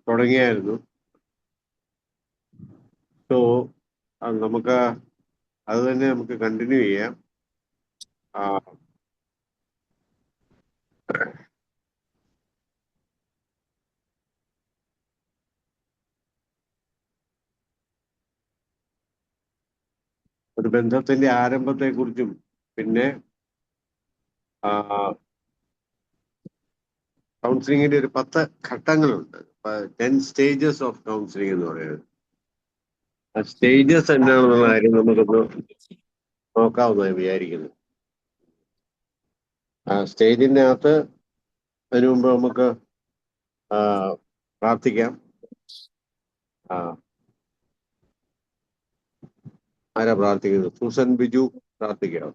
തുടങ്ങിയായിരുന്നു. So നമുക്ക് അത് തന്നെ നമുക്ക് കണ്ടിന്യൂ ചെയ്യാം. ഒരു ബന്ധത്തിന്റെ ആരംഭത്തെക്കുറിച്ചും പിന്നെ കൗൺസിലിങ്ങിന്റെ ഒരു 10 ഘട്ടങ്ങളുണ്ട്. 10 സ്റ്റേജസ് ഓഫ് കൗൺസിലിംഗ് എന്ന് പറയുന്നത്. ആ സ്റ്റേജസ് എന്താണെന്നുള്ള കാര്യം നമുക്കൊന്ന് നോക്കാവുന്നതായി വിചാരിക്കുന്നു. ആ സ്റ്റേജിന്റെ അകത്ത് അതിനു മുമ്പ് നമുക്ക് പ്രാർത്ഥിക്കാം. ആരാ പ്രാർത്ഥിക്കുന്നത്? സൂസൻ ബിജു പ്രാർത്ഥിക്കാം.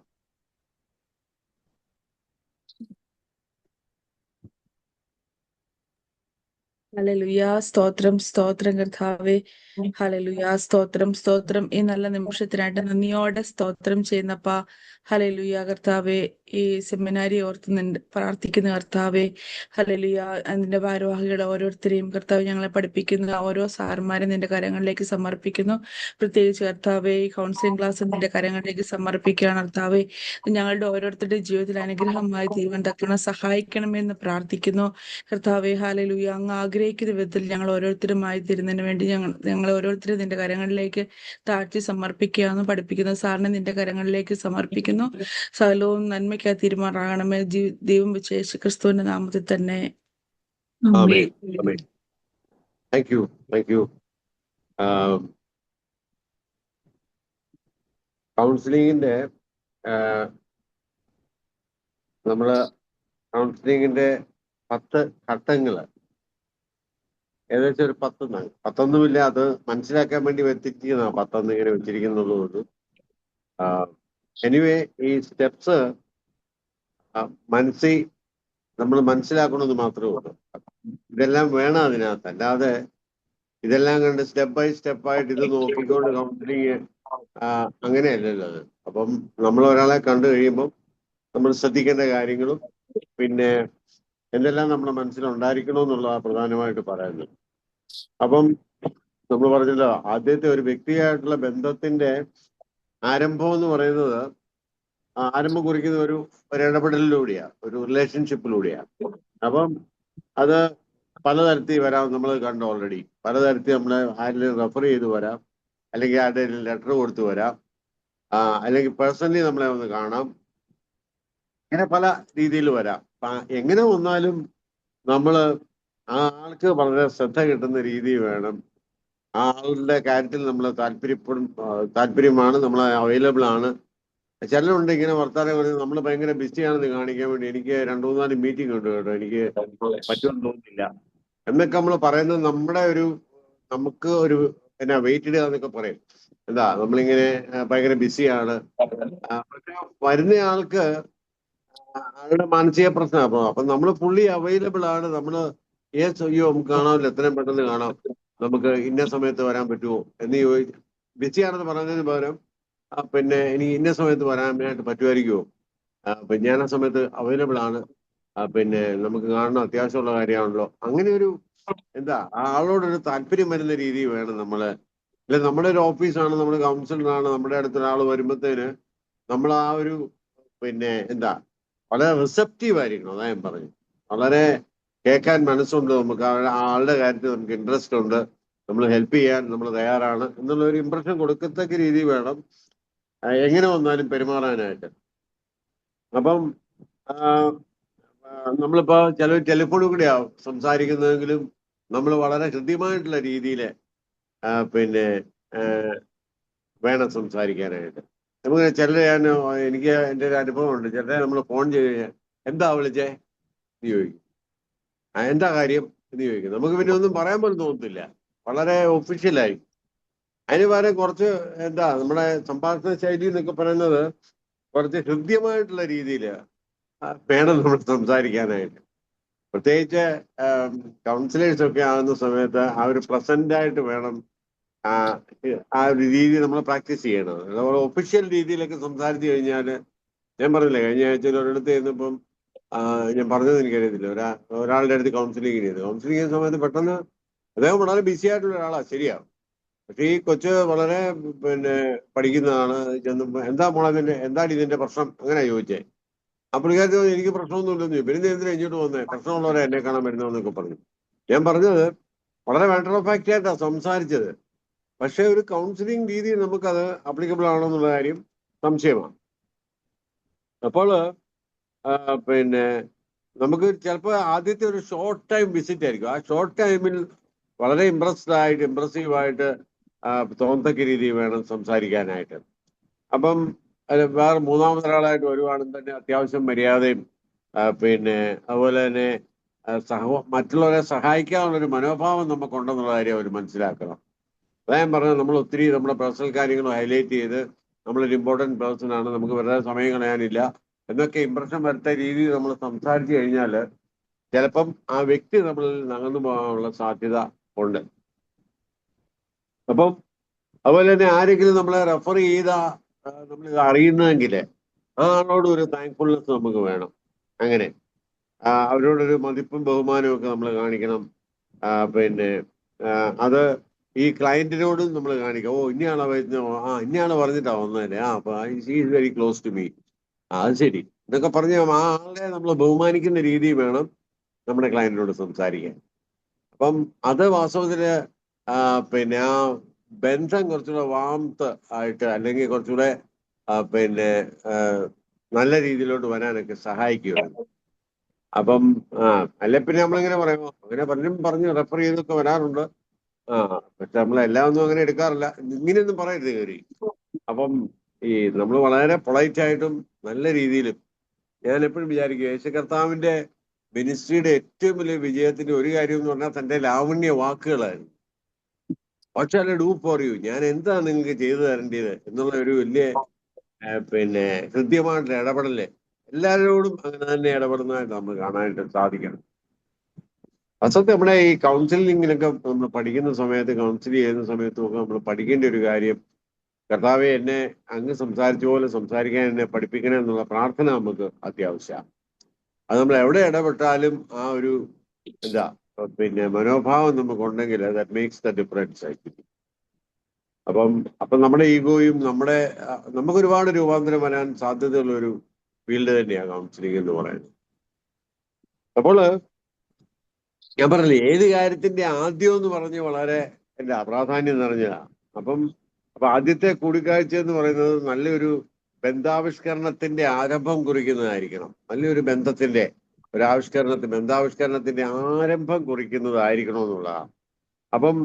ഹല്ലേലൂയ, സ്തോത്രം സ്തോത്രം കർത്താവേ. ഹല്ലേലൂയ, സ്തോത്രം സ്തോത്രം. ഈ നല്ല നിമിഷത്തിനായിട്ട് നന്ദിയോടെ സ്തോത്രം ചെയ്യുന്നപ്പാ. ഹല്ലേലൂയ കർത്താവേ, ഈ സെമിനാരി ഓർത്ത് പ്രാർത്ഥിക്കുന്ന കർത്താവേ. ഹല്ലേലൂയ, അതിന്റെ ഭാരവാഹികളെ ഓരോരുത്തരെയും കർത്താവ് ഞങ്ങളെ പഠിപ്പിക്കുന്ന ഓരോ സാർമാരെ നിന്റെ കരങ്ങളിലേക്ക് സമർപ്പിക്കുന്നു. പ്രത്യേകിച്ച് കർത്താവേ, ഈ കൗൺസിലിംഗ് ക്ലാസ് നിന്റെ കരങ്ങളിലേക്ക് സമർപ്പിക്കുകയാണ് കർത്താവേ. ഞങ്ങളുടെ ഓരോരുത്തരുടെ ജീവിതത്തിൽ അനുഗ്രഹമായി തീരുവാൻ തക്കണം സഹായിക്കണമെന്ന് പ്രാർത്ഥിക്കുന്നു കർത്താവേ. ഹല്ലേലൂയ, അങ്ങ് ആഗ്രഹിക്കുന്ന വിധത്തിൽ ഞങ്ങൾ ഓരോരുത്തരുമായി തരുന്നതിന് വേണ്ടി ഞങ്ങൾ ഓരോരുത്തരും നിന്റെ കരങ്ങളിലേക്ക് താഴ്ത്തി സമർപ്പിക്കുകയെന്ന് പഠിപ്പിക്കുന്ന സാറിനെ നിന്റെ കരങ്ങളിലേക്ക് സമർപ്പിക്കുന്നു. സകലവും നന്മയ്ക്കായി തീരുമാറാകണമേ. ദൈവം വെച്ച് യേശു ക്രിസ്തുവിന്റെ നാമത്തിൽ തന്നെ. Thank you. കൗൺസിലിങ്ങിന്റെ നമ്മള് കൗൺസിലിങ്ങിന്റെ 10 ഘട്ടങ്ങള് ഏകദേശം ഒരു 10 അത് മനസ്സിലാക്കാൻ വേണ്ടി വെച്ചിരിക്കുന്ന 10 ഇങ്ങനെ വെച്ചിരിക്കുന്നുള്ളൂ. എനിവേ ഈ സ്റ്റെപ്സ് നമ്മൾ മനസ്സിലാക്കണമെന്ന് മാത്രമേ ഉള്ളൂ. ഇതെല്ലാം വേണം അതിനകത്ത്. അല്ലാതെ ഇതെല്ലാം കണ്ട് സ്റ്റെപ്പ് ബൈ സ്റ്റെപ്പായിട്ട് ഇത് നോക്കിക്കൊണ്ട് കൗൺസിലിങ് അങ്ങനെയല്ലല്ലോ അത്. അപ്പം നമ്മൾ ഒരാളെ കണ്ടു കഴിയുമ്പം നമ്മൾ ശ്രദ്ധിക്കേണ്ട കാര്യങ്ങളും പിന്നെ എന്തെല്ലാം നമ്മുടെ മനസ്സിലുണ്ടായിരിക്കണമെന്നുള്ളതാണ് പ്രധാനമായിട്ട് പറയുന്നത്. അപ്പം നമ്മൾ പറഞ്ഞല്ലോ, ആദ്യത്തെ ഒരു വ്യക്തിയായിട്ടുള്ള ബന്ധത്തിന്റെ ആരംഭം എന്ന് പറയുന്നത് ആരംഭം കുറിക്കുന്ന ഒരു ഇടപെടലിലൂടെയാണ്, ഒരു റിലേഷൻഷിപ്പിലൂടെയാണ്. അപ്പം അത് പലതരത്തിൽ വരാം. നമ്മൾ കണ്ടു ഓൾറെഡി. പലതരത്തിൽ നമ്മൾ ആരെങ്കിലും റെഫർ ചെയ്ത് വരാം, അല്ലെങ്കിൽ ആരുടെയും ലെറ്റർ കൊടുത്ത് വരാം, അല്ലെങ്കിൽ പേഴ്സണലി നമ്മളെ ഒന്ന് കാണാം. ഇങ്ങനെ പല രീതിയിൽ വരാം. എങ്ങനെ വന്നാലും നമ്മൾ ആ ആൾക്ക് വളരെ ശ്രദ്ധ കിട്ടുന്ന രീതി വേണം. ആ ആളുടെ കാര്യത്തിൽ നമ്മൾ താല്പര്യമാണ്, നമ്മൾ അവൈലബിൾ ആണ്. ചിലരുണ്ട് ഇങ്ങനെ വർത്താനം പറഞ്ഞ് നമ്മൾ ഭയങ്കര ബിസിയാണെന്ന് കാണിക്കാൻ വേണ്ടി, എനിക്ക് 2-3 മീറ്റിംഗ് ഉണ്ട് കേട്ടോ, എനിക്ക് പറ്റുമെന്ന് തോന്നുന്നില്ല എന്നൊക്കെ നമ്മൾ പറയുന്നത് നമുക്ക് ഒരു വെയിറ്റ് ഇടുക എന്നൊക്കെ പറയും. എന്താ നമ്മളിങ്ങനെ ഭയങ്കര ബിസിയാണ്. പക്ഷെ വരുന്ന ആൾക്ക് ആളുടെ മാനസിക പ്രശ്നം. അപ്പൊ നമ്മൾ ഫുള്ളി അവൈലബിൾ ആണ്. നമ്മള് നമുക്ക് കാണാമല്ലോ, എത്രയും പെട്ടെന്ന് കാണാം, നമുക്ക് ഇന്ന സമയത്ത് വരാൻ പറ്റുമോ എന്ന് ചോദിച്ചു ബിസിയാണെന്ന് പറയുന്നതിന് പകരം പിന്നെ ഇനി ഇന്ന സമയത്ത് വരാനായിട്ട് പറ്റുമായിരിക്കുമോ, പിന്നെ ഞാൻ ആ സമയത്ത് അവൈലബിൾ ആണ്, പിന്നെ നമുക്ക് കാണണം, അത്യാവശ്യമുള്ള കാര്യമാണല്ലോ. അങ്ങനെ ഒരു ആ ആളോടൊരു താല്പര്യം വരുന്ന രീതി വേണം നമ്മള്. അല്ലെ, നമ്മുടെ ഒരു ഓഫീസാണ്, നമ്മുടെ കൗൺസിലറാണ്, നമ്മുടെ അടുത്ത് ഒരാൾ വരുമ്പോഴത്തേന് നമ്മൾ ആ ഒരു പിന്നെ വളരെ റിസപ്റ്റീവ് ആയിരിക്കണം. അതാ ഞാൻ പറഞ്ഞു. വളരെ കേൾക്കാൻ മനസ്സുണ്ട്, നമുക്ക് ആളുടെ കാര്യത്തിൽ നമുക്ക് ഇൻട്രസ്റ്റ് ഉണ്ട്, നമ്മൾ ഹെൽപ്പ് ചെയ്യാൻ നമ്മൾ തയ്യാറാണ് എന്നുള്ള ഒരു ഇമ്പ്രഷൻ കൊടുക്കത്തക്ക രീതി വേണം എങ്ങനെ വന്നാലും പെരുമാറാനായിട്ട്. അപ്പം നമ്മളിപ്പോ ടെലിഫോണിൽ കൂടെയാവും സംസാരിക്കുന്നതെങ്കിലും നമ്മൾ വളരെ ഹൃദ്യമായിട്ടുള്ള രീതിയിൽ പിന്നെ വേണം സംസാരിക്കാനായിട്ട്. നമുക്ക് എനിക്ക് എൻ്റെ ഒരു അനുഭവം ഉണ്ട്. ചിലരെ നമ്മൾ ഫോൺ ചെയ്ത് കഴിഞ്ഞാൽ എന്താ വിളിച്ചേ എന്ന് ചോദിക്കും, എന്താ കാര്യം എന്ന് ചോദിക്കും. നമുക്ക് പിന്നെ ഒന്നും പറയാൻ പോലും തോന്നത്തില്ല, വളരെ ഒഫീഷ്യലായി. അതിന് പകരം കുറച്ച് നമ്മുടെ സംഭാഷണ ശൈലി എന്നൊക്കെ പറയുന്നത് കുറച്ച് ഹൃദ്യമായിട്ടുള്ള രീതിയിൽ വേണം നമ്മൾ സംസാരിക്കാനായിട്ട്. പ്രത്യേകിച്ച് കൗൺസിലേഴ്സ് ഒക്കെ ആകുന്ന സമയത്ത് ആ ഒരു പ്രസന്റ് ആയിട്ട് വേണം ആ ഒരു രീതി നമ്മൾ പ്രാക്ടീസ് ചെയ്യണം. അതുപോലെ ഒഫീഷ്യൽ രീതിയിലൊക്കെ സംസാരിച്ചു കഴിഞ്ഞാൽ, ഞാൻ പറഞ്ഞില്ലേ, കഴിഞ്ഞ ആഴ്ചയിൽ ഒരിടത്ത് ചെന്നപ്പം ഞാൻ പറഞ്ഞത് എനിക്കറിയത്തില്ല, ഒരാളുടെ അടുത്ത് കൗൺസിലിംഗ് ചെയ്യുന്ന സമയത്ത് പെട്ടെന്ന് അദ്ദേഹം വളരെ ബിസി ആയിട്ടുള്ള ഒരാളാണ്, ശരിയാണ്. പക്ഷെ ഈ കൊച്ച് വളരെ പഠിക്കുന്നതാണ്. ചെന്ന് എന്താണ് ഇതിന്റെ പ്രശ്നം അങ്ങനെ ചോദിച്ചേ. ആ പുള്ളിക്കാരത്തി പറഞ്ഞു, എനിക്ക് പ്രശ്നമൊന്നുമില്ലെന്ന് ചോദിച്ചു. പിന്നെ എന്തിനാ ഇങ്ങോട്ട് വന്നേ, പ്രശ്നമുള്ളവരെ എന്നെ കാണാൻ വരുന്നതെന്നൊക്കെ പറഞ്ഞു. ഞാൻ പറഞ്ഞത് വളരെ മാറ്റർ ഓഫ് ഫാക്റ്റ് ആയിട്ടാണ് സംസാരിച്ചത്. പക്ഷെ ഒരു കൗൺസിലിംഗ് രീതി നമുക്കത് അപ്ലിക്കബിൾ ആണോ എന്നുള്ള കാര്യം സംശയമാണ്. അപ്പോൾ നമുക്ക് ചിലപ്പോൾ ആദ്യത്തെ ഒരു ഷോർട്ട് ടൈം വിസിറ്റ് ആയിരിക്കും. ആ ഷോർട്ട് ടൈമിൽ വളരെ ഇമ്പ്രസീവായിട്ട് തോന്നത്തക്ക രീതിയിൽ വേണം സംസാരിക്കാനായിട്ട്. അപ്പം വേറെ മൂന്നാമതൊരാളായിട്ട് വരുവാണെങ്കിൽ തന്നെ അത്യാവശ്യം മര്യാദയും അതുപോലെ തന്നെ മറ്റുള്ളവരെ സഹായിക്കാനുള്ളൊരു മനോഭാവം നമുക്കുണ്ടെന്നുള്ള കാര്യം അവർ മനസ്സിലാക്കണം. അതാ ഞാൻ പറഞ്ഞത്, നമ്മൾ ഒത്തിരി നമ്മുടെ പേഴ്സണൽ കാര്യങ്ങൾ ഹൈലൈറ്റ് ചെയ്ത് നമ്മളൊരു ഇമ്പോർട്ടൻറ്റ് പേഴ്സൺ ആണ്, നമുക്ക് വെറുതെ സമയം കളയാനില്ല എന്നൊക്കെ ഇമ്പ്രഷൻ വരുത്ത രീതിയിൽ നമ്മൾ സംസാരിച്ചു കഴിഞ്ഞാൽ ചിലപ്പം ആ വ്യക്തി നമ്മളിൽ നകന്നു പോകാനുള്ള സാധ്യത ഉണ്ട്. അപ്പം അതുപോലെ തന്നെ ആരെങ്കിലും നമ്മളെ റെഫർ ചെയ്ത നമ്മളിത് അറിയുന്നതെങ്കിൽ ആ ആളോട് ഒരു താങ്ക്ഫുൾനെസ് നമുക്ക് വേണം. അങ്ങനെ അവരോടൊരു മതിപ്പും ബഹുമാനവും ഒക്കെ നമ്മൾ കാണിക്കണം. അത് ഈ ക്ലയന്റിനോടും നമ്മൾ കാണിക്കാം. ഓ, ഇന്നയാളെ ഇന്നയാളെ പറഞ്ഞിട്ടാ വന്നതല്ലേ, she is very close to me, അത് ശരി എന്നൊക്കെ പറഞ്ഞ് ആ ആളെ നമ്മൾ ബഹുമാനിക്കുന്ന രീതിയിൽ വേണം നമ്മുടെ ക്ലയന്റിനോട് സംസാരിക്കാൻ. അപ്പം അത് വാസ്തവത്തില് ആ ബന്ധം കുറച്ചുകൂടെ വാംത്ത് ആയിട്ട്, അല്ലെങ്കിൽ കുറച്ചുകൂടെ നല്ല രീതിയിലോട്ട് വരാനൊക്കെ സഹായിക്കുമായിരുന്നു. അപ്പം അല്ലെ പിന്നെ നമ്മളിങ്ങനെ പറയുമോ, അങ്ങനെ പറഞ്ഞ് റെഫർ ചെയ്തൊക്കെ വരാറുണ്ട്. പക്ഷെ നമ്മളെല്ലാം ഒന്നും അങ്ങനെ എടുക്കാറില്ല. ഇങ്ങനെയൊന്നും പറയരുത് കയറി. അപ്പം നമ്മൾ വളരെ പൊളൈറ്റ് ആയിട്ടും നല്ല രീതിയിലും, ഞാൻ എപ്പോഴും വിചാരിക്കും യേശു കർത്താവിന്റെ മിനിസ്ട്രിയുടെ ഏറ്റവും വലിയ വിജയത്തിന്റെ ഒരു കാര്യം എന്ന് പറഞ്ഞാൽ തന്റെ ലാവണ്യ വാക്കുകളായിരുന്നു. പക്ഷെ അല്ല ഡൂ ഫോർ യു, ഞാൻ എന്താണ് നിങ്ങൾക്ക് ചെയ്തു തരേണ്ടത് എന്നുള്ള ഒരു വലിയ ഹൃദ്യമായിട്ടുള്ള ഇടപെടല്. എല്ലാവരോടും അങ്ങനെ തന്നെ ഇടപെടുന്നതായിട്ട് നമ്മൾ കാണാനായിട്ട് സാധിക്കണം. അസത്യം നമ്മുടെ ഈ കൗൺസിലിങ്ങിനൊക്കെ നമ്മൾ പഠിക്കുന്ന സമയത്ത്, കൗൺസിൽ ചെയ്യുന്ന സമയത്തും ഒക്കെ നമ്മൾ പഠിക്കേണ്ട ഒരു കാര്യം, കർത്താവെ എന്നെ അങ്ങ് സംസാരിച്ച പോലെ സംസാരിക്കാൻ എന്നെ പഠിപ്പിക്കണം എന്നുള്ള പ്രാർത്ഥന നമുക്ക് അത്യാവശ്യമാണ്. അത് നമ്മൾ എവിടെ ഇടപെട്ടാലും ആ ഒരു മനോഭാവം നമുക്കുണ്ടെങ്കിൽ ദാറ്റ് മേക്സ് ദ ഡിഫറൻസ് ആയിരിക്കും. അപ്പം നമ്മുടെ ഈഗോയും നമുക്ക് ഒരുപാട് രൂപാന്തരം വരാൻ സാധ്യതയുള്ള ഒരു ഫീൽഡ് തന്നെയാണ് കൗൺസിലിംഗ് എന്ന് പറയുന്നത്. അപ്പോൾ ഞാൻ പറഞ്ഞില്ലേ, ഏത് കാര്യത്തിന്റെ ആദ്യം എന്ന് പറഞ്ഞ് വളരെ പ്രാധാന്യം നിറഞ്ഞതാണ്. അപ്പൊ ആദ്യത്തെ കൂടിക്കാഴ്ച എന്ന് പറയുന്നത് നല്ലൊരു ബന്ധാവിഷ്കരണത്തിന്റെ ആരംഭം കുറിക്കുന്നതായിരിക്കണം. നല്ലൊരു ബന്ധാവിഷ്കരണത്തിന്റെ ആരംഭം കുറിക്കുന്നതായിരിക്കണം എന്നുള്ളതാണ്. അപ്പം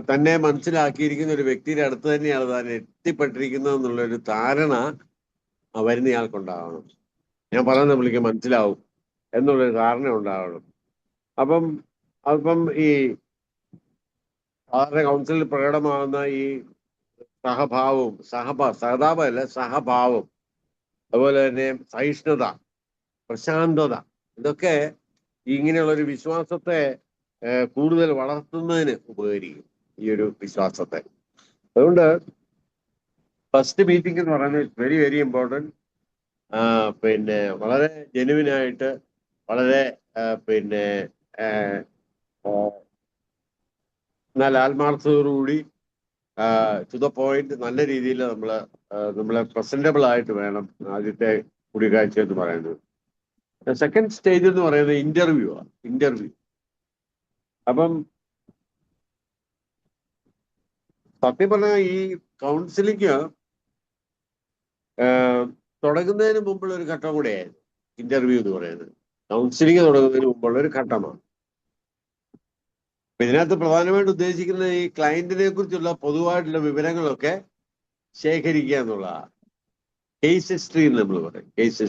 തന്നെ മനസ്സിലാക്കിയിരിക്കുന്ന ഒരു വ്യക്തിയുടെ അടുത്ത് തന്നെയാണ് താൻ എത്തിപ്പെട്ടിരിക്കുന്നത് എന്നുള്ളൊരു ധാരണ വരുന്നയാൾക്കുണ്ടാവണം. ഞാൻ പറയുന്നത് പുള്ളിക്ക് മനസ്സിലാവും എന്നുള്ളൊരു ധാരണ ഉണ്ടാവണം. അപ്പം ഈ സാധാരണ കൗൺസിലിൽ പ്രകടമാകുന്ന ഈ സഹഭാവം, അതുപോലെ തന്നെ സഹിഷ്ണുത, പ്രശാന്തത, ഇതൊക്കെ ഇങ്ങനെയുള്ള ഒരു വിശ്വാസത്തെ കൂടുതൽ വളർത്തുന്നതിന് ഉപകരിക്കും, ഈ ഒരു വിശ്വാസത്തെ. അതുകൊണ്ട് ഫസ്റ്റ് മീറ്റിംഗ് എന്ന് പറയുന്നത് വെരി വെരി ഇമ്പോർട്ടൻറ്റ്. വളരെ ജെനുവിനായിട്ട്, വളരെ എന്നാൽ ആത്മാർത്ഥതയോടുകൂടി ടു ദ പോയിന്റ് നല്ല രീതിയിൽ നമ്മളെ പ്രസന്റബിൾ ആയിട്ട് വേണം ആദ്യത്തെ കൂടിക്കാഴ്ച എന്ന് പറയുന്നത്. സെക്കൻഡ് സ്റ്റേജ് എന്ന് പറയുന്നത് ഇന്റർവ്യൂ. അപ്പം സത്യം പറഞ്ഞാൽ ഈ കൗൺസിലിംഗ് തുടങ്ങുന്നതിന് മുമ്പുള്ള ഒരു ഘട്ടം കൂടെയായിരുന്നു ഇന്റർവ്യൂ എന്ന് പറയുന്നത്. കൗൺസിലിംഗ് തുടങ്ങുന്നതിന് മുമ്പുള്ള ഒരു ഘട്ടമാണ്. ഇതിനകത്ത് പ്രധാനമായിട്ട് ഉദ്ദേശിക്കുന്നത് ഈ ക്ലയന്റിനെ കുറിച്ചുള്ള പൊതുവായിട്ടുള്ള വിവരങ്ങളൊക്കെ ശേഖരിക്കുക എന്നുള്ളതാണ്. കേസ് ഹിസ്റ്ററി എന്ന് നമ്മൾ പറയും. കേസ്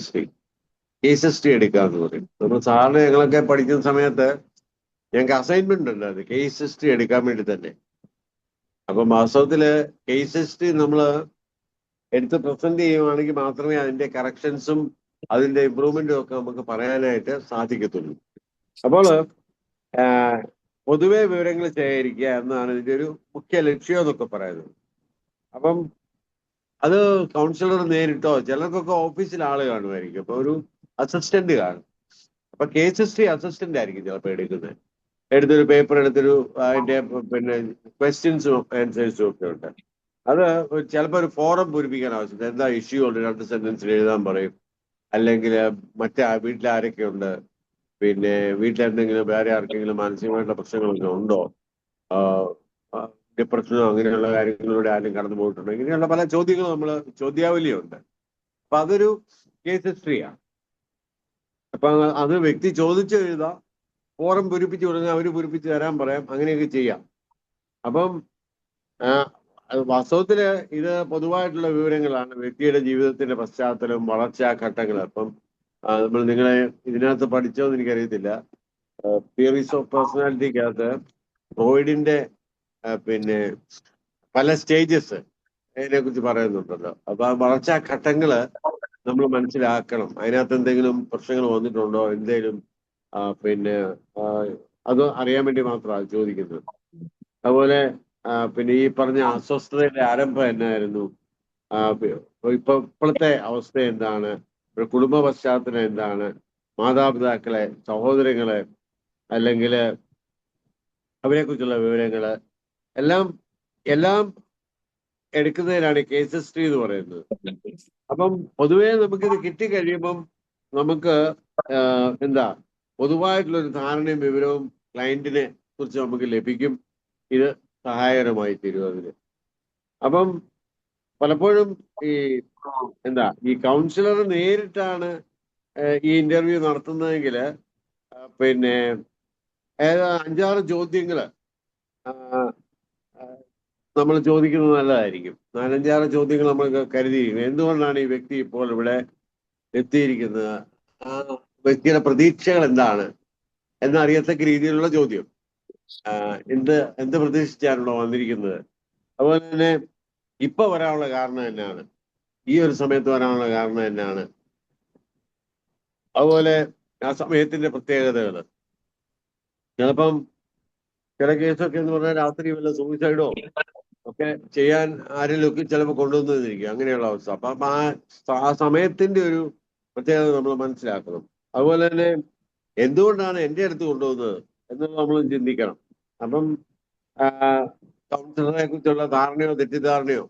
ഹിസ്റ്ററി എടുക്കുക എന്ന് പറയും. നമ്മൾ സാറിന് ഞങ്ങളൊക്കെ പഠിക്കുന്ന സമയത്ത് ഞങ്ങൾക്ക് അസൈൻമെന്റ് ഉണ്ടായിരുന്നു കേസ് ഹിസ്റ്ററി എടുക്കാൻ വേണ്ടി തന്നെ. അപ്പം വാസ്തവത്തില് കേസ് ഹിസ്റ്ററി നമ്മൾ എടുത്ത് പ്രസന്റ് ചെയ്യുവാണെങ്കിൽ മാത്രമേ അതിന്റെ കറക്ഷൻസും അതിന്റെ ഇമ്പ്രൂവ്മെന്റും ഒക്കെ നമുക്ക് പറയാനായിട്ട് സാധിക്കത്തുള്ളൂ. അപ്പോൾ പൊതുവെ വിവരങ്ങൾ ശേഖരിക്കുക എന്നാണ് ഇതിന്റെ ഒരു മുഖ്യ ലക്ഷ്യം എന്നൊക്കെ പറയുന്നത്. അപ്പം അത് കൗൺസിലർ നേരിട്ടോ, ചിലർക്കൊക്കെ ഓഫീസിൽ ആള് കാണുമായിരിക്കും, അപ്പൊ ഒരു അസിസ്റ്റന്റ് കാണും. അപ്പൊ കേസ് ഹിസ്റ്ററി അസിസ്റ്റന്റ് ആയിരിക്കും ചിലപ്പോൾ എടുക്കുന്നത്. എടുത്തൊരു പേപ്പർ എടുത്തൊരു അതിന്റെ പിന്നെ ക്വസ്റ്റ്യൻസും ആൻസേഴ്സും ഒക്കെ ഉണ്ട്. അത് ചിലപ്പോൾ ഒരു ഫോറം പൂരിപ്പിക്കാൻ ആവശ്യമില്ല. എന്താ ഇഷ്യൂ ഉണ്ട് 2 സെന്റൻസിൽ എഴുതാൻ പറയും. അല്ലെങ്കിൽ മറ്റേ വീട്ടിൽ ആരൊക്കെ ഉണ്ട്, പിന്നെ വീട്ടിലെന്തെങ്കിലും വേറെ ആർക്കെങ്കിലും മാനസികമായിട്ടുള്ള പ്രശ്നങ്ങളൊക്കെ ഉണ്ടോ, ഡിപ്രഷനോ അങ്ങനെയുള്ള കാര്യങ്ങളിലൂടെ ആരും കടന്നു പോയിട്ടുണ്ടോ, ഇങ്ങനെയുള്ള പല ചോദ്യങ്ങളും നമ്മൾ ചോദ്യാവലിയുണ്ട്. അപ്പൊ അതൊരു കേസ് ഹിസ്റ്ററിയാണ്. അപ്പൊ അത് വ്യക്തി ചോദിച്ചു എഴുതാം, ഫോറം പൂരിപ്പിച്ച് കൊടുക്കുക, അവർ പൂരിപ്പിച്ച് തരാൻ പറയാം, അങ്ങനെയൊക്കെ ചെയ്യാം. അപ്പം വാസ്തവത്തില് ഇത് പൊതുവായിട്ടുള്ള വിവരങ്ങളാണ്, വ്യക്തിയുടെ ജീവിതത്തിന്റെ പശ്ചാത്തലം, വളർച്ചാ ഘട്ടങ്ങൾ. അപ്പം നമ്മൾ നിങ്ങളെ ഇതിനകത്ത് പഠിച്ചോന്ന് എനിക്കറിയത്തില്ല. തിയറീസ് ഓഫ് പേഴ്സണാലിറ്റിക്കകത്ത് ഫ്രോയിഡിന്റെ പിന്നെ പല സ്റ്റേജസ് അതിനെ കുറിച്ച് പറയുന്നുണ്ടല്ലോ. അപ്പൊ ആ വളർച്ചാ ഘട്ടങ്ങള് നമ്മൾ മനസ്സിലാക്കണം. അതിനകത്ത് എന്തെങ്കിലും പ്രശ്നങ്ങൾ വന്നിട്ടുണ്ടോ, എന്തെങ്കിലും പിന്നെ അത് അറിയാൻ വേണ്ടി മാത്രമാണ് ചോദിക്കുന്നത്. അതുപോലെ പിന്നെ ഈ പറഞ്ഞ അസ്വസ്ഥതയുടെ ആരംഭം എന്നായിരുന്നു, ഇപ്പോഴത്തെ അവസ്ഥ എന്താണ്, ഒരു കുടുംബ പശ്ചാത്തലം എന്താണ്, മാതാപിതാക്കളെ, സഹോദരങ്ങളെ, അല്ലെങ്കിൽ അവരെ കുറിച്ചുള്ള വിവരങ്ങള് എല്ലാം എടുക്കുന്നതിനാണ് കേസ് ഹിസ്റ്ററി എന്ന് പറയുന്നത്. അപ്പം പൊതുവേ നമുക്കിത് കിട്ടിക്കഴിയുമ്പം നമുക്ക് എന്താ പൊതുവായിട്ടുള്ളൊരു ധാരണയും വിവരവും ക്ലയന്റിനെ കുറിച്ച് നമുക്ക് ലഭിക്കും. ഇത് സഹായകരമായി തീരും അതിന്. അപ്പം പലപ്പോഴും ഈ കൗൺസിലർ നേരിട്ടാണ് ഈ ഇന്റർവ്യൂ നടത്തുന്നതെങ്കിൽ പിന്നെ 5-6 ചോദ്യങ്ങള് നമ്മൾ ചോദിക്കുന്നത് നല്ലതായിരിക്കും. 4-5 ചോദ്യങ്ങൾ നമ്മൾ കരുതിയിരിക്കും. എന്തുകൊണ്ടാണ് ഈ വ്യക്തി ഇപ്പോൾ ഇവിടെ എത്തിയിരിക്കുന്നത്, ആ വ്യക്തിയുടെ പ്രതീക്ഷകൾ എന്താണ് എന്നറിയത്തക്ക രീതിയിലുള്ള ചോദ്യം. എന്ത് പ്രതീക്ഷിച്ചാണല്ലോ വന്നിരിക്കുന്നത്, അതുപോലെ തന്നെ ഇപ്പൊ വരാനുള്ള കാരണം എന്നാണ്, ഈ ഒരു സമയത്ത് വരാനുള്ള കാരണം എന്നാണ്, അതുപോലെ ആ സമയത്തിന്റെ പ്രത്യേകതകൾ. ചിലപ്പം ചില കേസൊക്കെ എന്ന് പറഞ്ഞാൽ രാത്രി വല്ല സൂയിസൈഡോ ഒക്കെ ചെയ്യാൻ ആരെങ്കിലുമൊക്കെ ചിലപ്പോൾ കൊണ്ടുവന്നിരിക്കും, അങ്ങനെയുള്ള അവസ്ഥ. അപ്പം ആ സമയത്തിന്റെ ഒരു പ്രത്യേകത നമ്മൾ മനസ്സിലാക്കണം. അതുപോലെ തന്നെ എന്തുകൊണ്ടാണ് എൻ്റെ അടുത്ത് കൊണ്ടുവന്നത് എന്നുള്ളത് നമ്മൾ ചിന്തിക്കണം. അപ്പം കൗൺസിലറെ കുറിച്ചുള്ള ധാരണയോ തെറ്റിദ്ധാരണയോ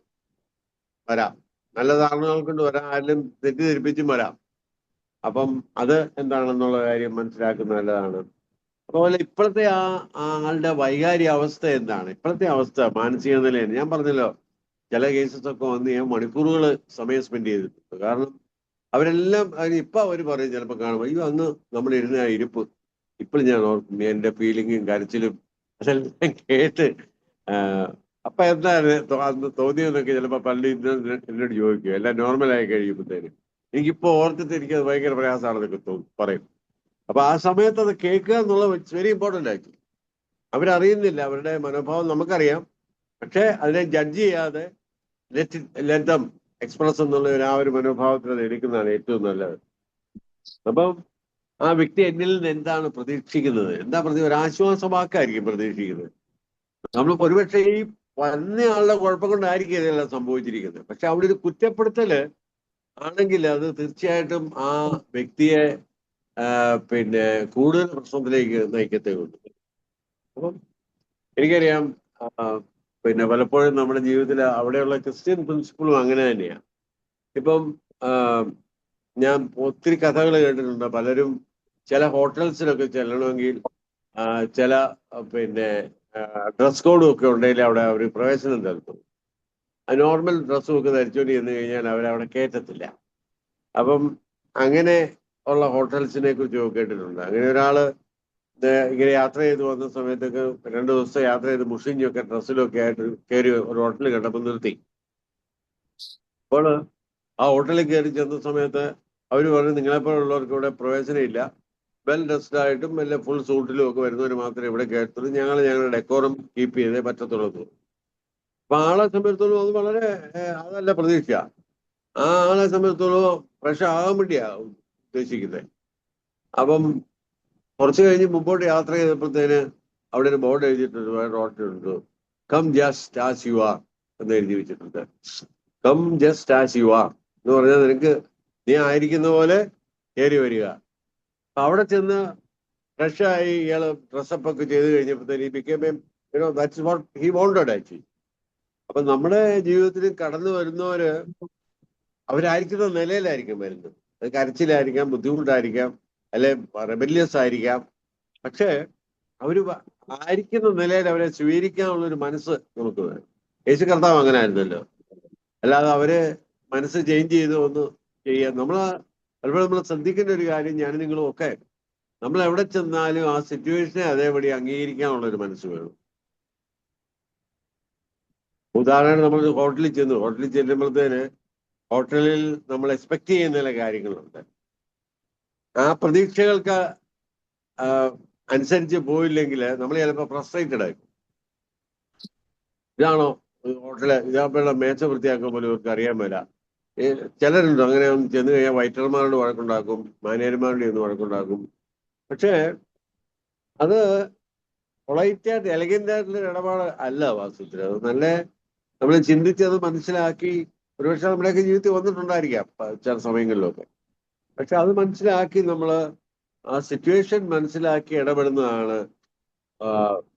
വരാം. നല്ല ധാരണകൾ കൊണ്ട് വരാം, ആരെങ്കിലും തെറ്റിദ്ധരിപ്പിച്ചും വരാം. അപ്പം അത് എന്താണെന്നുള്ള കാര്യം മനസ്സിലാക്കുന്നത് നല്ലതാണ്. അതുപോലെ ഇപ്പോഴത്തെ ആളുടെ വൈകാരിക അവസ്ഥ എന്താണ്, ഇപ്പോഴത്തെ അവസ്ഥ, മാനസിക നില. ഞാൻ പറഞ്ഞല്ലോ, ചില കേസസ് ഒക്കെ വന്ന് ഞാൻ മണിക്കൂറുകൾ സമയം സ്പെൻഡ് ചെയ്തിട്ടുണ്ട്. കാരണം അവരെല്ലാം ഇപ്പൊ അവർ പറയും, ചിലപ്പോൾ കാണുമ്പോൾ, അയ്യോ അന്ന് നമ്മൾ ഇരുന്ന ആ ഇരിപ്പ് ഇപ്പോഴും ഞാൻ ഓർക്കും, എന്റെ ഫീലിങ്ങും കരച്ചിലും അതെല്ലാം കേട്ട് അപ്പൊ എന്താണ് അന്ന് തോന്നിയെന്നൊക്കെ ചിലപ്പോൾ പള്ളി എന്നോട് ചോദിക്കും. എല്ലാം നോർമലായി കഴിയുമ്പോഴത്തേനും എനിക്കിപ്പോ ഓർത്തിട്ട് എനിക്കത് ഭയങ്കര പ്രയാസമാണെന്നൊക്കെ പറയും. അപ്പൊ ആ സമയത്ത് അത് കേൾക്കുക എന്നുള്ളത് വെരി ഇമ്പോർട്ടൻ്റ് ആക്കി. അവരറിയുന്നില്ല അവരുടെ മനോഭാവം, നമുക്കറിയാം. പക്ഷെ അതിനെ ജഡ്ജ് ചെയ്യാതെ ലെറ്റ് ദം എക്സ്പ്രസ് എന്നുള്ള ആ ഒരു മനോഭാവത്തിൽ അത് എടുക്കുന്നതാണ് ഏറ്റവും നല്ലത്. അപ്പം ആ വ്യക്തി എന്നിൽ നിന്ന് എന്താണ് പ്രതീക്ഷിക്കുന്നത്, ഒരു ആശ്വാസവാക്കായിരിക്കും പ്രതീക്ഷിക്കുന്നത്. നമ്മൾ ഒരുപക്ഷെ ഈ വന്നയാളുടെ കുഴപ്പം കൊണ്ടായിരിക്കും ഇതെല്ലാം സംഭവിച്ചിരിക്കുന്നത്. പക്ഷെ അവിടെ ഒരു കുറ്റപ്പെടുത്തല് ആണെങ്കിൽ അത് തീർച്ചയായിട്ടും ആ വ്യക്തിയെ പിന്നെ കൂടുതൽ പ്രശ്നത്തിലേക്ക് നയിക്കത്തേ ഉള്ളൂ. അപ്പം എനിക്കറിയാം, പിന്നെ പലപ്പോഴും നമ്മുടെ ജീവിതത്തിൽ അവിടെയുള്ള ക്രിസ്ത്യൻ പ്രിൻസിപ്പിളും അങ്ങനെ തന്നെയാണ്. ഇപ്പം ഞാൻ ഒത്തിരി കഥകൾ കേട്ടിട്ടുണ്ട്. പലരും ചില ഹോട്ടൽസിലൊക്കെ ചെല്ലണമെങ്കിൽ ചില പിന്നെ ഡ്രസ് കോഡും ഒക്കെ ഉണ്ടെങ്കിൽ അവിടെ അവർ പ്രവേശനം നൽകും. നോർമൽ ഡ്രസ്സും ഒക്കെ ധരിച്ചുകൊണ്ട് ചെന്ന് കഴിഞ്ഞാൽ അവരവിടെ കയറ്റത്തില്ല. അപ്പം അങ്ങനെ ഉള്ള ഹോട്ടൽസിനെ കുറിച്ച് കേട്ടിട്ടുണ്ട്. അങ്ങനെ ഒരാള് ഇങ്ങനെ യാത്ര ചെയ്ത് വന്ന സമയത്തൊക്കെ 2 ദിവസം യാത്ര ചെയ്ത് മുഷിഞ്ഞൊക്കെ ഡ്രസ്സിലൊക്കെ ആയിട്ട് കയറി ഒരു ഹോട്ടലിൽ കണ്ടപ്പോൾ നിർത്തി. അപ്പോൾ ആ ഹോട്ടലിൽ കയറി ചെന്ന സമയത്ത് അവർ പറഞ്ഞു, നിങ്ങളെപ്പോലുള്ളവർക്ക് ഇവിടെ പ്രവേശനമില്ല, വെൽ ഡ്രസ്ഡ് ആയിട്ടും വല്ല ഫുൾ സൂട്ടിലും ഒക്കെ വരുന്നവർ മാത്രമേ ഇവിടെ കയറ്റത്തുള്ളൂ, ഞങ്ങളുടെ ഡെക്കോറം കീപ്പ് ചെയ്തേ പറ്റത്തുള്ളൂ. അപ്പൊ ആളെ സംബന്ധിച്ചിടത്തോളം അത് വളരെ അതല്ല പ്രതീക്ഷ. ആ ആളെ സംബന്ധിച്ചിടത്തോളം ഫ്രഷ് ആകാൻ വേണ്ടിയാ ഉദ്ദേശിക്കുന്നത്. അപ്പം കുറച്ച് കഴിഞ്ഞ് മുമ്പോട്ട് യാത്ര ചെയ്തപ്പോഴത്തേന് അവിടെ ഒരു ബോർഡ് എഴുതിയിട്ടുണ്ട്, റോട്ടിലുണ്ട്, come just as you are എന്ന് എഴുതി വെച്ചിട്ടുണ്ട്. Come just as you are എന്ന് പറഞ്ഞാൽ നിനക്ക് നീ ആയിരിക്കുന്ന പോലെ കയറി വരിക. അവിടെ ചെന്ന് ഫ്രഷായി ഇയാള് ഡ്രസ്സപ്പ് ഒക്കെ ചെയ്ത് കഴിഞ്ഞപ്പോഴത്തേന് that's what he wanted actually. അപ്പൊ നമ്മുടെ ജീവിതത്തിൽ കടന്നു വരുന്നവര് അവരായിരിക്കുന്ന നിലയിലായിരിക്കും വരുന്നത്. അത് കരച്ചിലായിരിക്കാം, ബുദ്ധിമുട്ടായിരിക്കാം, അല്ലെ റെബല്യസ് ആയിരിക്കാം. പക്ഷേ അവര് ആയിരിക്കുന്ന നിലയിൽ അവരെ സ്വീകരിക്കാനുള്ള ഒരു മനസ്സ് നമുക്ക് വേണം. യേശു കർത്താവ് അങ്ങനെ ആയിരുന്നല്ലോ. അല്ലാതെ അവര് മനസ്സ് ചേഞ്ച് ചെയ്ത് ഒന്ന് ചെയ്യാൻ പലപ്പോഴും നമ്മൾ ശ്രദ്ധിക്കേണ്ട ഒരു കാര്യം, ഞാനും നിങ്ങളും ഒക്കെ നമ്മൾ എവിടെ ചെന്നാലും ആ സിറ്റുവേഷനെ അതേപടി അംഗീകരിക്കാനുള്ള ഒരു മനസ്സ് വേണം. ഉദാഹരണം, നമ്മൾ ഹോട്ടലിൽ ചെല്ലുമ്പോഴത്തേന് ഹോട്ടലിൽ നമ്മൾ എക്സ്പെക്ട് ചെയ്യുന്ന ചില കാര്യങ്ങളുണ്ട്. ആ പ്രതീക്ഷകൾക്ക് അനുസരിച്ച് പോയില്ലെങ്കിൽ നമ്മൾ ചിലപ്പോൾ ഫ്രസ്ട്രേറ്റഡ് ആയി. ഇതാണോ ഹോട്ടല്, ഇതാകുമ്പോഴുള്ള മേച്ച വൃത്തിയാക്കാൻ പോലും ഇവർക്ക് അറിയാൻ മേല. ചിലരുണ്ട് അങ്ങനെ ചെന്ന് കഴിഞ്ഞാൽ വൈറ്റർമാരോട് വഴക്കുണ്ടാക്കും, മാനേജർമാരോട് ചെന്ന് വഴക്കുണ്ടാക്കും. പക്ഷേ അത് പൊളൈറ്റായിട്ട് എലഗന്റ് ആയിട്ടുള്ള ഇടപാട് അല്ല വാസ്തവത്തിൽ. അത് നല്ല നമ്മൾ ചിന്തിച്ചത് മനസ്സിലാക്കി, ഒരുപക്ഷെ നമ്മുടെയൊക്കെ ജീവിതത്തിൽ വന്നിട്ടുണ്ടായിരിക്കാം ചില സമയങ്ങളിലൊക്കെ. പക്ഷെ അത് മനസ്സിലാക്കി നമ്മൾ ആ സിറ്റുവേഷൻ മനസ്സിലാക്കി ഇടപെടുന്നതാണ്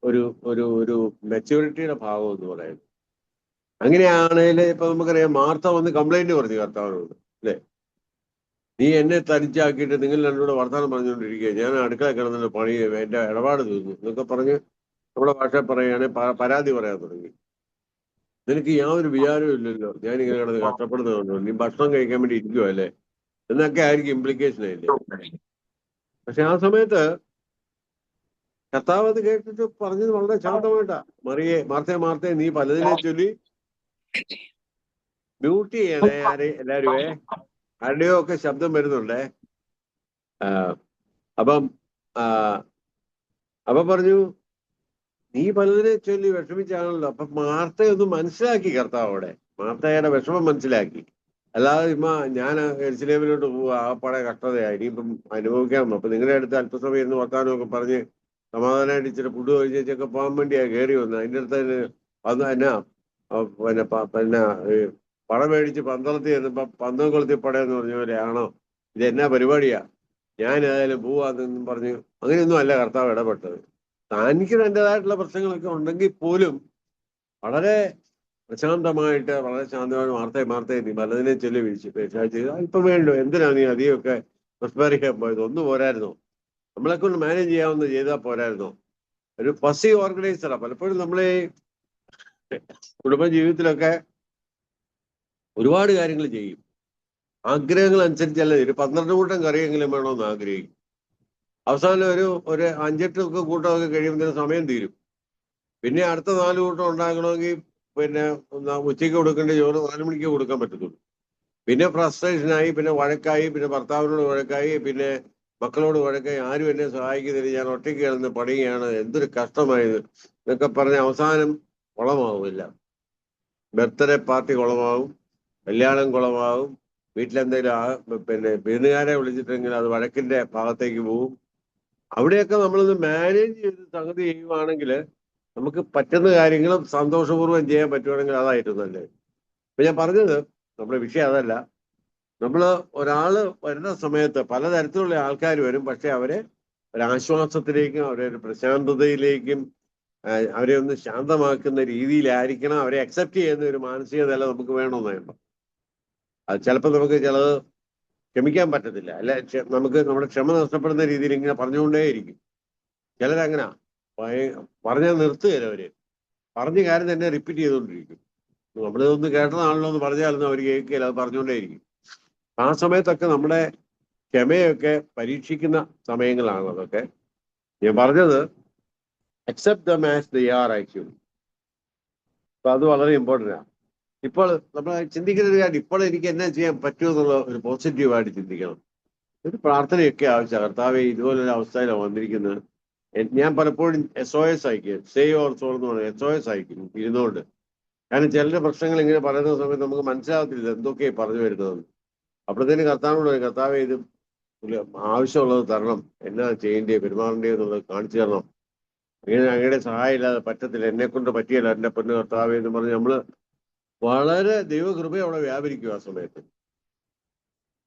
ഒരു ഒരു ഒരു മെച്യൂരിറ്റിയുടെ ഭാവം എന്ന് പറയുന്നത്. അങ്ങനെയാണെങ്കിൽ ഇപ്പൊ നമുക്കറിയാം, മാർത്ത വന്ന് കംപ്ലൈന്റ് പറഞ്ഞു കർത്താവിനോട്, അല്ലേ? നീ എന്നെ തനിച്ചാക്കിയിട്ട് നിങ്ങൾ രണ്ടുകൂടെ വർത്തമാനം പറഞ്ഞുകൊണ്ടിരിക്കുക, ഞാൻ അടുക്കള കിടന്നിട്ട് പണി എന്റെ ഇടപാട് തീർന്നു എന്നൊക്കെ പറഞ്ഞ് നമ്മുടെ ഭാഷ പറയുകയാണെങ്കിൽ പരാതി പറയാൻ തുടങ്ങി. നിനക്ക് യാതൊരു വിചാരവും ഇല്ലല്ലോ, ഞാനിങ്ങനെ കിടന്ന് കഷ്ടപ്പെടുന്നതുകൊണ്ടോ, നീ ഭക്ഷണം കഴിക്കാൻ വേണ്ടി ഇരിക്കുവോ അല്ലേ എന്നൊക്കെ ആയിരിക്കും ഇംപ്ലിക്കേഷൻ അതിന്റെ. പക്ഷെ ആ സമയത്ത് കർത്താവ് അത് കേട്ടിട്ട് പറഞ്ഞത് വളരെ ശാന്തമായിട്ടാ. മാർത്തേ നീ പലതിനെ ചൊല്ലി മ്യൂട്ട് ചെയ്യണേ എല്ലാരുമേ, ആരുടെയോ ഒക്കെ ശബ്ദം വരുന്നുണ്ടേ. അപ്പം പറഞ്ഞു, നീ പലതിനെ ചൊല്ലി വിഷമിച്ചാണല്ലോ. അപ്പൊ മാർത്തയൊന്ന് മനസ്സിലാക്കി കർത്താവോടെ, മാർത്തയുടെ വിഷമം മനസ്സിലാക്കി. അല്ലാതെ ഞാൻ എരിശിലേമിലോട്ട് പോവുക, ആ പഴയ കഷ്ടതയായി ഇനിയിപ്പം അനുഭവിക്കാം. അപ്പൊ നിങ്ങളുടെ അടുത്ത് അല്പസമയം ഇരുന്ന് വർത്താനമൊക്കെ പറഞ്ഞ് സമാധാനമായിട്ട് ഇച്ചിരി ഫുഡ് കഴിച്ചൊക്കെ പോകാൻ വേണ്ടിയാ കയറി വന്നത്. അതിൻ്റെ അടുത്ത് പിന്നെ പടം മേടിച്ച് പന്തളത്തിൽ ചെന്നപ്പോ പന്തം കൊളുത്തി പടയെന്ന് പറഞ്ഞ പോലെ ആണോ ഇത്, എന്നാ പരിപാടിയാ, ഞാൻ ഏതായാലും പോവാന്നെന്നും പറഞ്ഞു. അങ്ങനെയൊന്നും അല്ല കർത്താവ് ഇടപെട്ടത്. തനിക്ക് തൻ്റെതായിട്ടുള്ള പ്രശ്നങ്ങളൊക്കെ ഉണ്ടെങ്കിൽ പോലും വളരെ പ്രശാന്തമായിട്ട്, വളരെ ശാന്തമായി മാർത്തയെ നീ പലതിനെ ചൊല്ലി വിളിച്ച് ഇപ്പം വേണ്ടോ, എന്തിനാ നീ അധികമൊക്കെ പ്രസ്പെറിക്കാൻ പോയത്, ഒന്നും പോരായിരുന്നോ, നമ്മളെ കൊണ്ട് മാനേജ് ചെയ്യാവുന്ന ചെയ്താൽ പോരായിരുന്നോ? ഒരു പസീവ് ഓർഗനൈസറാ. പലപ്പോഴും നമ്മളെ കുടുംബ ജീവിതത്തിലൊക്കെ ഒരുപാട് കാര്യങ്ങൾ ചെയ്യും, ആഗ്രഹങ്ങൾ അനുസരിച്ചല്ല. ഒരു 12 കൂട്ടം കറിയെങ്കിലും വേണമെന്ന് ആഗ്രഹിക്കും. അവസാനം ഒരു 5-8 കൂട്ടമൊക്കെ കഴിയുമ്പോൾ സമയം തീരും. പിന്നെ അടുത്ത 4 കൂട്ടം ഉണ്ടാക്കണമെങ്കിൽ പിന്നെ ഉച്ചയ്ക്ക് കൊടുക്കേണ്ട ചോറ് 4 മണിക്ക് കൊടുക്കാൻ പറ്റത്തുള്ളൂ. പിന്നെ ഫ്രസ്ട്രേഷനായി, പിന്നെ വഴക്കായി, പിന്നെ ഭർത്താവിനോട് വഴക്കായി, പിന്നെ മക്കളോട് വഴക്കായി, ആരും എന്നെ സഹായിക്കുന്നില്ല, ഞാൻ ഒറ്റയ്ക്ക് കിടന്ന് പണിയാണ്, എന്തൊരു കഷ്ടമായത് എന്നൊക്കെ പറഞ്ഞ് അവസാനം കുളമാവില്ല. ബർത്ത്ഡേ പാർട്ടി കുളമാവും, കല്യാണം കുളമാവും, വീട്ടിലെന്തെങ്കിലും പിന്നെ വിരുന്നുകാരെ വിളിച്ചിട്ടെങ്കിൽ അത് വഴക്കിന്റെ ഭാഗത്തേക്ക് പോവും. അവിടെയൊക്കെ നമ്മളൊന്ന് മാനേജ് ചെയ്ത് സംഗതി ചെയ്യുവാണെങ്കിൽ, നമുക്ക് പറ്റുന്ന കാര്യങ്ങളും സന്തോഷപൂർവ്വം ചെയ്യാൻ പറ്റുവാണെങ്കിൽ അതായിരുന്നു നല്ലത്. അപ്പൊ ഞാൻ പറഞ്ഞത്, നമ്മുടെ വിഷയം അതല്ല. ഒരാള് വരുന്ന സമയത്ത് പലതരത്തിലുള്ള ആൾക്കാർ വരും. പക്ഷെ അവരെ ഒരാശ്വാസത്തിലേക്കും അവരെ ഒരു പ്രശാന്തതയിലേക്കും അവരെ ഒന്ന് ശാന്തമാക്കുന്ന രീതിയിലായിരിക്കണം അവരെ അക്സെപ്റ്റ് ചെയ്യുന്ന ഒരു മാനസിക നില നമുക്ക് വേണമെന്ന് വേണം. അത് ചിലപ്പോൾ നമുക്ക് ചിലത് ക്ഷമിക്കാൻ പറ്റത്തില്ല, അല്ലെ നമുക്ക് നമ്മുടെ ക്ഷമ നഷ്ടപ്പെടുന്ന രീതിയിൽ ഇങ്ങനെ പറഞ്ഞുകൊണ്ടേയിരിക്കും. ചിലരങ്ങനെ പറഞ്ഞാൽ നിർത്തുകയില്ല, അവര് പറഞ്ഞ കാര്യം തന്നെ റിപ്പീറ്റ് ചെയ്തുകൊണ്ടിരിക്കും. നമ്മളിതൊന്ന് കേട്ടതാണല്ലോ എന്ന് പറഞ്ഞാലൊന്നും അവർ കേൾക്കുകയില്ല, അത് പറഞ്ഞുകൊണ്ടേയിരിക്കും. ആ സമയത്തൊക്കെ നമ്മുടെ ക്ഷമയൊക്കെ പരീക്ഷിക്കുന്ന സമയങ്ങളാണ് അതൊക്കെ. ഞാൻ പറഞ്ഞത് accept them as they are actually. അപ്പൊ അത് വളരെ ഇമ്പോർട്ടൻ്റ് ആണ്. ഇപ്പോൾ നമ്മൾ ചിന്തിക്കുന്ന ഒരു കാര്യം, ഇപ്പോൾ എനിക്ക് എന്നാ ചെയ്യാൻ പറ്റുമെന്നുള്ള ഒരു പോസിറ്റീവായിട്ട് ചിന്തിക്കണം. ഒരു പ്രാർത്ഥനയൊക്കെ ആവശ്യമാണ്. കർത്താവെ, ഇതുപോലൊരു അവസ്ഥയിലാണ് വന്നിരിക്കുന്നത്. ഞാൻ പലപ്പോഴും SOS അയക്കും, സേവ് ഓർ സോൾ എന്ന് പറയുന്നത് SOS അയക്കും ഇരുന്നുകൊണ്ട്. കാരണം ചിലരുടെ പ്രശ്നങ്ങൾ ഇങ്ങനെ പറയുന്ന സമയത്ത് നമുക്ക് മനസ്സിലാകത്തില്ല എന്തൊക്കെയാണ് പറഞ്ഞു വരുന്നതെന്ന്. അപ്പോഴത്തേന് കർത്താവിനോട്, കർത്താവെ, ഇത് ആവശ്യമുള്ളത് തരണം, എന്നാ ചെയ്യേണ്ടേ പെരുമാറേണ്ടേ എന്നുള്ളത് കാണിച്ചു തരണം, അങ്ങയുടെ സഹായം ഇല്ലാതെ പറ്റത്തില്ല, എന്നെ കൊണ്ട് പറ്റിയല്ല എന്റെ പൊന്നു കർത്താവെ എന്ന് പറഞ്ഞ് നമ്മള് വളരെ ദൈവകൃപ അവിടെ വ്യാപരിക്കും ആ സമയത്ത്.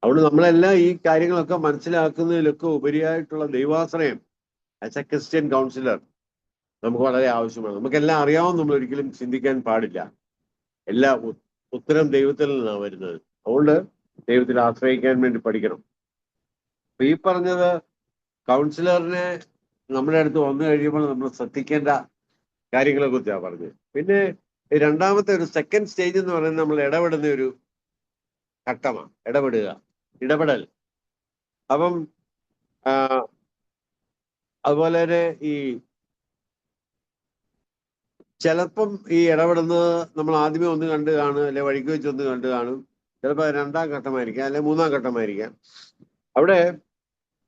അതുകൊണ്ട് നമ്മളെല്ലാം ഈ കാര്യങ്ങളൊക്കെ മനസ്സിലാക്കുന്നതിലൊക്കെ ഉപരിയായിട്ടുള്ള ദൈവാശ്രയം ആസ് എ ക്രിസ്ത്യൻ കൗൺസിലർ നമുക്ക് വളരെ ആവശ്യമാണ്. നമുക്കെല്ലാം അറിയാവുന്ന നമ്മൾ ഒരിക്കലും ചിന്തിക്കാൻ പാടില്ല. എല്ലാ ഉത്തരം ദൈവത്തിൽ നിന്നാണ് വരുന്നത്. അതുകൊണ്ട് ദൈവത്തിൽ ആശ്രയിക്കാൻ വേണ്ടി പഠിക്കണം. അപ്പൊ ഈ പറഞ്ഞത് കൗൺസിലറിനെ നമ്മുടെ അടുത്ത് വന്നു കഴിയുമ്പോൾ നമ്മൾ ശ്രദ്ധിക്കേണ്ട കാര്യങ്ങളെ കുറിച്ചാണ് പറഞ്ഞത്. പിന്നെ രണ്ടാമത്തെ ഒരു സെക്കൻഡ് സ്റ്റേജ് എന്ന് പറയുന്നത് നമ്മൾ ഇടപെടുന്ന ഒരു ഘട്ടമാണ്. ഇടപെടൽ. അപ്പം അതുപോലെ തന്നെ ഈ ചിലപ്പം ഈ ഇടപെടുന്നത് നമ്മൾ ആദ്യമേ ഒന്ന് കണ്ടു കാണും, അല്ലെ വഴിക്ക് വെച്ച് ഒന്ന് കണ്ടു കാണും. ചിലപ്പോൾ രണ്ടാം ഘട്ടമായിരിക്കാം, അല്ലെ മൂന്നാം ഘട്ടമായിരിക്കാം. അവിടെ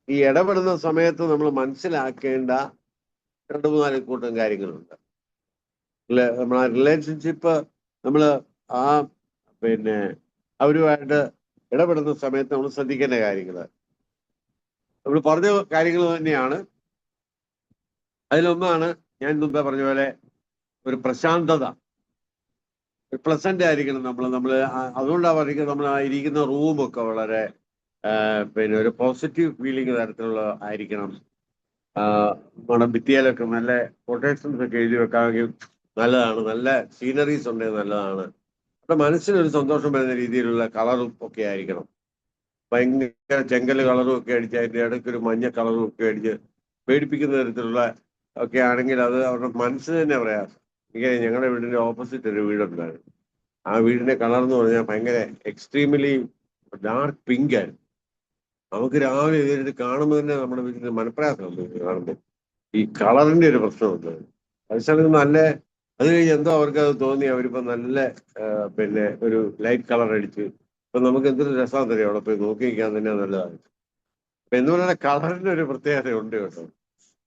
ഈ ഇടപെടുന്ന സമയത്ത് നമ്മൾ മനസ്സിലാക്കേണ്ട 2-3 കൂട്ടം കാര്യങ്ങളുണ്ട്. നമ്മളെ റിലേഷൻഷിപ്പ് നമ്മൾ പിന്നെ അവരുമായിട്ട് ഇടപെടുന്ന സമയത്ത് നമ്മൾ ശ്രദ്ധിക്കേണ്ട കാര്യങ്ങൾ നമ്മൾ പറഞ്ഞ കാര്യങ്ങൾ തന്നെയാണ്. അതിലൊന്നാണ് ഞാൻ മുമ്പേ പറഞ്ഞ പോലെ ഒരു പ്രശാന്തത, ഒരു പ്ലസന്റ് ആയിരിക്കണം. നമ്മൾ അതുകൊണ്ടാണ് പറയുന്നത് നമ്മൾ ഇരിക്കുന്ന റൂമൊക്കെ വളരെ പിന്നെ ഒരു പോസിറ്റീവ് ഫീലിംഗ് തരത്തിലുള്ള ആയിരിക്കണം. നമ്മുടെ ഭിത്തിയിലൊക്കെ നല്ല കൊട്ടേഷൻസ് ഒക്കെ എഴുതി വെക്കാമെങ്കിൽ നല്ലതാണ്. നല്ല സീനറീസ് ഉണ്ടെങ്കിൽ നല്ലതാണ്. അപ്പൊ മനസ്സിനൊരു സന്തോഷം വരുന്ന രീതിയിലുള്ള കളറും ഒക്കെ ആയിരിക്കണം. ഭയങ്കര ചെങ്കല് കളറും ഒക്കെ അടിച്ച് അതിൻ്റെ ഇടയ്ക്ക് ഒരു മഞ്ഞ കളറും ഒക്കെ അടിച്ച് പേടിപ്പിക്കുന്ന തരത്തിലുള്ള ഒക്കെ ആണെങ്കിൽ അത് അവരുടെ മനസ്സിന് തന്നെ പ്രയാസം. ഇങ്ങനെ ഞങ്ങളുടെ വീടിന്റെ ഓപ്പോസിറ്റ് ഒരു വീടുണ്ടായിരുന്നു. ആ വീടിന്റെ കളർ എന്ന് പറഞ്ഞാൽ ഭയങ്കര എക്സ്ട്രീംലി ഡാർക്ക് പിങ്ക് ആയിരുന്നു. നമുക്ക് രാവിലെ എഴുതിയിട്ട് കാണുമ്പോൾ തന്നെ നമ്മുടെ വീട്ടിൽ മനപ്രയാസം കാണുമ്പോൾ ഈ കളറിന്റെ ഒരു പ്രശ്നമുണ്ട്. അതേസമയം നല്ല അത് കഴിഞ്ഞ് എന്തോ അവർക്ക് അത് തോന്നി അവരിപ്പോ നല്ല പിന്നെ ഒരു ലൈറ്റ് കളർ അടിച്ച് ഇപ്പൊ നമുക്ക് എന്തൊരു രസമാണ് തരും അവിടെ പോയി നോക്കി നിൽക്കാൻ തന്നെ നല്ലതാണ്. അപ്പൊ എന്ന് പറയുന്ന കളറിന്റെ ഒരു പ്രത്യേകത ഉണ്ട് കേട്ടോ.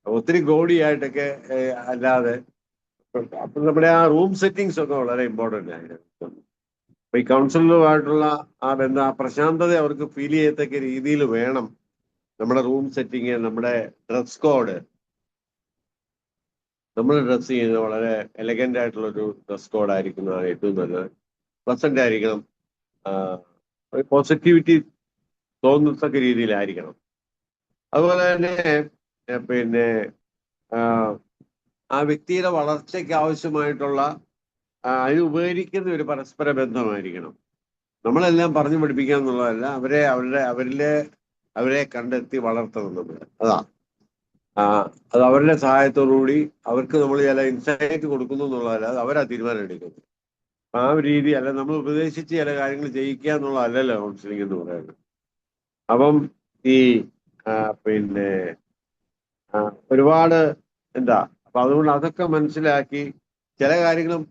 ഒത്തിരി ഗോഡിയായിട്ടൊക്കെ അല്ലാതെ അപ്പൊ നമ്മുടെ ആ റൂം സെറ്റിങ്സ് ഒക്കെ വളരെ ഇമ്പോർട്ടൻ്റ് ആയിരുന്നു. അപ്പൊ ഈ കൗൺസിലറുമായിട്ടുള്ള ആ ബന്ധം, ആ പ്രശാന്തത അവർക്ക് ഫീൽ ചെയ്യത്തക്ക രീതിയിൽ വേണം നമ്മുടെ റൂം സെറ്റിങ്, നമ്മുടെ ഡ്രസ് കോഡ്. നമ്മൾ ഡ്രസ് ചെയ്യുന്നത് വളരെ എലഗന്റ് ആയിട്ടുള്ള ഒരു ഡ്രസ് കോഡ് ആയിരിക്കുന്നതാണ് ഏറ്റവും നല്ലത്. പ്ലസന്റ് ആയിരിക്കണം, പോസിറ്റിവിറ്റി തോന്നത്തക്ക രീതിയിലായിരിക്കണം. അതുപോലെ തന്നെ പിന്നെ ആ വ്യക്തിയുടെ വളർച്ചയ്ക്ക് ആവശ്യമായിട്ടുള്ള അതിന് ഉപകരിക്കുന്ന ഒരു പരസ്പര ബന്ധമായിരിക്കണം. നമ്മളെല്ലാം പറഞ്ഞു പഠിപ്പിക്കുക എന്നുള്ളതല്ല, അവരെ കണ്ടെത്തി വളർത്തണം നമ്മൾ. അത് അവരുടെ സഹായത്തോടുകൂടി അവർക്ക് നമ്മൾ ചില ഇൻസൈറ്റ് കൊടുക്കുന്നു എന്നുള്ളതല്ല, അത് അവരാ തീരുമാനം എടുക്കുന്നത്. ആ ഒരു രീതി അല്ല നമ്മൾ ഉപദേശിച്ച് ചില കാര്യങ്ങൾ ചെയ്യിക്കുക എന്നുള്ളതല്ലല്ലോ കൗൺസിലിംഗ് എന്ന് പറയുന്നത്. അപ്പം ഈ പിന്നെ ഒരുപാട് അപ്പൊ അതുകൊണ്ട് അതൊക്കെ മനസ്സിലാക്കി ചില കാര്യങ്ങളും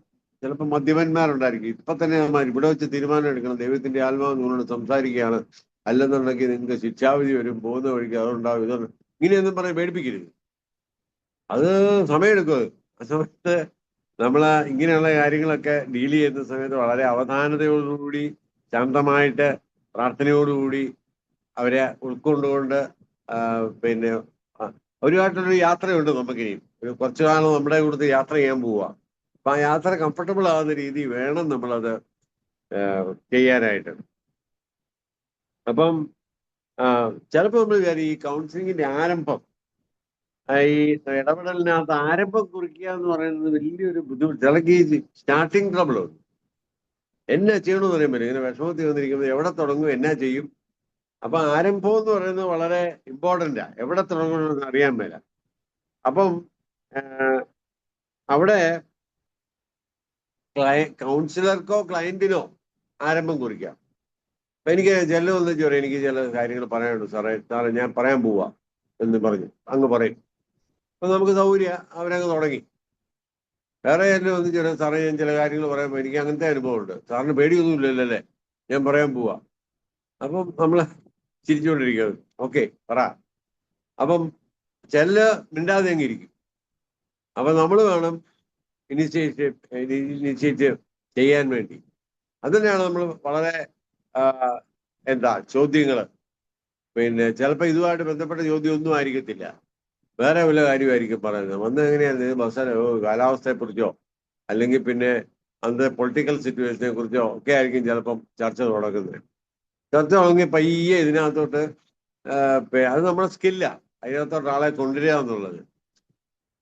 ചിലപ്പോൾ മദ്യപന്മാരുണ്ടായിരിക്കും. ഇപ്പൊ തന്നെ ഇവിടെ വെച്ച് തീരുമാനം എടുക്കണം, ദൈവത്തിന്റെ ആത്മാവ് നിങ്ങളോട് സംസാരിക്കുകയാണ്, അല്ലെന്നുണ്ടെങ്കിൽ നിങ്ങൾക്ക് ശിക്ഷാവിധി വരും, പോകുന്ന വഴിക്ക് അതുണ്ടാവും, ഇതുണ്ട്, ഇങ്ങനെയൊന്നും പറഞ്ഞ് പേടിപ്പിക്കരുത്. അത് സമയമെടുക്കും. ആ സമയത്ത് ഇങ്ങനെയുള്ള കാര്യങ്ങളൊക്കെ ഡീൽ ചെയ്യുന്ന സമയത്ത് വളരെ അവധാനതയോടുകൂടി ശാന്തമായിട്ട് പ്രാർത്ഥനയോടുകൂടി അവരെ ഉൾക്കൊണ്ടുകൊണ്ട് പിന്നെ ഒരുപായിട്ടൊരു യാത്രയുണ്ട് നമുക്കിനിയും. കുറച്ചു കാലം നമ്മുടെ കൂടുതൽ യാത്ര ചെയ്യാൻ പോവുക. അപ്പൊ ആ യാത്ര കംഫർട്ടബിൾ ആകുന്ന രീതി വേണം നമ്മളത് ചെയ്യാനായിട്ട്. അപ്പം ചിലപ്പോൾ നമ്മൾ വിചാരിക്കും ഈ കൗൺസിലിങ്ങിന്റെ ആരംഭം, ഈ ഇടപെടലിനകത്ത് ആരംഭം കുറിക്കുക എന്ന് പറയുന്നത് വലിയൊരു ബുദ്ധിമുട്ട്. ചിലക്ക് ഈ സ്റ്റാർട്ടിങ് ട്രബിൾ ഉണ്ട്. എന്നാ ചെയ്യണമെന്ന് പറയാൻ പറ്റും. ഇങ്ങനെ വിഷമത്തിൽ വന്നിരിക്കുമ്പോൾ എവിടെ തുടങ്ങും, എന്നാ ചെയ്യും. അപ്പൊ ആരംഭം എന്ന് പറയുന്നത് വളരെ ഇമ്പോർട്ടൻ്റാ. എവിടെ തുടങ്ങണമെന്ന് അറിയാൻ മേല. അപ്പം അവിടെ കൗൺസിലർക്കോ ക്ലയന്റിനോ ആരംഭം കുറിക്കാം. അപ്പൊ എനിക്ക് ചെല്ലു വന്നിച്ച് പറയും, എനിക്ക് ചില കാര്യങ്ങൾ പറയാനുണ്ട് സാറേ ഞാൻ പറയാൻ പോവാ എന്ന് പറഞ്ഞു അങ്ങ് പറയും. അപ്പൊ നമുക്ക് സൗകര്യ അവരങ്ങ് തുടങ്ങി. വേറെ ചെല്ലു വന്നിച്ച് പറയും, സാറേ ഞാൻ ചില കാര്യങ്ങൾ പറയുമ്പോൾ എനിക്ക് അങ്ങനത്തെ അനുഭവം ഉണ്ട്, സാറിന് പേടിയൊന്നുമില്ലല്ലേ, ഞാൻ പറയാൻ പോവാ. അപ്പം നമ്മള് ചിരിച്ചുകൊണ്ടിരിക്കുന്നത്, ഓക്കെ പറ. അപ്പം മിണ്ടാതെ അങ്ങിരിക്കും. അപ്പൊ നമ്മൾ വേണം ഇനിഷ്യേറ്റീവ് ചെയ്യാൻ വേണ്ടി. അതുതന്നെയാണ് നമ്മൾ വളരെ ചോദ്യങ്ങൾ, പിന്നെ ചിലപ്പോൾ ഇതുമായിട്ട് ബന്ധപ്പെട്ട ചോദ്യം ഒന്നും ആയിരിക്കത്തില്ല, വേറെ വല്ല കാര്യമായിരിക്കും പറയുന്നത്. വന്ന് എങ്ങനെയാണ് ബസ്സിനെ കാലാവസ്ഥയെ കുറിച്ചോ അല്ലെങ്കിൽ പിന്നെ അന്നത്തെ പൊളിറ്റിക്കൽ സിറ്റുവേഷനെ കുറിച്ചോ ഒക്കെ ആയിരിക്കും ചിലപ്പം ചർച്ച തുടങ്ങുന്നത്. ചർച്ച തുടങ്ങി പയ്യെ ഇതിനകത്തോട്ട് അത് നമ്മുടെ സ്കില്ല. അതിനകത്തോട്ട് ആളെ കൊണ്ടുവരിക എന്നുള്ളത്.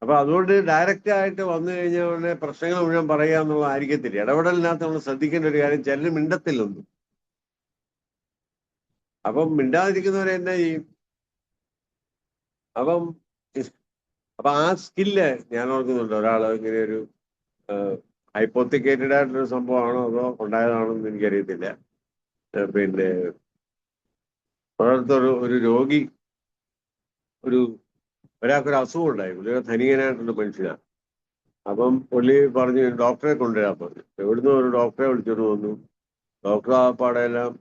അപ്പൊ അതുകൊണ്ട് ഡയറക്റ്റ് ആയിട്ട് വന്നു കഴിഞ്ഞാൽ ഉടനെ പ്രശ്നങ്ങൾ മുഴുവൻ പറയുക എന്നുള്ളതായിരിക്കത്തില്ല. ഇടപെടലിനകത്ത് നമ്മൾ ശ്രദ്ധിക്കേണ്ട ഒരു കാര്യം, ചിലർ മിണ്ടത്തില്ലൊന്നും. അപ്പം മിണ്ടാതിരിക്കുന്നവരെ എന്നാ ചെയ്യും? അപ്പം അപ്പൊ ആ സ്കില്ല് ഞാൻ ഓർക്കുന്നുണ്ട്. ഒരാൾ ഇങ്ങനെ ഒരു ഹൈപ്പോത്തിക്കേറ്റഡ് ആയിട്ടൊരു സംഭവമാണോ അതോ ഉണ്ടായതാണോ എന്ന് എനിക്കറിയത്തില്ല. പിന്നെ ഒരു രോഗി, ഒരാൾക്കൊരു അസുഖം ഉണ്ടായി. പുള്ളിയുടെ ധനികനായിട്ടുള്ള മനുഷ്യനാണ്. അപ്പം പുള്ളി പറഞ്ഞു ഡോക്ടറെ കൊണ്ടുവരാൻ പറഞ്ഞു. എവിടുന്ന് ഒരു ഡോക്ടറെ വിളിച്ചോണ്ട് വന്നു. ഡോക്ടർ ആ പാടെല്ലാം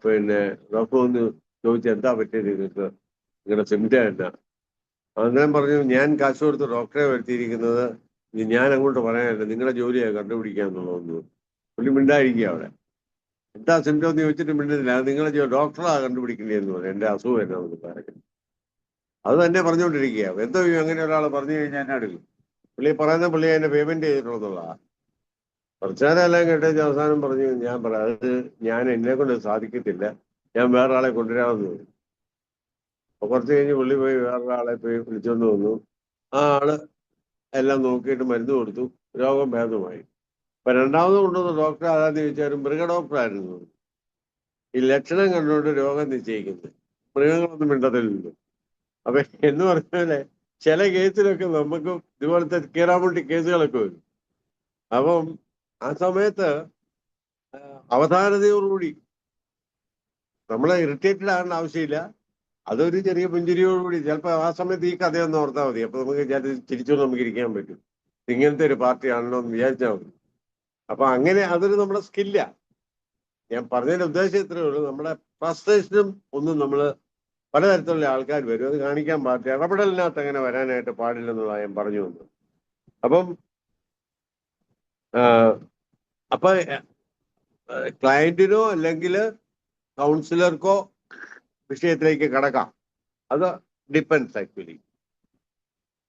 പിന്നെ ഡോക്ടർ ഒന്ന് ചോദിച്ചു, എന്താ പറ്റിയത് നിങ്ങൾക്ക്, നിങ്ങളുടെ സിംറ്റം എന്നാ? അന്നേരം പറഞ്ഞു, ഞാൻ കാശ് കൊടുത്ത് ഡോക്ടറെ വരുത്തിയിരിക്കുന്നത് ഞാൻ അങ്ങോട്ട് പറയാനല്ല, നിങ്ങളുടെ ജോലിയാണ് കണ്ടുപിടിക്കാന്നുള്ളതെന്ന്. പുള്ളി മിണ്ടായിരിക്കുക അവിടെ. എന്താ സിംറ്റം എന്ന് ചോദിച്ചിട്ട് മിണ്ടുന്നില്ല. അത് നിങ്ങളെ ഡോക്ടറാ കണ്ടുപിടിക്കേണ്ടതെന്ന് പറഞ്ഞു. എന്റെ അസുഖം എന്നാന്ന് പറഞ്ഞു. അത് തന്നെ പറഞ്ഞുകൊണ്ടിരിക്കുക. എന്തോ അങ്ങനെ ഒരാൾ പറഞ്ഞു കഴിഞ്ഞാൽ എന്നെ എടുക്കും. പുള്ളി പറയുന്ന പുള്ളി അതിന്റെ പേയ്മെന്റ് ചെയ്തിട്ടുള്ളതാ. കുറച്ചുനേരം എല്ലാം കേട്ടേച്ച് അവസാനം പറഞ്ഞു, ഞാൻ പറയാം അത് എന്നെ കൊണ്ട് സാധിക്കത്തില്ല, ഞാൻ വേറൊരാളെ കൊണ്ടുവരാമെന്ന് പറഞ്ഞു. അപ്പൊ കുറച്ച് കഴിഞ്ഞ് പുള്ളി പോയി വേറൊരാളെ പോയി വിളിച്ചോണ്ട് വന്നു. ആ ആള് എല്ലാം നോക്കിയിട്ട് മരുന്ന് കൊടുത്തു. രോഗം ഭേദമായി. അപ്പൊ രണ്ടാമത് കൊണ്ടുവന്ന ഡോക്ടർ ആരാന്ന് ചോദിച്ചാൽ മൃഗ ഡോക്ടറായിരുന്നു. ഈ ലക്ഷണം കണ്ടുകൊണ്ട് രോഗം നിശ്ചയിക്കുന്നത്. മൃഗങ്ങളൊന്നും മിണ്ടത്തില്ലല്ലോ. അപ്പൊ എന്ന് പറഞ്ഞാല് ചില കേസിലൊക്കെ നമുക്ക് ഇതുപോലത്തെ കീറാമുട്ടി കേസുകളൊക്കെ വരും. അപ്പം ആ സമയത്ത് അവധാനതയോടുകൂടി, നമ്മളെ ഇറിറ്റേറ്റഡ് ആകേണ്ട ആവശ്യമില്ല. അതൊരു ചെറിയ പുഞ്ചിരിയോടുകൂടി ചിലപ്പോൾ ആ സമയത്ത് ഈ കഥയൊന്നും ഓർത്താൽ മതി. അപ്പൊ നമുക്ക് ചിരിച്ചുകൊണ്ട് നമുക്ക് ഇരിക്കാൻ പറ്റും. ഇങ്ങനത്തെ ഒരു പാർട്ടിയാണല്ലോ എന്ന് വിചാരിച്ചാൽ മതി. അപ്പൊ അങ്ങനെ അതൊരു നമ്മുടെ സ്കില്ല. ഞാൻ പറഞ്ഞതിന്റെ ഉദ്ദേശം ഇത്രയേ ഉള്ളൂ. നമ്മുടെ ഫ്രസ്ട്രേഷനും ഒന്നും നമ്മള് പലതരത്തിലുള്ള ആൾക്കാർ വരും, അത് കാണിക്കാൻ പാടില്ല. ഇടപെടലിനകത്ത് അങ്ങനെ വരാനായിട്ട് പാടില്ലെന്നുള്ളതാണ് ഞാൻ പറഞ്ഞു വന്നത്. അപ്പം അപ്പൊ ക്ലയന്റിനോ അല്ലെങ്കിൽ കൗൺസിലർക്കോ വിഷയത്തിലേക്ക് കടക്കാം. അത് ഡിപ്പെൻസ് ആക്ച്വലി.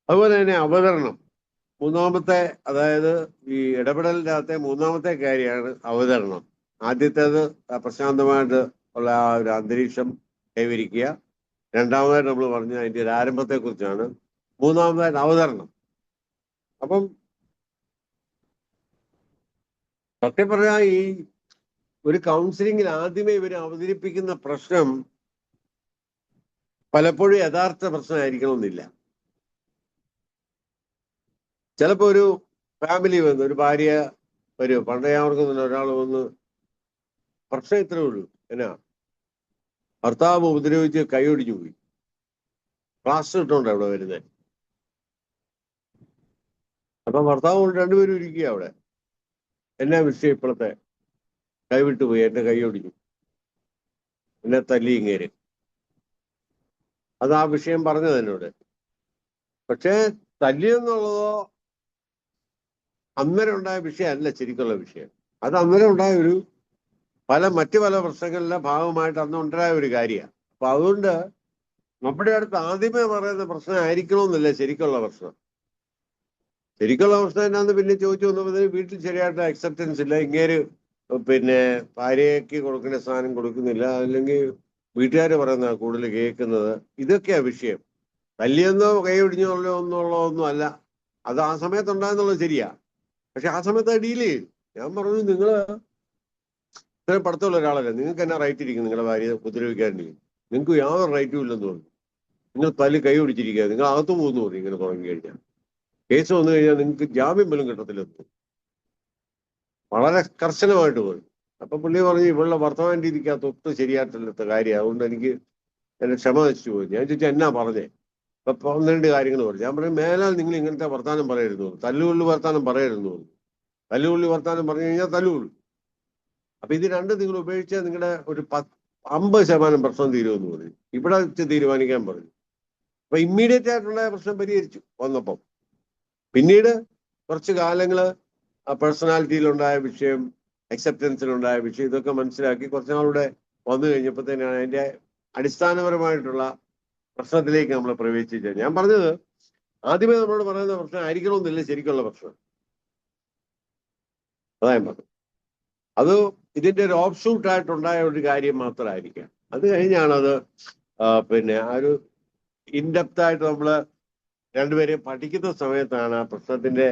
അതുപോലെ തന്നെ അവതരണം മൂന്നാമത്തെ, അതായത് ഈ ഇടപെടലിൻ്റെ അകത്തെ മൂന്നാമത്തെ കാര്യമാണ് അവതരണം. ആദ്യത്തേത് പ്രശാന്തമായിട്ട് ഉള്ള ആ ഒരു അന്തരീക്ഷം കൈവരിക്കുക. രണ്ടാമതായിട്ട് നമ്മൾ പറഞ്ഞ അതിൻ്റെ ഒരു ആരംഭത്തെ കുറിച്ചാണ്. മൂന്നാമതായിട്ട് അവതരണം. അപ്പം സത്യം പറഞ്ഞാൽ ഈ ഒരു കൗൺസിലിങ്ങിൽ ആദ്യമേ ഇവർ അവതരിപ്പിക്കുന്ന പ്രശ്നം പലപ്പോഴും യഥാർത്ഥ പ്രശ്നമായിരിക്കണമെന്നില്ല. ചിലപ്പോ ഒരു ഫാമിലി വന്ന് ഒരു ഭാര്യ വരും, പണ്ടേ അവർക്കൊന്നുമില്ല, ഒരാൾ വന്ന് പ്രശ്നം ഇത്രേ ഉള്ളൂ, എന്നാ ഭർത്താവ് ഉപദ്രവിച്ച് കൈ ഒടിഞ്ഞു പോയി, പ്ലാസ്റ്റർ ഇട്ടുണ്ടോ അവിടെ വരുന്നത്. അപ്പൊ ഭർത്താവ് കൊണ്ട് രണ്ടുപേരും ഇരിക്കുക അവിടെ. എന്നാ വിഷയം ഇപ്പോഴത്തെ? കൈവിട്ടുപോയി, എന്റെ കൈ ഒടിഞ്ഞു, എന്നെ തല്ലി ഇങ്ങേര്. അത് ആ വിഷയം പറഞ്ഞത് എന്നോട്. പക്ഷേ തല്ലിയെന്നുള്ളതോ അന്നേരം ഉണ്ടായ വിഷയമല്ല ശരിക്കുള്ള വിഷയം. അത് അന്നേരം ഉണ്ടായ മറ്റു പല പ്രശ്നങ്ങളിലെ ഭാഗമായിട്ട് അന്ന് ഉണ്ടായ ഒരു കാര്യമാണ്. അപ്പൊ അതുകൊണ്ട് നമ്മുടെ അടുത്ത് ആദ്യമേ പറയുന്ന പ്രശ്നം ആയിരിക്കണമെന്നില്ല ശരിക്കുള്ള പ്രശ്നം. ശരിക്കുള്ള പ്രശ്നം എന്നാന്ന് പിന്നെ ചോദിച്ചു വന്നപ്പോൾ വീട്ടിൽ ശരിയായിട്ട് അക്സെപ്റ്റൻസ് ഇല്ല, ഇങ്ങേര് പിന്നെ ഭാര്യയ്ക്ക് കൊടുക്കേണ്ട സാധനം കൊടുക്കുന്നില്ല, അല്ലെങ്കിൽ വീട്ടുകാർ പറയുന്ന കൂടുതൽ കേൾക്കുന്നത്. ഇതൊക്കെയാ വിഷയം. തല്ലിയെന്നോ കൈ ഒടിഞ്ഞോ എന്നുള്ളതൊന്നും അല്ല. അത് ആ സമയത്ത് ഉണ്ടായെന്നുള്ളത് ശരിയാ. പക്ഷെ ആ സമയത്ത് അത് ഡീൽ ചെയ്യും. ഞാൻ പറഞ്ഞു, നിങ്ങൾ ഇത്രയും പഠിത്തമുള്ള ഒരാളല്ലേ, നിങ്ങൾക്ക് എന്നാ റൈറ്റ് ഇരിക്കും നിങ്ങളുടെ ഭാര്യയെ ഉപദ്രവിക്കാണ്ടിരിക്കും? നിങ്ങൾക്ക് യാതൊരു റൈറ്റും ഇല്ലെന്ന് പറഞ്ഞു. നിങ്ങൾ തല്ലി കൈ ഒടിച്ചിരിക്കുക, നിങ്ങൾ അകത്തു പോകുന്നു പറഞ്ഞു. ഇങ്ങനെ തുടങ്ങി കഴിഞ്ഞാൽ കേസ് വന്നു കഴിഞ്ഞാൽ നിങ്ങൾക്ക് ജാമ്യം പോലും കിട്ടത്തില്ലെന്ന് വളരെ കർശനമായിട്ട് പോയി. അപ്പൊ പുള്ളി പറഞ്ഞു, ഇവളുടെ വർത്തമാന രീതിക്കകത്ത് ഒട്ടും ശരിയായിട്ടില്ലാത്ത കാര്യം, അതുകൊണ്ട് എനിക്ക് എന്റെ ക്ഷമ നശിച്ചു പോയി. ഞാൻ ചോദിച്ചാൽ എന്നാ പറഞ്ഞേ? അപ്പൊ 1-2 കാര്യങ്ങൾ പറഞ്ഞു. ഞാൻ പറഞ്ഞു, മേലാൽ നിങ്ങൾ ഇങ്ങനത്തെ വർത്താനം പറയരുന്നു, തല്ലുകൊള്ളു വർത്താനം പറയരുന്നു. തല്ലുകൊള്ളി വർത്താനം പറഞ്ഞു കഴിഞ്ഞാൽ തല്ലുകൊള്ളു. അപ്പൊ ഇത് രണ്ടും നിങ്ങൾ ഉപയോഗിച്ചാൽ നിങ്ങളുടെ ഒരു 50% പ്രശ്നം തീരുമെന്ന് പറഞ്ഞു. ഇവിടെ വെച്ച് തീരുമാനിക്കാൻ പറഞ്ഞു. അപ്പൊ ഇമ്മീഡിയറ്റ് ആയിട്ടുള്ള പ്രശ്നം പരിഹരിച്ചു വന്നപ്പം. പിന്നീട് കുറച്ച് കാലങ്ങള് പേഴ്സണാലിറ്റിയിലുണ്ടായ വിഷയം, അക്സെപ്റ്റൻസിലുണ്ടായ വിഷയം, ഇതൊക്കെ മനസ്സിലാക്കി കുറച്ച് നാളുടെ വന്നു കഴിഞ്ഞപ്പോൾ തന്നെയാണ് അതിന്റെ അടിസ്ഥാനപരമായിട്ടുള്ള പ്രശ്നത്തിലേക്ക് നമ്മൾ പ്രവേശിച്ചത്. ഞാൻ പറഞ്ഞത് ആദ്യമേ നമ്മളോട് പറയുന്ന പ്രശ്നം ആയിരിക്കണമെന്നില്ല ശരിക്കുള്ള പ്രശ്നം. അതാ ഞാൻ പറഞ്ഞത്. അത് ഇതിന്റെ ഒരു ഓഫ് ഷൂട്ടായിട്ടുണ്ടായ ഒരു കാര്യം മാത്രമായിരിക്കാം. അത് കഴിഞ്ഞാണ് അത് പിന്നെ ആ ഒരു ഇൻഡെപ്ത് ആയിട്ട് നമ്മൾ രണ്ടുപേരെയും പഠിക്കുന്ന സമയത്താണ് ആ പ്രശ്നത്തിന്റെ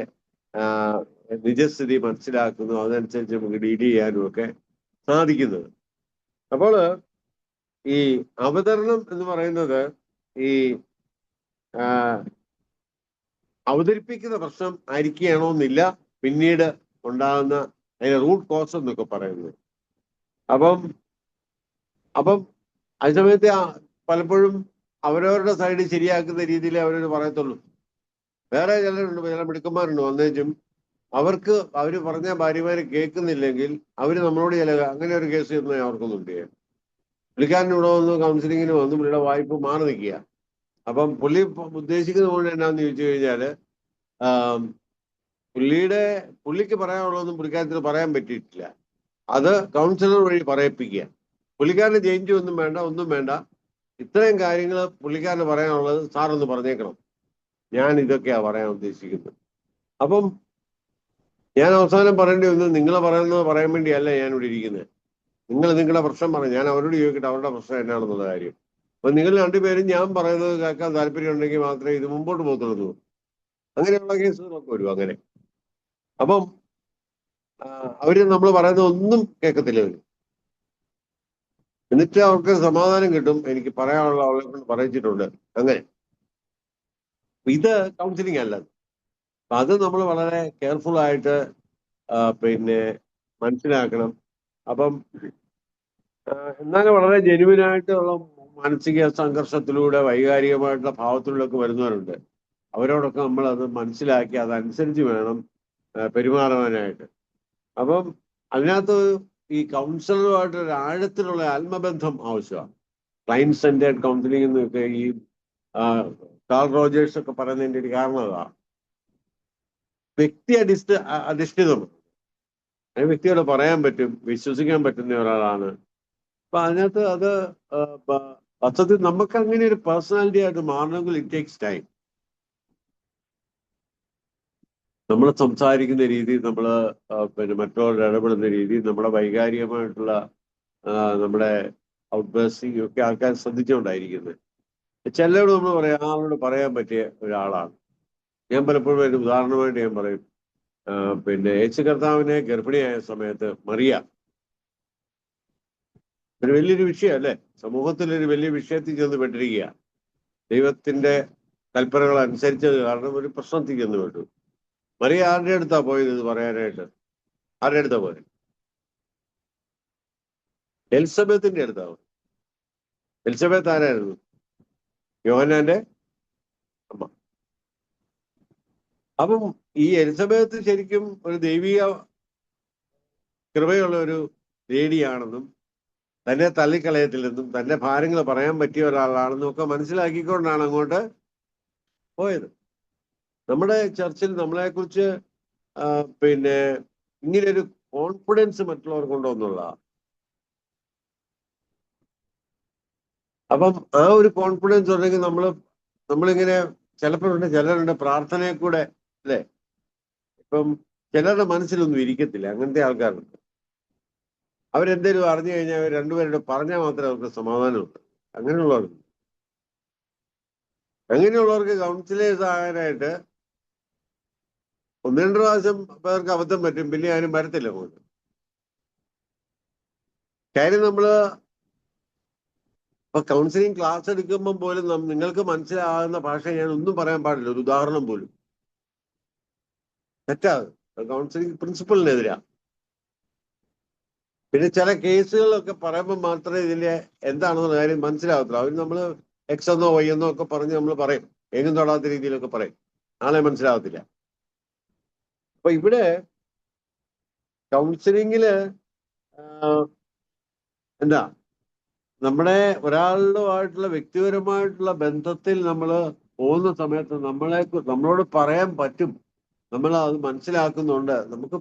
നിജസ്ഥിതി മനസ്സിലാക്കുന്നതും അതനുസരിച്ച് നമുക്ക് ഡീൽ ചെയ്യാനും ഒക്കെ സാധിക്കുന്നത്. അപ്പോൾ ഈ അവതരണം എന്ന് പറയുന്നത് ഈ അവതരിപ്പിക്കുന്ന പ്രശ്നം ആയിരിക്കുകയാണോന്നില്ല പിന്നീട് ഉണ്ടാകുന്ന അതിന്റെ റൂട്ട് കോസ് എന്നൊക്കെ പറയുന്നത്. അപ്പം അതേസമയത്ത് പലപ്പോഴും അവരവരുടെ സൈഡ് ശരിയാക്കുന്ന രീതിയിൽ അവരൊരു പറയത്തുള്ളൂ. വേറെ ചിലരുണ്ട്, ചില മിടുക്കന്മാരുണ്ട് വന്നേച്ചും അവര് പറഞ്ഞ ഭാര്യമാര് കേൾക്കുന്നില്ലെങ്കിൽ അവര് നമ്മളോട് അങ്ങനെ ഒരു കേസ് ചെന്ന് അവർക്കൊന്നുണ്ട്. പുള്ളിക്കാരൻ ഇവിടെ വന്ന് കൗൺസിലിങ്ങിന് വന്ന് പുള്ളിയുടെ വായ്പ മാറി നിൽക്കുക. അപ്പം പുള്ളി ഉദ്ദേശിക്കുന്ന പോലെ എന്നാന്ന് ചോദിച്ചു കഴിഞ്ഞാല് പുള്ളിക്ക് പറയാനുള്ളതൊന്നും പുള്ളിക്കാരത്തിന് പറയാൻ പറ്റിയിട്ടില്ല. അത് കൗൺസിലർ വഴി പറയിപ്പിക്കുക. പുള്ളിക്കാരന് ചേഞ്ച് ഒന്നും വേണ്ട, ഇത്രയും കാര്യങ്ങൾ പുള്ളിക്കാരന് പറയാനുള്ളത് സാറൊന്ന് പറഞ്ഞേക്കണം, ഞാൻ ഇതൊക്കെയാ പറയാൻ ഉദ്ദേശിക്കുന്നത്. അപ്പം ഞാൻ അവസാനം പറയേണ്ടി വന്നു, നിങ്ങളെ പറയുന്നത് പറയാൻ വേണ്ടിയല്ല ഞാൻ ഇവിടെ ഇരിക്കുന്നത്. നിങ്ങളുടെ പ്രശ്നം പറഞ്ഞു, ഞാൻ അവരോട് ചോദിക്കട്ടെ അവരുടെ പ്രശ്നം എന്നാണെന്നുള്ള കാര്യം. അപ്പൊ നിങ്ങൾ രണ്ടുപേരും ഞാൻ പറയുന്നത് കേൾക്കാൻ താല്പര്യം ഉണ്ടെങ്കിൽ മാത്രമേ ഇത് മുമ്പോട്ട് പോകത്തുള്ളൂ. അങ്ങനെയുള്ള കേസുകളൊക്കെ വരും അങ്ങനെ. അപ്പം അവര് നമ്മൾ പറയുന്നത് ഒന്നും കേൾക്കത്തില്ല അവര്. എന്നിട്ട് അവർക്ക് സമാധാനം കിട്ടും, എനിക്ക് പറയാനുള്ള അവളെ കൊണ്ട് പറയിച്ചിട്ടുണ്ട്. അങ്ങനെ ഇത് കൗൺസിലിംഗ് അല്ല. അപ്പൊ അത് നമ്മൾ വളരെ കെയർഫുൾ ആയിട്ട് പിന്നെ മനസ്സിലാക്കണം. അപ്പം എന്നാലും വളരെ ജെനുവിനായിട്ടുള്ള മാനസിക സംഘർഷത്തിലൂടെ വൈകാരികമായിട്ടുള്ള ഭാവത്തിലൂടെയൊക്കെ വരുന്നവരുണ്ട്. അവരോടൊക്കെ നമ്മൾ അത് മനസ്സിലാക്കി അതനുസരിച്ച് വേണം പെരുമാറാനായിട്ട്. അപ്പം അതിനകത്ത് ഈ കൗൺസിലറുമായിട്ട് ഒരു ആഴത്തിലുള്ള ആത്മബന്ധം ആവശ്യമാണ്. ക്ലൈന്റ് സെന്റേഡ് കൗൺസിലിംഗ് എന്നൊക്കെ ഈ കാൾ റോജേഴ്സ് ഒക്കെ പറയുന്നതിന്റെ ഒരു കാരണം അതാണ്. വ്യക്തി അധിഷ്ഠിതമാണ്. വ്യക്തിയോട് പറയാൻ പറ്റും, വിശ്വസിക്കാൻ പറ്റുന്ന ഒരാളാണ്. അപ്പൊ അതിനകത്ത് അത് സത്യത്തിൽ നമുക്ക് അങ്ങനെ ഒരു പേഴ്സണാലിറ്റി ആയിട്ട് മാറണമെങ്കിൽ ഇറ്റ് ടേക്സ് ടൈം. നമ്മൾ സംസാരിക്കുന്ന രീതി, നമ്മൾ മറ്റുള്ളവരുടെ ഇടപെടുന്ന രീതി, നമ്മുടെ വൈകാരികമായിട്ടുള്ള നമ്മുടെ ഔട്ട് ബേസ്റ്റിംഗ് ഒക്കെ ആൾക്കാർ ശ്രദ്ധിച്ചുകൊണ്ടായിരിക്കുന്നത്. ചിലരോട് നമ്മൾ പറയാം, ആളോട് പറയാൻ പറ്റിയ ഒരാളാണ്. ഞാൻ പലപ്പോഴും ഒരു ഉദാഹരണമായിട്ട് ഞാൻ പറയും, യേശു കർത്താവിനെ ഗർഭിണിയായ സമയത്ത് മറിയ ഒരു വലിയൊരു വിഷയം അല്ലേ, സമൂഹത്തിൽ ഒരു വലിയ വിഷയത്തിൽ ചെന്ന് പെട്ടിരിക്കുക. ദൈവത്തിന്റെ കൽപ്പനകൾ അനുസരിച്ചത് കാരണം ഒരു പ്രശ്നത്തിൽ ചെന്ന് പെട്ടു. മറിയ ആരുടെ അടുത്താ പോയത് ഇത് പറയാനായിട്ട്? ആരുടെ അടുത്താ പോയത്? എലിസബത്തിന്റെ അടുത്താ പോയത്. എലിസബത്ത് ആരായിരുന്നു? യോഹന്നാന്റെ അമ്മ. അപ്പം ഈ എലിസബത്ത് ശരിക്കും ഒരു ദൈവിക കൃപയുള്ള ഒരു ലേഡിയാണെന്നും തന്നെ തള്ളിക്കളയത്തില്ലെന്നും തന്റെ ഭാരങ്ങൾ പറയാൻ പറ്റിയ ഒരാളാണെന്നും ഒക്കെ മനസ്സിലാക്കിക്കൊണ്ടാണ് അങ്ങോട്ട് പോയത്. നമ്മുടെ ചർച്ചിൽ നമ്മളെക്കുറിച്ച് ഇങ്ങനൊരു കോൺഫിഡൻസ് മറ്റുള്ളവർ കൊണ്ടുവന്നുള്ളതാണ്. അപ്പം ആ ഒരു കോൺഫിഡൻസ് ഉണ്ടെങ്കിൽ നമ്മളിങ്ങനെ ചിലരുണ്ട് പ്രാർത്ഥനയെ കൂടെ അല്ലേ, ഇപ്പം ചിലരുടെ മനസ്സിലൊന്നും ഇരിക്കത്തില്ല, അങ്ങനത്തെ ആൾക്കാരുണ്ട്. അവരെന്തേലും അറിഞ്ഞു കഴിഞ്ഞാൽ അവർ രണ്ടുപേരുടെ പറഞ്ഞാൽ മാത്രമേ അവർക്ക് സമാധാനമുണ്ട്. അങ്ങനെയുള്ളവർക്ക് കൗൺസിലേഴ്സ് ആകാനായിട്ട് ഒന്ന് രണ്ട് പ്രാവശ്യം പേർക്ക് അബദ്ധം പറ്റും, പിന്നെ ആരും വരത്തില്ല അങ്ങോട്ട്. കാര്യം ഇപ്പൊ കൗൺസിലിംഗ് ക്ലാസ് എടുക്കുമ്പോൾ പോലും നിങ്ങൾക്ക് മനസ്സിലാകുന്ന ഭാഷ ഞാൻ ഒന്നും പറയാൻ പാടില്ല, ഒരു ഉദാഹരണം പോലും. തെറ്റാത്, കൗൺസിലിംഗ് പ്രിൻസിപ്പളിനെതിരാ. പിന്നെ ചില കേസുകളൊക്കെ പറയുമ്പോൾ മാത്രമേ ഇതിന്റെ എന്താണെന്നുള്ള കാര്യം മനസ്സിലാകത്തുള്ളൂ. അവർ നമ്മൾ എക്സ് എന്നോ വൈ എന്നോ ഒക്കെ പറഞ്ഞ് നമ്മൾ പറയും, എങ്ങും തൊടാത്ത രീതിയിലൊക്കെ പറയും, ആളെ മനസ്സിലാകത്തില്ല. അപ്പൊ ഇവിടെ കൗൺസിലിങ്ങില് എന്താ നമ്മുടെ ഒരാളുമായിട്ടുള്ള വ്യക്തിപരമായിട്ടുള്ള ബന്ധത്തിൽ നമ്മൾ പോകുന്ന സമയത്ത് നമ്മളോട് പറയാൻ പറ്റും, നമ്മൾ അത് മനസ്സിലാക്കുന്നുണ്ട്. നമുക്ക്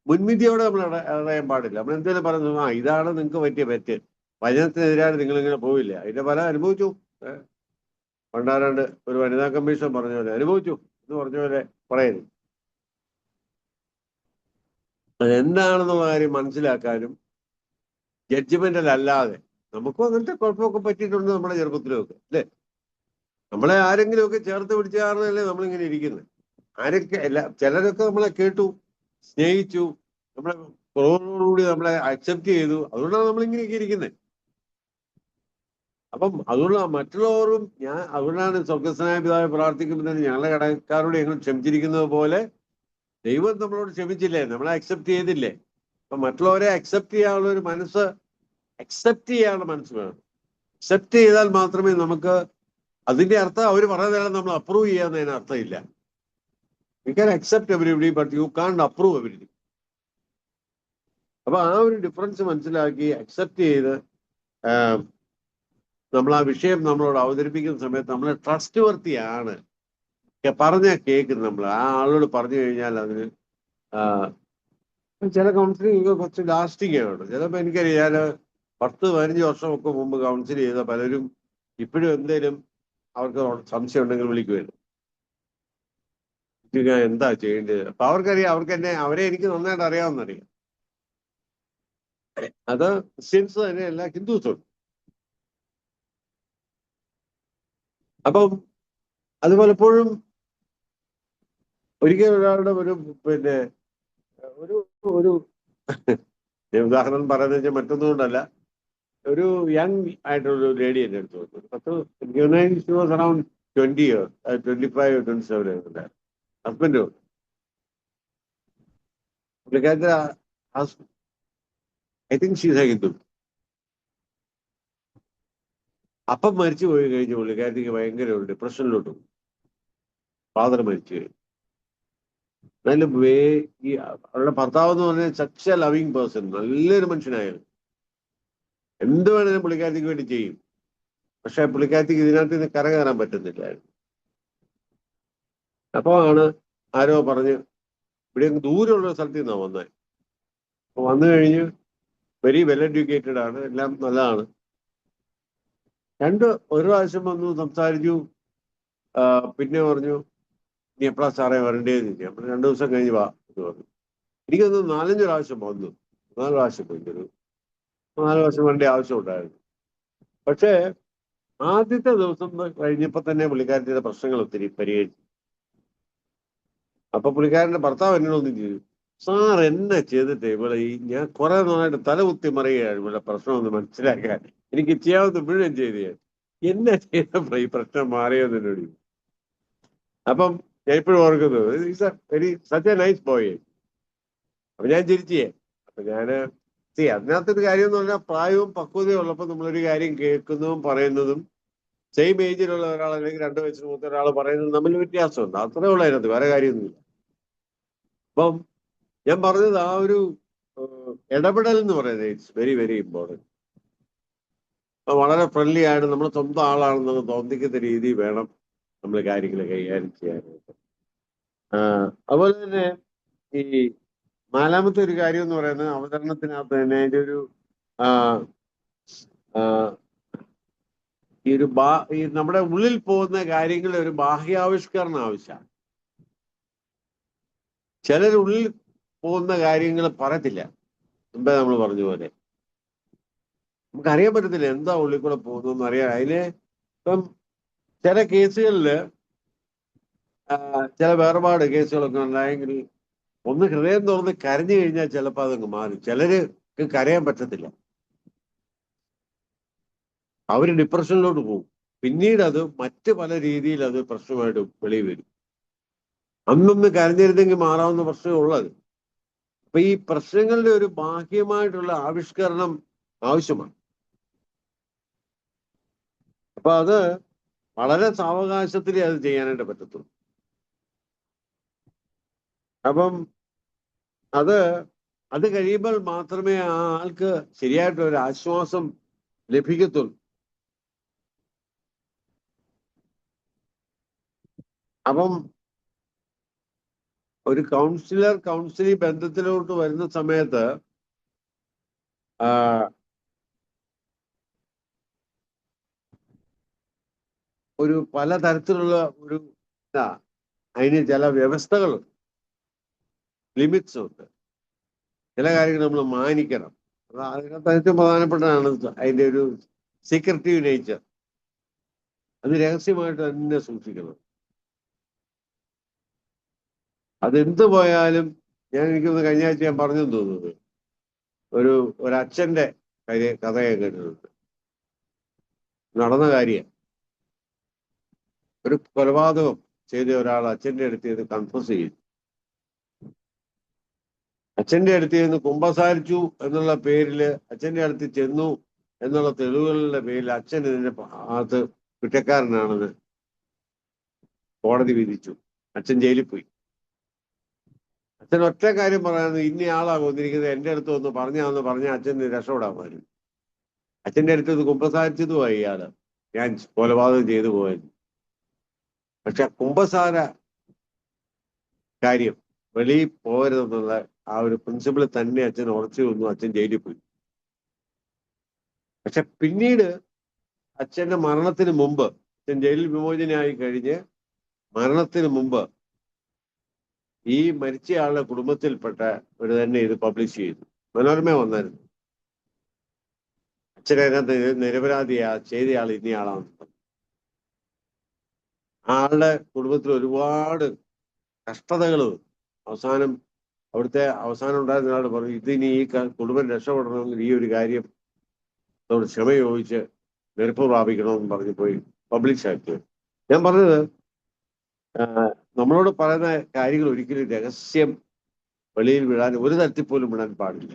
മുൻവിധിയോടെ നമ്മൾ ഇടയാൻ പാടില്ല. നമ്മൾ എന്തെങ്കിലും പറയുന്നു, ഇതാണ് നിങ്ങൾക്ക് പറ്റിയ തെറ്റ്, വചനത്തിനെതിരാണ് നിങ്ങളിങ്ങനെ പോവില്ല. അതിന്റെ ഫലം അനുഭവിച്ചു. പണ്ടാരാണ്ട് ഒരു വനിതാ കമ്മീഷൻ പറഞ്ഞ പോലെ അനുഭവിച്ചു എന്ന് പറഞ്ഞ പോലെ പറയുന്നു. അതെന്താണെന്നുള്ള കാര്യം മനസ്സിലാക്കാനും ജഡ്ജ്മെന്റൽ അല്ലാതെ, നമുക്കും അങ്ങനത്തെ കുഴപ്പമൊക്കെ പറ്റിയിട്ടുണ്ട് നമ്മുടെ ചെറുപ്പത്തിലൊക്കെ അല്ലേ. നമ്മളെ ആരെങ്കിലുമൊക്കെ ചേർത്ത് പിടിച്ച കാരണമല്ലേ നമ്മളിങ്ങനെ ഇരിക്കുന്നത്. ആരൊക്കെ ചിലരൊക്കെ നമ്മളെ കേട്ടു, സ്നേഹിച്ചു, നമ്മളെ കുറവോടുകൂടി നമ്മളെ അക്സെപ്റ്റ് ചെയ്തു. അതുകൊണ്ടാണ് നമ്മളിങ്ങനെയൊക്കെ ഇരിക്കുന്നത്. അപ്പം അതുകൊണ്ട് മറ്റുള്ളവരും അതുകൊണ്ടാണ് സ്വർഗസ്വനായ പിതാവെ പ്രാർത്ഥിക്കുമ്പോൾ തന്നെ ഞങ്ങളെ കടക്കാരോട് ഞങ്ങൾ ക്ഷമിച്ചിരിക്കുന്നത് പോലെ ദൈവം നമ്മളോട് ക്ഷമിച്ചില്ലേ, നമ്മളെ അക്സെപ്റ്റ് ചെയ്തില്ലേ. അപ്പൊ മറ്റുള്ളവരെ അക്സെപ്റ്റ് ചെയ്യാനുള്ള ഒരു മനസ്സ്, അക്സെപ്റ്റ് ചെയ്യാനുള്ള മനസ്സ് വേണം. അക്സെപ്റ്റ് ചെയ്താൽ മാത്രമേ നമുക്ക് അതിന്റെ അർത്ഥം അവർ പറയുന്നതെല്ലാം നമ്മൾ അപ്രൂവ് ചെയ്യാന്നതിന് അർത്ഥമില്ല. You can accept everybody but you കാണ്ട് അപ്രൂവ് എവരിബഡി. അപ്പൊ ആ ഒരു ഡിഫറൻസ് മനസ്സിലാക്കി അക്സെപ്റ്റ് ചെയ്ത് നമ്മൾ ആ വിഷയം നമ്മളോട് അവതരിപ്പിക്കുന്ന സമയത്ത് നമ്മൾ ട്രസ്റ്റ് വർത്തിയാണ്, പറഞ്ഞ കേൾക്കുന്നത്. നമ്മൾ ആ ആളോട് പറഞ്ഞു കഴിഞ്ഞാൽ അതിന് ചില കൗൺസിലിംഗ് കുറച്ച് ലാസ്റ്റിംഗ് ആണ്. ചിലപ്പോൾ എനിക്കറിയാം 10-15 വർഷമൊക്കെ മുമ്പ് കൗൺസിൽ ചെയ്ത പലരും ഇപ്പോഴും എന്തേലും അവർക്ക് സംശയം ഉണ്ടെങ്കിൽ വിളിക്കുമായിരുന്നു, ഞാൻ എന്താ ചെയ്യേണ്ടത്. അപ്പൊ അവർക്കറിയാം, അവരെ എനിക്ക് നന്നായിട്ട് അറിയാവുന്നറിയാം. അത് ക്രിസ്ത്യൻസ് തന്നെയല്ല, ഹിന്ദുസും. അപ്പം അത് പലപ്പോഴും ഒരിക്കലും ഒരാളുടെ ഒരു ഒരു ഉദാഹരണം പറയുന്നത് വെച്ചാൽ മറ്റൊന്നും കൊണ്ടല്ല, ഒരു യങ് ആയിട്ടുള്ള ഒരു ലേഡി എൻ്റെ അടുത്ത് വന്നു. Around 20 years, 25 or 27 husband. പുള്ളിക്കാരത്തെ ഐ തിങ്ക് ഷീസ് ഹിന്ദു. അപ്പം മരിച്ചു പോയി കഴിഞ്ഞ പുള്ളിക്കാരത്തേക്ക് ഭയങ്കര ഒരു ഡിപ്രഷനിലോട്ട് പോകും. ഫാദർ മരിച്ചു കഴിഞ്ഞു. എന്നാലും അവരുടെ ഭർത്താവ് എന്ന് പറഞ്ഞാൽ സച്ച് എ ലവിങ് പേഴ്സൺ, നല്ലൊരു മനുഷ്യനായിരുന്നു. എന്ത് വേണേലും പുള്ളിക്കാരത്തേക്ക് വേണ്ടി ചെയ്യും. പക്ഷെ പുള്ളിക്കാരത്തേക്ക് ഇതിനകത്ത് നിന്ന് കരകയറാൻ പറ്റുന്നില്ലായിരുന്നു. അപ്പോൾ ആണ് ആരോ പറഞ്ഞ്, ഇവിടെ ദൂരമുള്ള സ്ഥലത്ത് നിന്നാണ് വന്നത്. അപ്പൊ വന്നു കഴിഞ്ഞ് വെരി വെൽ എഡ്യൂക്കേറ്റഡ് ആണ്, എല്ലാം നല്ലതാണ്. ഒരു പ്രാവശ്യം വന്നു സംസാരിച്ചു. പിന്നെ പറഞ്ഞു, നീ എപ്പോഴാ സാറേ വരണ്ടേന്ന് ചോദിച്ചു. അപ്പൊ 2 ദിവസം കഴിഞ്ഞ് വാ എന്ന് പറഞ്ഞു. എനിക്കൊന്ന് 4-5 പ്രാവശ്യം വന്നു. 4 പ്രാവശ്യം പോയി. 4 പ്രാവശ്യം വരേണ്ട ആവശ്യം ഉണ്ടായിരുന്നു. പക്ഷേ ആദ്യത്തെ ദിവസം കഴിഞ്ഞപ്പോ തന്നെ പുള്ളിക്കാരത്തിന്റെ പ്രശ്നങ്ങൾ ഒത്തിരി പരിഹരിച്ചു. അപ്പൊ പുള്ളിക്കാരന്റെ ഭർത്താവ് എന്നോടൊന്നും ചെയ്തു, സാർ എന്നെ ചെയ്തിട്ട് ഇവിടെ ഞാൻ കുറെ നാളായിട്ട് തലകുത്തി മറിയുകയാണ് ഇവിടെ പ്രശ്നമൊന്ന് മനസ്സിലാക്കാൻ, എനിക്ക് ചെയ്യാവുന്ന മുഴുവൻ ചെയ്ത് എന്നെ ചെയ്തപ്പോ ഈ പ്രശ്നം മാറിയെന്ന് എന്നോട്. അപ്പം ഞാൻ ഇപ്പോഴും ഓർക്കുന്നത്, is A very such A nice boy. അപ്പൊ ഞാൻ ചിരിച്ചേ. അപ്പൊ ഞാന് അതിനകത്തൊരു കാര്യം എന്ന് പറഞ്ഞാൽ പ്രായവും പക്വതയും ഉള്ളപ്പോൾ നമ്മളൊരു കാര്യം കേൾക്കുന്നതും പറയുന്നതും സെയിം ഏജിലുള്ള ഒരാൾ അല്ലെങ്കിൽ 2 വയസ്സിന് മൂത്ത ഒരാൾ പറയുന്നത് തമ്മിൽ വ്യത്യാസമുണ്ട്. അത്രേ ഉള്ളൂ അതിനകത്ത്, വേറെ കാര്യമൊന്നുമില്ല. അപ്പം ഞാൻ പറഞ്ഞത് ആ ഒരു ഇടപെടൽ എന്ന് പറയുന്നത് ഇറ്റ്സ് വെരി വെരി ഇമ്പോർട്ടൻറ്റ്. വളരെ ഫ്രണ്ട്ലി ആയിട്ട് നമ്മൾ സ്വന്തം ആളാണെന്ന് തോന്നിക്കുന്ന രീതി വേണം നമ്മൾ കാര്യങ്ങൾ കൈകാര്യം ചെയ്യാനായിട്ട്. അതുപോലെ തന്നെ ഈ 4-മത്തെ ഒരു കാര്യം എന്ന് പറയുന്നത് അവതരണത്തിനകത്ത് തന്നെ അതിൻ്റെ ഒരു ഈ നമ്മുടെ ഉള്ളിൽ പോകുന്ന കാര്യങ്ങളുടെ ഒരു ബാഹ്യാവിഷ്കരണം ആവശ്യമാണ്. ചിലരുള്ളിൽ പോകുന്ന കാര്യങ്ങൾ പറയത്തില്ല. മുമ്പേ നമ്മൾ പറഞ്ഞ പോലെ നമുക്കറിയാൻ പറ്റത്തില്ല എന്താ ഉള്ളിൽ കൂടെ പോകുന്നതെന്ന് അറിയാൻ. ഇപ്പം ചില കേസുകളിൽ ചില വേർപാട് കേസുകളൊക്കെ ഉണ്ടായെങ്കിൽ ഒന്ന് ഹൃദയം തുറന്ന് കരഞ്ഞു കഴിഞ്ഞാൽ ചിലപ്പോൾ അതങ്ങ് മാറും. ചിലർക്ക് കരയാൻ പറ്റത്തില്ല, അവര് ഡിപ്രഷനിലോട്ട് പോകും. പിന്നീട് അത് മറ്റ് പല രീതിയിൽ അത് പ്രശ്നമായിട്ട് വെളിയിൽ വരും. അന്നൊന്ന് കരഞ്ഞിരുന്നെങ്കിൽ മാറാവുന്ന പ്രശ്നം ഉള്ളത്. അപ്പൊ ഈ പ്രശ്നങ്ങളുടെ ഒരു ബാഹ്യമായിട്ടുള്ള ആവിഷ്കരണം ആവശ്യമാണ്. അപ്പൊ അത് വളരെ സാവകാശത്തിലേ അത് ചെയ്യാനായിട്ട് പറ്റത്തുള്ളൂ. അപ്പം അത് കഴിയുമ്പോൾ മാത്രമേ ആ ആൾക്ക് ശരിയായിട്ട് ഒരു ആശ്വാസം ലഭിക്കത്തുള്ളൂ. അപ്പം ഒരു കൗൺസിലി ബന്ധത്തിലോട്ട് വരുന്ന സമയത്ത് ഒരു പലതരത്തിലുള്ള ഒരു അതിന് ചില വ്യവസ്ഥകളുണ്ട്, ലിമിറ്റ്സ് ഉണ്ട്. ചില കാര്യങ്ങൾ നമ്മൾ മാനിക്കണം. അതിനകത്ത് ഏറ്റവും പ്രധാനപ്പെട്ടതാണ് അതിന്റെ ഒരു സീക്രട്ടീവ് നേച്ചർ. അത് രഹസ്യമായിട്ട് തന്നെ സൂക്ഷിക്കണം. അതെന്ത് പോയാലും എനിക്കൊന്ന് കഴിഞ്ഞ ആഴ്ച ഞാൻ പറഞ്ഞു തോന്നുന്നത് ഒരച്ഛന്റെ കഥ ഞാൻ കേട്ടിട്ടുണ്ട്. നടന്ന കാര്യം, ഒരു കൊലപാതകം ചെയ്ത ഒരാൾ അച്ഛന്റെ അടുത്ത് നിന്ന് കൺഫ്യൂസ് ചെയ്തു. അച്ഛന്റെ അടുത്ത് നിന്ന് കുമ്പസാരിച്ചു എന്നുള്ള പേരില് അച്ഛന്റെ അടുത്ത് ചെന്നു എന്നുള്ള തെളിവുകളുടെ പേരിൽ അച്ഛൻ ഇതിന്റെ അകത്ത് കുറ്റക്കാരനാണെന്ന് കോടതി വിധിച്ചു. അച്ഛൻ ജയിലിൽ പോയി. അച്ഛൻ ഒറ്റ കാര്യം പറയാന്ന്, ഇന്നയാളാ കൊന്നിരിക്കുന്നത്, എന്റെ അടുത്ത് ഒന്ന് പറഞ്ഞ അച്ഛന് രക്ഷപ്പെടാമായിരുന്നു. അച്ഛന്റെ അടുത്ത് ഇത് കുമ്പസാരിച്ചതുമായി ഇയാള് ഞാൻ കൊലപാതകം ചെയ്തു പോയത്. പക്ഷെ കുമ്പസാര കാര്യം വെളിയിൽ പോകരുതെന്നുള്ള ആ ഒരു പ്രിൻസിപ്പിൾ തന്നെ അച്ഛൻ ഉറച്ചു വന്നു. അച്ഛൻ ജയിലിൽ പോയി. പക്ഷെ പിന്നീട് അച്ഛന്റെ മരണത്തിന് മുമ്പ്, അച്ഛൻ ജയിലിൽ വിമോചനയായി കഴിഞ്ഞ് മരണത്തിന് മുമ്പ് ഈ മരിച്ചയാളുടെ കുടുംബത്തിൽപ്പെട്ട ഒരു തന്നെ ഇത് പബ്ലിഷ് ചെയ്തു. മനോരമ വന്നായിരുന്നു. അച്ഛനതിനകത്ത് നിരപരാധിയാ, ചെയ്തയാൾ ഇന്നയാളാണെന്ന്. ആളുടെ കുടുംബത്തിൽ ഒരുപാട് കഷ്ടതകൾ. അവസാനം ഉണ്ടായിരുന്ന ആൾ പറഞ്ഞു, ഇതിനി ഈ കുടുംബം രക്ഷപ്പെടണമെങ്കിൽ ഈ ഒരു കാര്യം ക്ഷമ ചോദിച്ച് വെറുപ്പ് പ്രാപിക്കണമെന്ന് പറഞ്ഞു പോയി പബ്ലിഷ് ആക്കി. ഞാൻ പറഞ്ഞത്, നമ്മളോട് പറയുന്ന കാര്യങ്ങൾ ഒരിക്കലും രഹസ്യം വെളിയിൽ വിടാൻ ഒരു തരത്തിൽ പോലും വിടാൻ പാടില്ല.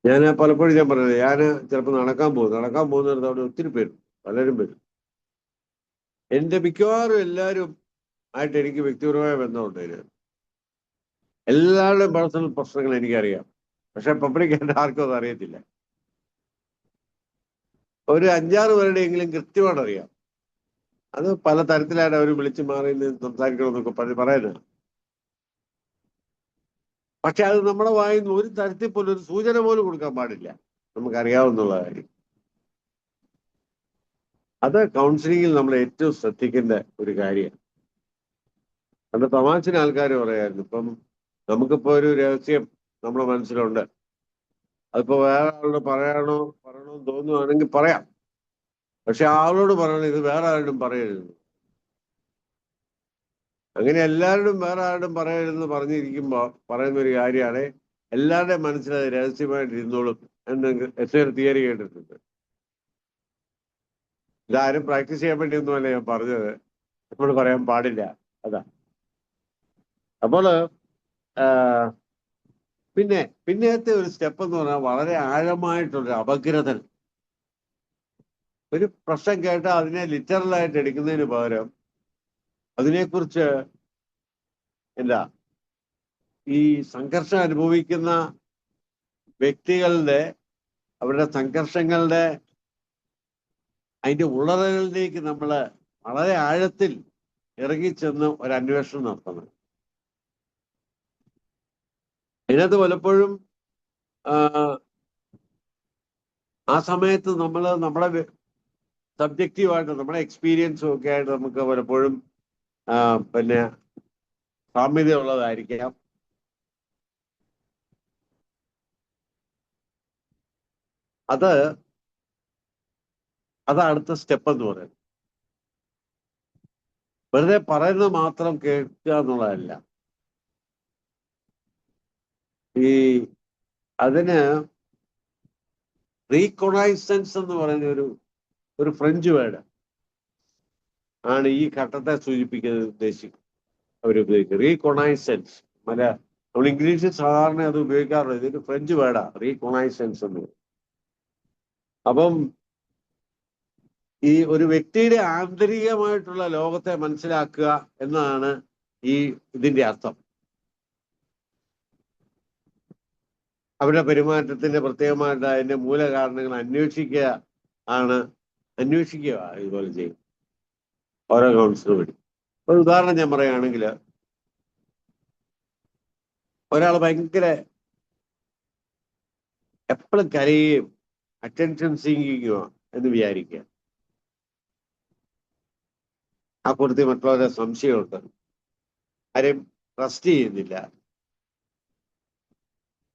ഞാൻ പലപ്പോഴും ഞാൻ പറഞ്ഞത്, ഞാൻ ചിലപ്പോൾ നടക്കാൻ പോകുന്നിടത്ത് അവിടെ ഒത്തിരി പേരും പലരും വരും. എന്റെ മിക്കവാറും എല്ലാവരും ആയിട്ട് എനിക്ക് വ്യക്തിപരമായ ബന്ധമുണ്ട്. എല്ലാവരുടെയും പേഴ്സണൽ പ്രശ്നങ്ങൾ എനിക്കറിയാം. പക്ഷെ പബ്ലിക്കായിട്ട് ആർക്കും അത് അറിയത്തില്ല. ഒരു 5-6 പേരുടെയെങ്കിലും കൃത്യമായിട്ട് അറിയാം. അത് പല തരത്തിലായിട്ട് അവർ വിളിച്ചു മാറി സംസാരിക്കണമെന്നൊക്കെ പറയുന്നത്. പക്ഷെ അത് നമ്മുടെ വായിൽ നിന്ന് ഒരു തരത്തിൽ പോലും ഒരു സൂചന പോലും കൊടുക്കാൻ പാടില്ല. നമുക്കറിയാവുന്നുള്ള കാര്യം. അത് കൗൺസിലിങ്ങിൽ നമ്മൾ ഏറ്റവും ശ്രദ്ധിക്കേണ്ട ഒരു കാര്യമാണ്. പണ്ട് തമാശന് ആൾക്കാർ പറയായിരുന്നു, ഇപ്പം നമുക്കിപ്പോ ഒരു രഹസ്യം നമ്മുടെ മനസ്സിലുണ്ട്, അതിപ്പോ വേറെ ആളോട് പറയണമെന്ന് തോന്നുവാണെങ്കിൽ പറയാം. പക്ഷെ ആളോട് പറയണം, ഇത് വേറെ ആരോടും പറയരുത്. അങ്ങനെ എല്ലാവരോടും വേറെ ആരോടും പറയരുതെന്ന് പറഞ്ഞിരിക്കുമ്പോ പറയുന്ന ഒരു കാര്യമാണ്, എല്ലാവരുടെയും മനസ്സിലത് രഹസ്യമായിട്ട് ഇരുന്നോളും എന്ന് എസ് തിയറി കേട്ടിട്ടുണ്ട്. ഇതാരും പ്രാക്ടീസ് ചെയ്യാൻ വേണ്ടിയൊന്നുമല്ല ഞാൻ പറഞ്ഞത്, നമ്മൾ പറയാൻ പാടില്ല. അതാ. അപ്പോൾ പിന്നത്തെ ഒരു സ്റ്റെപ്പ് എന്ന് പറഞ്ഞാൽ വളരെ ആഴമായിട്ടുള്ളൊരു അപഗ്രഥനം. ഒരു പ്രശ്നം കേട്ട് അതിനെ ലിറ്ററലായിട്ട് എടുക്കുന്നതിന് പകരം അതിനെക്കുറിച്ച് ഈ സംഘർഷം അനുഭവിക്കുന്ന വ്യക്തികളുടെ അവരുടെ സംഘർഷങ്ങളുടെ അതിന്റെ ഉള്ളറകളിലേക്ക് നമ്മൾ വളരെ ആഴത്തിൽ ഇറങ്ങിച്ചെന്ന് ഒരു അന്വേഷണം നടത്തണം. അതിനകത്ത് പലപ്പോഴും ആ സമയത്ത് നമ്മുടെ സബ്ജക്റ്റീവായിട്ട് നമ്മുടെ എക്സ്പീരിയൻസും ഒക്കെ ആയിട്ട് നമുക്ക് പലപ്പോഴും സാമ്യത ഉള്ളതായിരിക്കാം. അത് അടുത്ത സ്റ്റെപ്പ് എന്ന് പറയുന്നത്. വെറുതെ പറയുന്നത് മാത്രം കേൾക്കുക എന്നുള്ളതല്ല. അതിന് റീകൊണൈസൻസ് എന്ന് പറയുന്ന ഒരു ഫ്രഞ്ച് വേർഡ് ആണ് ഈ ഘട്ടത്തെ സൂചിപ്പിക്കുന്നത്. അവരുപയോഗിക്കുക റീകൊണൈസൻസ്. നമ്മൾ ഇംഗ്ലീഷിൽ സാധാരണ അത് ഉപയോഗിക്കാറുള്ളത്. ഇതൊരു ഫ്രഞ്ച് വേർഡാ, റീകൊണൈസൻസ് എന്ന്. അപ്പം ഈ ഒരു വ്യക്തിയുടെ ആന്തരികമായിട്ടുള്ള ലോകത്തെ മനസ്സിലാക്കുക എന്നതാണ് ഇതിന്റെ അർത്ഥം. അവരുടെ പെരുമാറ്റത്തിന്റെ പ്രത്യേകമായിട്ട് അതിന്റെ മൂലകാരണങ്ങൾ അന്വേഷിക്കുക ഇതുപോലെ ചെയ്യും ഓരോ കൗൺസിലും വേണ്ടി. ഒരു ഉദാഹരണം ഞാൻ പറയുകയാണെങ്കിൽ, ഒരാൾ ഭയങ്കര എപ്പോഴും കരയുകയും അറ്റൻഷൻ സീക്കിങ്ങോ എന്ന് വിചാരിക്കുക. ആ കൂട്ടത്തിൽ മറ്റുള്ളവരെ സംശയമുണ്ട്, ആരെയും ട്രസ്റ്റ് ചെയ്യുന്നില്ല.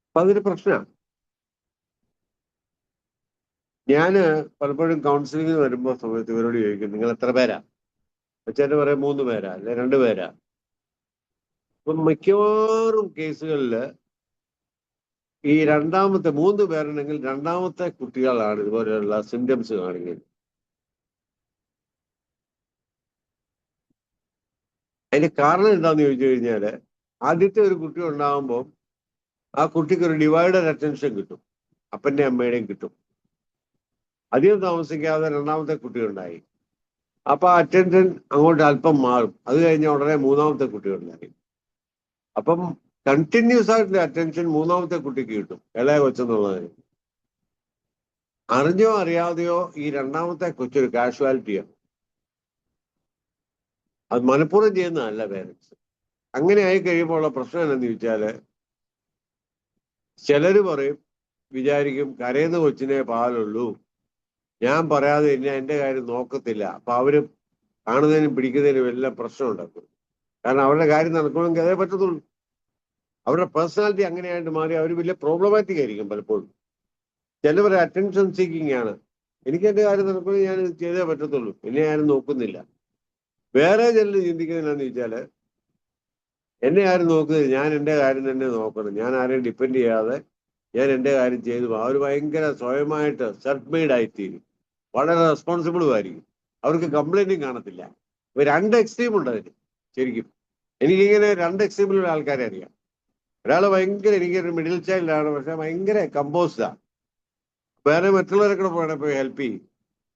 അപ്പൊ അതൊരു പ്രശ്നമാണ്. ഞാന് പലപ്പോഴും കൗൺസിലിങ്ങിന് വരുമ്പോൾ സമയത്ത് ഇവരോട് ചോദിക്കും, നിങ്ങൾ എത്ര പേരാ? അച്ഛൻ്റെ പറയാം 3 പേരാ, അല്ലെ 2 പേരാ. അപ്പം മിക്കവാറും കേസുകളിൽ ഈ രണ്ടാമത്തെ 3 പേരുണ്ടെങ്കിൽ രണ്ടാമത്തെ കുട്ടികളാണ് ഇതുപോലെയുള്ള സിംറ്റംസ് കാണിക്കുന്നത്. അതിന്റെ കാരണം എന്താന്ന് ചോദിച്ചു കഴിഞ്ഞാല്, ആദ്യത്തെ ഒരു കുട്ടി ഉണ്ടാകുമ്പോൾ ആ കുട്ടിക്ക് ഒരു ഡിവൈഡഡ് അറ്റൻഷൻ കിട്ടും, അപ്പന്റെ അമ്മയുടെയും കിട്ടും. അധികം താമസിക്കാതെ രണ്ടാമത്തെ കുട്ടി ഉണ്ടായി. അപ്പൊ അറ്റൻഷൻ അങ്ങോട്ട് അല്പം മാറും. അത് കഴിഞ്ഞ ഉടനെ മൂന്നാമത്തെ കുട്ടി ഉണ്ടായി. അപ്പം കണ്ടിന്യൂസ് ആയിട്ടുള്ള അറ്റൻഷൻ മൂന്നാമത്തെ കുട്ടിക്ക് കിട്ടും, ഇളയ കൊച്ചെന്നുള്ളതിന്. അറിഞ്ഞോ അറിയാതെയോ ഈ രണ്ടാമത്തെ കൊച്ചൊരു കാഷ്വാലിറ്റിയാണ്. അത് മനഃപൂർവ്വം ചെയ്യുന്നതല്ല പേരൻസ്. അങ്ങനെ ആയി കഴിയുമ്പോൾ ഉള്ള പ്രശ്നം എന്താണെന്ന് ചോദിച്ചാല്, ചിലര് പറയും, വിചാരിക്കും കരയുന്ന കൊച്ചിനെ പാലുള്ളൂ, ഞാൻ പറയാതെ ഇല്ല എന്റെ കാര്യം നോക്കത്തില്ല. അപ്പൊ അവര് കാണുന്നതിനും പിടിക്കുന്നതിനും എല്ലാം പ്രശ്നം ഉണ്ടാക്കും. കാരണം അവരുടെ കാര്യം നടക്കണമെങ്കിൽ അതേ പറ്റത്തുള്ളൂ. അവരുടെ പേഴ്സണാലിറ്റി അങ്ങനെയായിട്ട് മാറി അവർ വലിയ പ്രോബ്ലമാറ്റിക് ആയിരിക്കും പലപ്പോഴും. ചിലവർ അറ്റൻഷൻ സീക്കിംഗ് ആണ്. എനിക്ക് എന്റെ കാര്യം നടക്കണമെങ്കിൽ ഞാൻ ചെയ്തേ പറ്റത്തുള്ളൂ, എന്നെ ആരും നോക്കുന്നില്ല. വേറെ ചിലർ ചിന്തിക്കുന്നത് എന്താണെന്ന് ചോദിച്ചാല്, എന്നെ ആരും നോക്കുന്നില്ല, ഞാൻ എന്റെ കാര്യം തന്നെ നോക്കണം, ഞാൻ ആരെയും ഡിപ്പെൻഡ് ചെയ്യാതെ ഞാൻ എന്റെ കാര്യം ചെയ്തു. അവർ ഭയങ്കര സ്വയമായിട്ട് സെൽഫ് മെയ്ഡ് ആയിത്തീരും, വളരെ റെസ്പോൺസിബിളും ആയിരിക്കും, അവർക്ക് കംപ്ലൈന്റും കാണത്തില്ല. ഇപ്പൊ 2 എക്സ്ട്രീം ഉണ്ട് അതിന്. ശരിക്കും എനിക്കിങ്ങനെ 2 എക്സ്ട്രീമിലുള്ള ആൾക്കാരെ അറിയാം. ഒരാൾ ഭയങ്കര, എനിക്കൊരു മിഡിൽ ചൈൽഡാണ്, പക്ഷെ ഭയങ്കര കമ്പോസ്ഡാ, വേറെ മറ്റുള്ളവരെ കൂടെ പോയി ഹെൽപ്പ് ചെയ്യും,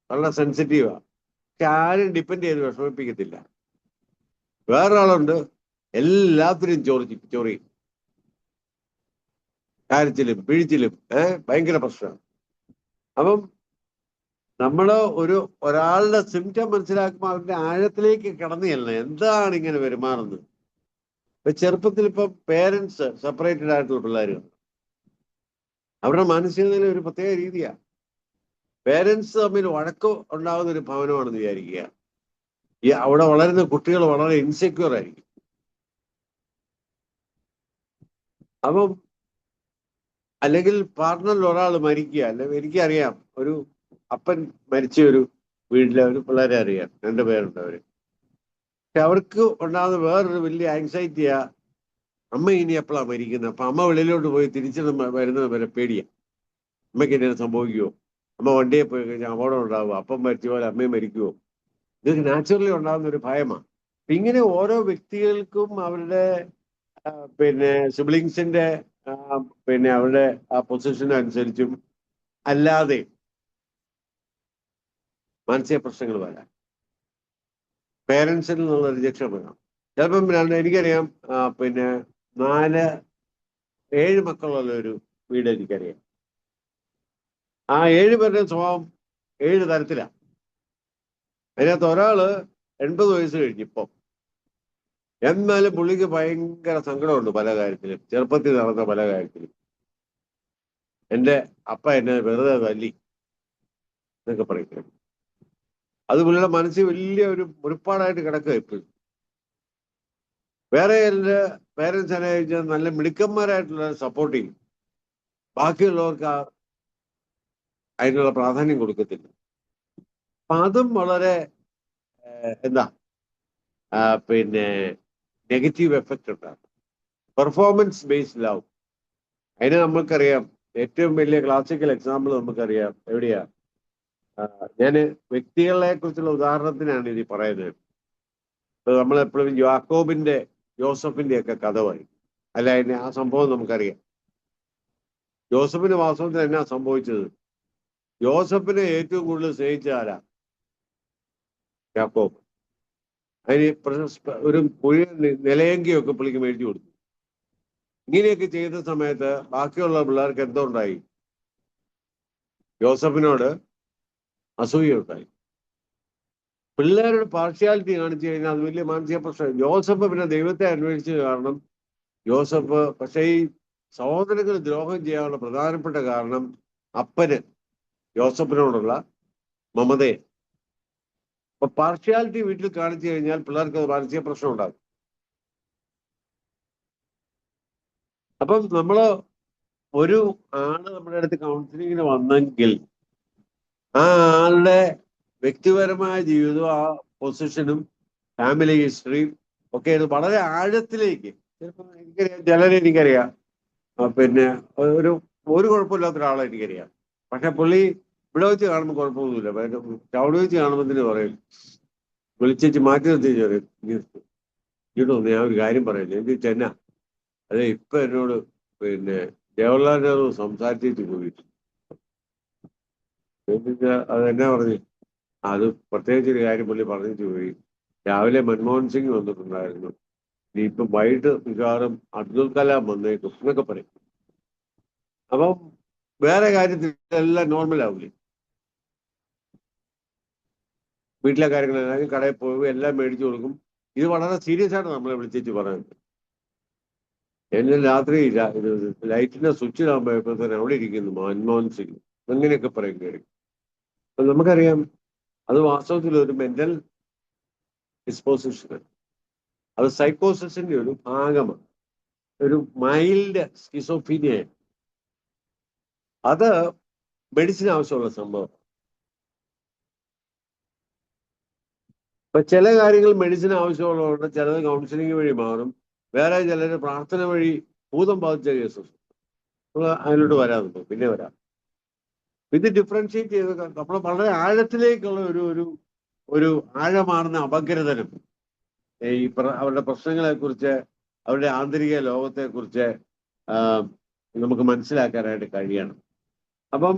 വളരെ സെൻസിറ്റീവാ, പക്ഷെ ആരും ഡിപ്പെൻഡ് ചെയ്ത് വിഷമിപ്പിക്കത്തില്ല. വേറൊരാളുണ്ട്, എല്ലാത്തിനും ചൊറി, കാര്യത്തിലും പിഴിച്ചിലും ഭയങ്കര പ്രശ്നമാണ്. അപ്പം നമ്മള് ഒരാളുടെ സിംറ്റം മനസ്സിലാക്കുമ്പോൾ അവരുടെ ആഴത്തിലേക്ക് കടന്നു ചെല്ലണം, എന്താണ് ഇങ്ങനെ പെരുമാറുന്നത്. ഇപ്പൊ ചെറുപ്പത്തിൽ ഇപ്പൊ പേരൻസ് സെപ്പറേറ്റഡ് ആയിട്ടുള്ള പിള്ളേർ, അവരുടെ മാനസികതയിലെ ഒരു പ്രത്യേക രീതിയാണ്. പേരൻസ് തമ്മിൽ വഴക്ക് ഉണ്ടാകുന്ന ഒരു ഭവനമാണെന്ന് വിചാരിക്കുക, അവിടെ വളരുന്ന കുട്ടികൾ വളരെ ഇൻസെക്യൂർ ആയിരിക്കും. അപ്പം അല്ലെങ്കിൽ പാർട്ട്ണറിൽ ഒരാൾ മരിക്കുക, അല്ലെങ്കിൽ എനിക്കറിയാം ഒരു അപ്പൻ മരിച്ച ഒരു വീട്ടിലെ ഒരു പിള്ളേരെ അറിയാം, 2 പേരുണ്ട് അവര്. പക്ഷെ അവർക്ക് ഉണ്ടാകുന്ന വേറൊരു വലിയ ആങ്സൈറ്റിയാ, അമ്മ ഇനി എപ്പോഴാണ് മരിക്കുന്നത്. അപ്പൊ അമ്മ വെളിയിലോട്ട് പോയി തിരിച്ചു വരുന്നത് വരെ പേടിയാ, അമ്മയ്ക്ക് എന്തെങ്കിലും സംഭവിക്കുമോ, അമ്മ വണ്ടിയെ പോയി കഴിഞ്ഞാൽ അപകടം ഉണ്ടാവുമോ, അപ്പം മരിച്ച പോലെ അമ്മയും മരിക്കുമോ. ഇത് നാച്ചുറലി ഉണ്ടാകുന്ന ഒരു ഭയമാണ്. ഇങ്ങനെ ഓരോ വ്യക്തികൾക്കും അവരുടെ പിന്നെ സിബ്ലിങ്സിന്റെ പിന്നെ അവരുടെ ആ പൊസിഷനനുസരിച്ചും അല്ലാതെ മാനസിക പ്രശ്നങ്ങൾ വരാം. പേരൻസിൽ നിന്നുള്ള റിജക്ഷൻ വരാം. ചിലപ്പം എനിക്കറിയാം, പിന്നെ 7 മക്കളുള്ള ഒരു വീട് എനിക്കറിയാം. ആ 7 പേരുടെയും സ്വഭാവം 7 തരത്തിലാണ്. അതിനകത്ത് ഒരാള് 80 വയസ്സ് കഴിഞ്ഞിപ്പം, എന്നാലും പുള്ളിക്ക് ഭയങ്കര സങ്കടമുണ്ട് പല കാര്യത്തിലും, ചെറുപ്പത്തിൽ നടന്ന പല കാര്യത്തിലും. എന്റെ അപ്പ എന്നെ വെറുതെ തല്ലി എന്നൊക്കെ പറയും. അത് പുള്ളിയുടെ മനസ്സിൽ വലിയ ഒരു മുറിപ്പാടായിട്ട് കിടക്കുക ഇപ്പോഴും. വേറെ എൻ്റെ പേരൻസ് അനുഭവിച്ചാൽ നല്ല മിടുക്കന്മാരായിട്ടുള്ള സപ്പോർട്ട് ചെയ്യും, ബാക്കിയുള്ളവർക്ക് അതിനുള്ള പ്രാധാന്യം കൊടുക്കത്തില്ല. അപ്പൊ അതും വളരെ എന്താ പിന്നെ നെഗറ്റീവ് എഫക്റ്റ് ഉണ്ടാകും. പെർഫോമൻസ് ബേസ്ഡ് ലവ്, അതിന് നമുക്കറിയാം ഏറ്റവും വലിയ ക്ലാസിക്കൽ എക്സാമ്പിൾ നമുക്കറിയാം എവിടെയാ. ഞാൻ വ്യക്തികളെ കുറിച്ചുള്ള ഉദാഹരണത്തിനാണ് ഇത് പറയുന്നത്. ഇപ്പൊ നമ്മളെപ്പോഴും ജോസഫിന്റെ ഒക്കെ കഥ പറയും, അല്ല അതിന് ആ സംഭവം നമുക്കറിയാം. ജോസഫിന് വാസ്തവത്തിൽ എന്നാ സംഭവിച്ചത്? ജോസഫിനെ ഏറ്റവും കൂടുതൽ സ്നേഹിച്ച ആരാ? യാക്കോബ്. അതിന് ഒരു നിലയങ്കിയൊക്കെ പുള്ളിക്ക് മേടിച്ചു കൊടുത്തു. ഇങ്ങനെയൊക്കെ ചെയ്ത സമയത്ത് ബാക്കിയുള്ള പിള്ളേർക്ക് എന്തുണ്ടായി? ജോസഫിനോട് അസൂയ ഉണ്ടായി. പിള്ളേരുടെ പാർഷ്യാലിറ്റി കാണിച്ചു കഴിഞ്ഞാൽ അത് വലിയ മാനസിക പ്രശ്നം. ജോസഫ് പിന്നെ ദൈവത്തെ അന്വേഷിച്ചത് കാരണം ജോസഫ്, പക്ഷേ ഈ സഹോദരങ്ങൾ ദ്രോഹം ചെയ്യാനുള്ള പ്രധാനപ്പെട്ട കാരണം അപ്പന് ജോസഫിനോടുള്ള മമതയെ. അപ്പൊ പാർഷ്യാലിറ്റി വീട്ടിൽ കാണിച്ചു കഴിഞ്ഞാൽ പിള്ളേർക്ക് അത് മാനസിക പ്രശ്നം ഉണ്ടാകും. അപ്പം ഒരു ആള് നമ്മുടെ അടുത്ത് കൗൺസിലിങ്ങിന് വന്നെങ്കിൽ ആ ആളുടെ വ്യക്തിപരമായ ജീവിതവും ആ പൊസിഷനും ഫാമിലി ഹിസ്റ്ററിയും ഒക്കെ ഇത് വളരെ ആഴത്തിലേക്ക്, ചിലപ്പോൾ എനിക്കറിയാം, ചിലരെ എനിക്കറിയാം, പിന്നെ ഒരു ഒരു കുഴപ്പമില്ലാത്ത ഒരാളെ എനിക്കറിയാം. പക്ഷെ പുള്ളി ഇവിടെ വെച്ച് കാണുമ്പോൾ കുഴപ്പമൊന്നുമില്ല. ടൗണിൽ വെച്ച് കാണുമ്പോൾ പറയും, വിളിച്ചേച്ച് മാറ്റി നിർത്തി പറയും, കേട്ടോ ഞാൻ ഒരു കാര്യം പറയുന്നത് എന്ത് ചെന്ന അതെ ഇപ്പൊ എന്നോട് പിന്നെ ജവഹർലാൽ നെഹ്റു സംസാരിച്ചു പോയി. അത് എന്നാ പറഞ്ഞു, അത് പ്രത്യേകിച്ച് ഒരു കാര്യം പുള്ളി പറഞ്ഞിട്ട് പോയി. രാവിലെ മൻമോഹൻ സിംഗ് വന്നിട്ടുണ്ടായിരുന്നു, ഇനി ഇപ്പം വൈകിട്ട് മിക്കവാറും അബ്ദുൽ കലാം വന്നേക്കും എന്നൊക്കെ പറയും. അപ്പം വേറെ കാര്യത്തിലെല്ലാം നോർമൽ ആവില്ലേ? വീട്ടിലെ കാര്യങ്ങളെല്ലാം കടയിൽ പോകും, എല്ലാം മേടിച്ചു കൊടുക്കും. ഇത് വളരെ സീരിയസ് ആയിട്ട് നമ്മളെ വിളിച്ചേച്ച് പറയുന്നത്. എന്നെ രാത്രി ലൈറ്റിന്റെ സ്വിച്ചിടാൻ പോയപ്പോഴത്തേന് അവിടെ ഇരിക്കുന്നു മൻമോഹൻ സിംഗ്, അങ്ങനെയൊക്കെ പറയും കയറി. അപ്പൊ നമുക്കറിയാം അത് വാസ്തവത്തിൽ ഒരു മെന്റൽ ഡിസ്പോസിഷൻ, അത് സൈക്കോസിന്റെ ഒരു ഭാഗമാണ്, ഒരു മൈൽഡ് സ്കിസോഫീനിയ. അത് മെഡിസിൻ ആവശ്യമുള്ള സംഭവം. ഇപ്പൊ ചില കാര്യങ്ങൾ മെഡിസിൻ ആവശ്യമുള്ളതുകൊണ്ട് ചിലത് കൗൺസിലിംഗ് വഴി മാറും, വേറെ ചിലര് പ്രാർത്ഥന വഴി ഭൂതം ബാധിച്ച കേസസ്. അതിലോട്ട് വരാറുണ്ട്, പിന്നെ വരാം. ഇത് ഡിഫറൻഷിയേറ്റ് ചെയ്ത് നമ്മൾ വളരെ ആഴത്തിലേക്കുള്ള ഒരു ഒരു ഒരു ആഴമാർന്ന അപഗ്രഥനം ഈ അവരുടെ പ്രശ്നങ്ങളെ കുറിച്ച്, അവരുടെ ആന്തരിക ലോകത്തെക്കുറിച്ച് നമുക്ക് മനസ്സിലാക്കാനായിട്ട് കഴിയണം. അപ്പം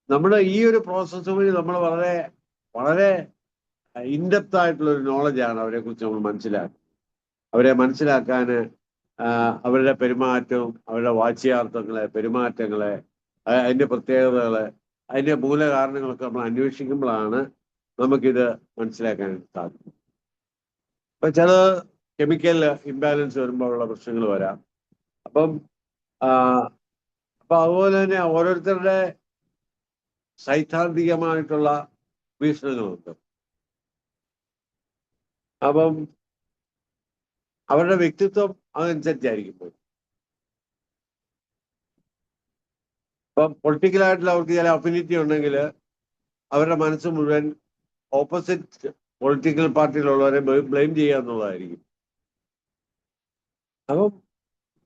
നമ്മുടെ ഈ ഒരു പ്രോസസ്സ് വഴി നമ്മൾ വളരെ വളരെ ഇൻഡെപ്ത് ആയിട്ടുള്ള ഒരു നോളജാണ് അവരെ കുറിച്ച് നമ്മൾ മനസ്സിലാക്കുക. അവരെ മനസ്സിലാക്കാൻ അവരുടെ പെരുമാറ്റവും അവരുടെ വാച്യാർത്ഥങ്ങളെ, പെരുമാറ്റങ്ങളെ, അതിന്റെ പ്രത്യേകതകള്, അതിന്റെ മൂലകാരണങ്ങളൊക്കെ നമ്മൾ അന്വേഷിക്കുമ്പോഴാണ് നമുക്കിത് മനസ്സിലാക്കാനായിട്ട് സാധിക്കും. ഇപ്പൊ ചില കെമിക്കൽ ഇംബാലൻസ് വരുമ്പോഴുള്ള പ്രശ്നങ്ങൾ വരാം. അപ്പം അപ്പൊ അതുപോലെ തന്നെ ഓരോരുത്തരുടെ സൈദ്ധാന്തികമായിട്ടുള്ള വീക്ഷണങ്ങളുണ്ട്. അപ്പം അവരുടെ വ്യക്തിത്വം അതനുസരിച്ചായിരിക്കും. ഇപ്പം പൊളിറ്റിക്കലായിട്ടുള്ള അവർക്ക് ചില അഫിനിറ്റി ഉണ്ടെങ്കിൽ അവരുടെ മനസ്സ് മുഴുവൻ ഓപ്പോസിറ്റ് പൊളിറ്റിക്കൽ പാർട്ടിയിലുള്ളവരെ ബ്ലെയിം ചെയ്യുക എന്നുള്ളതായിരിക്കും. അപ്പം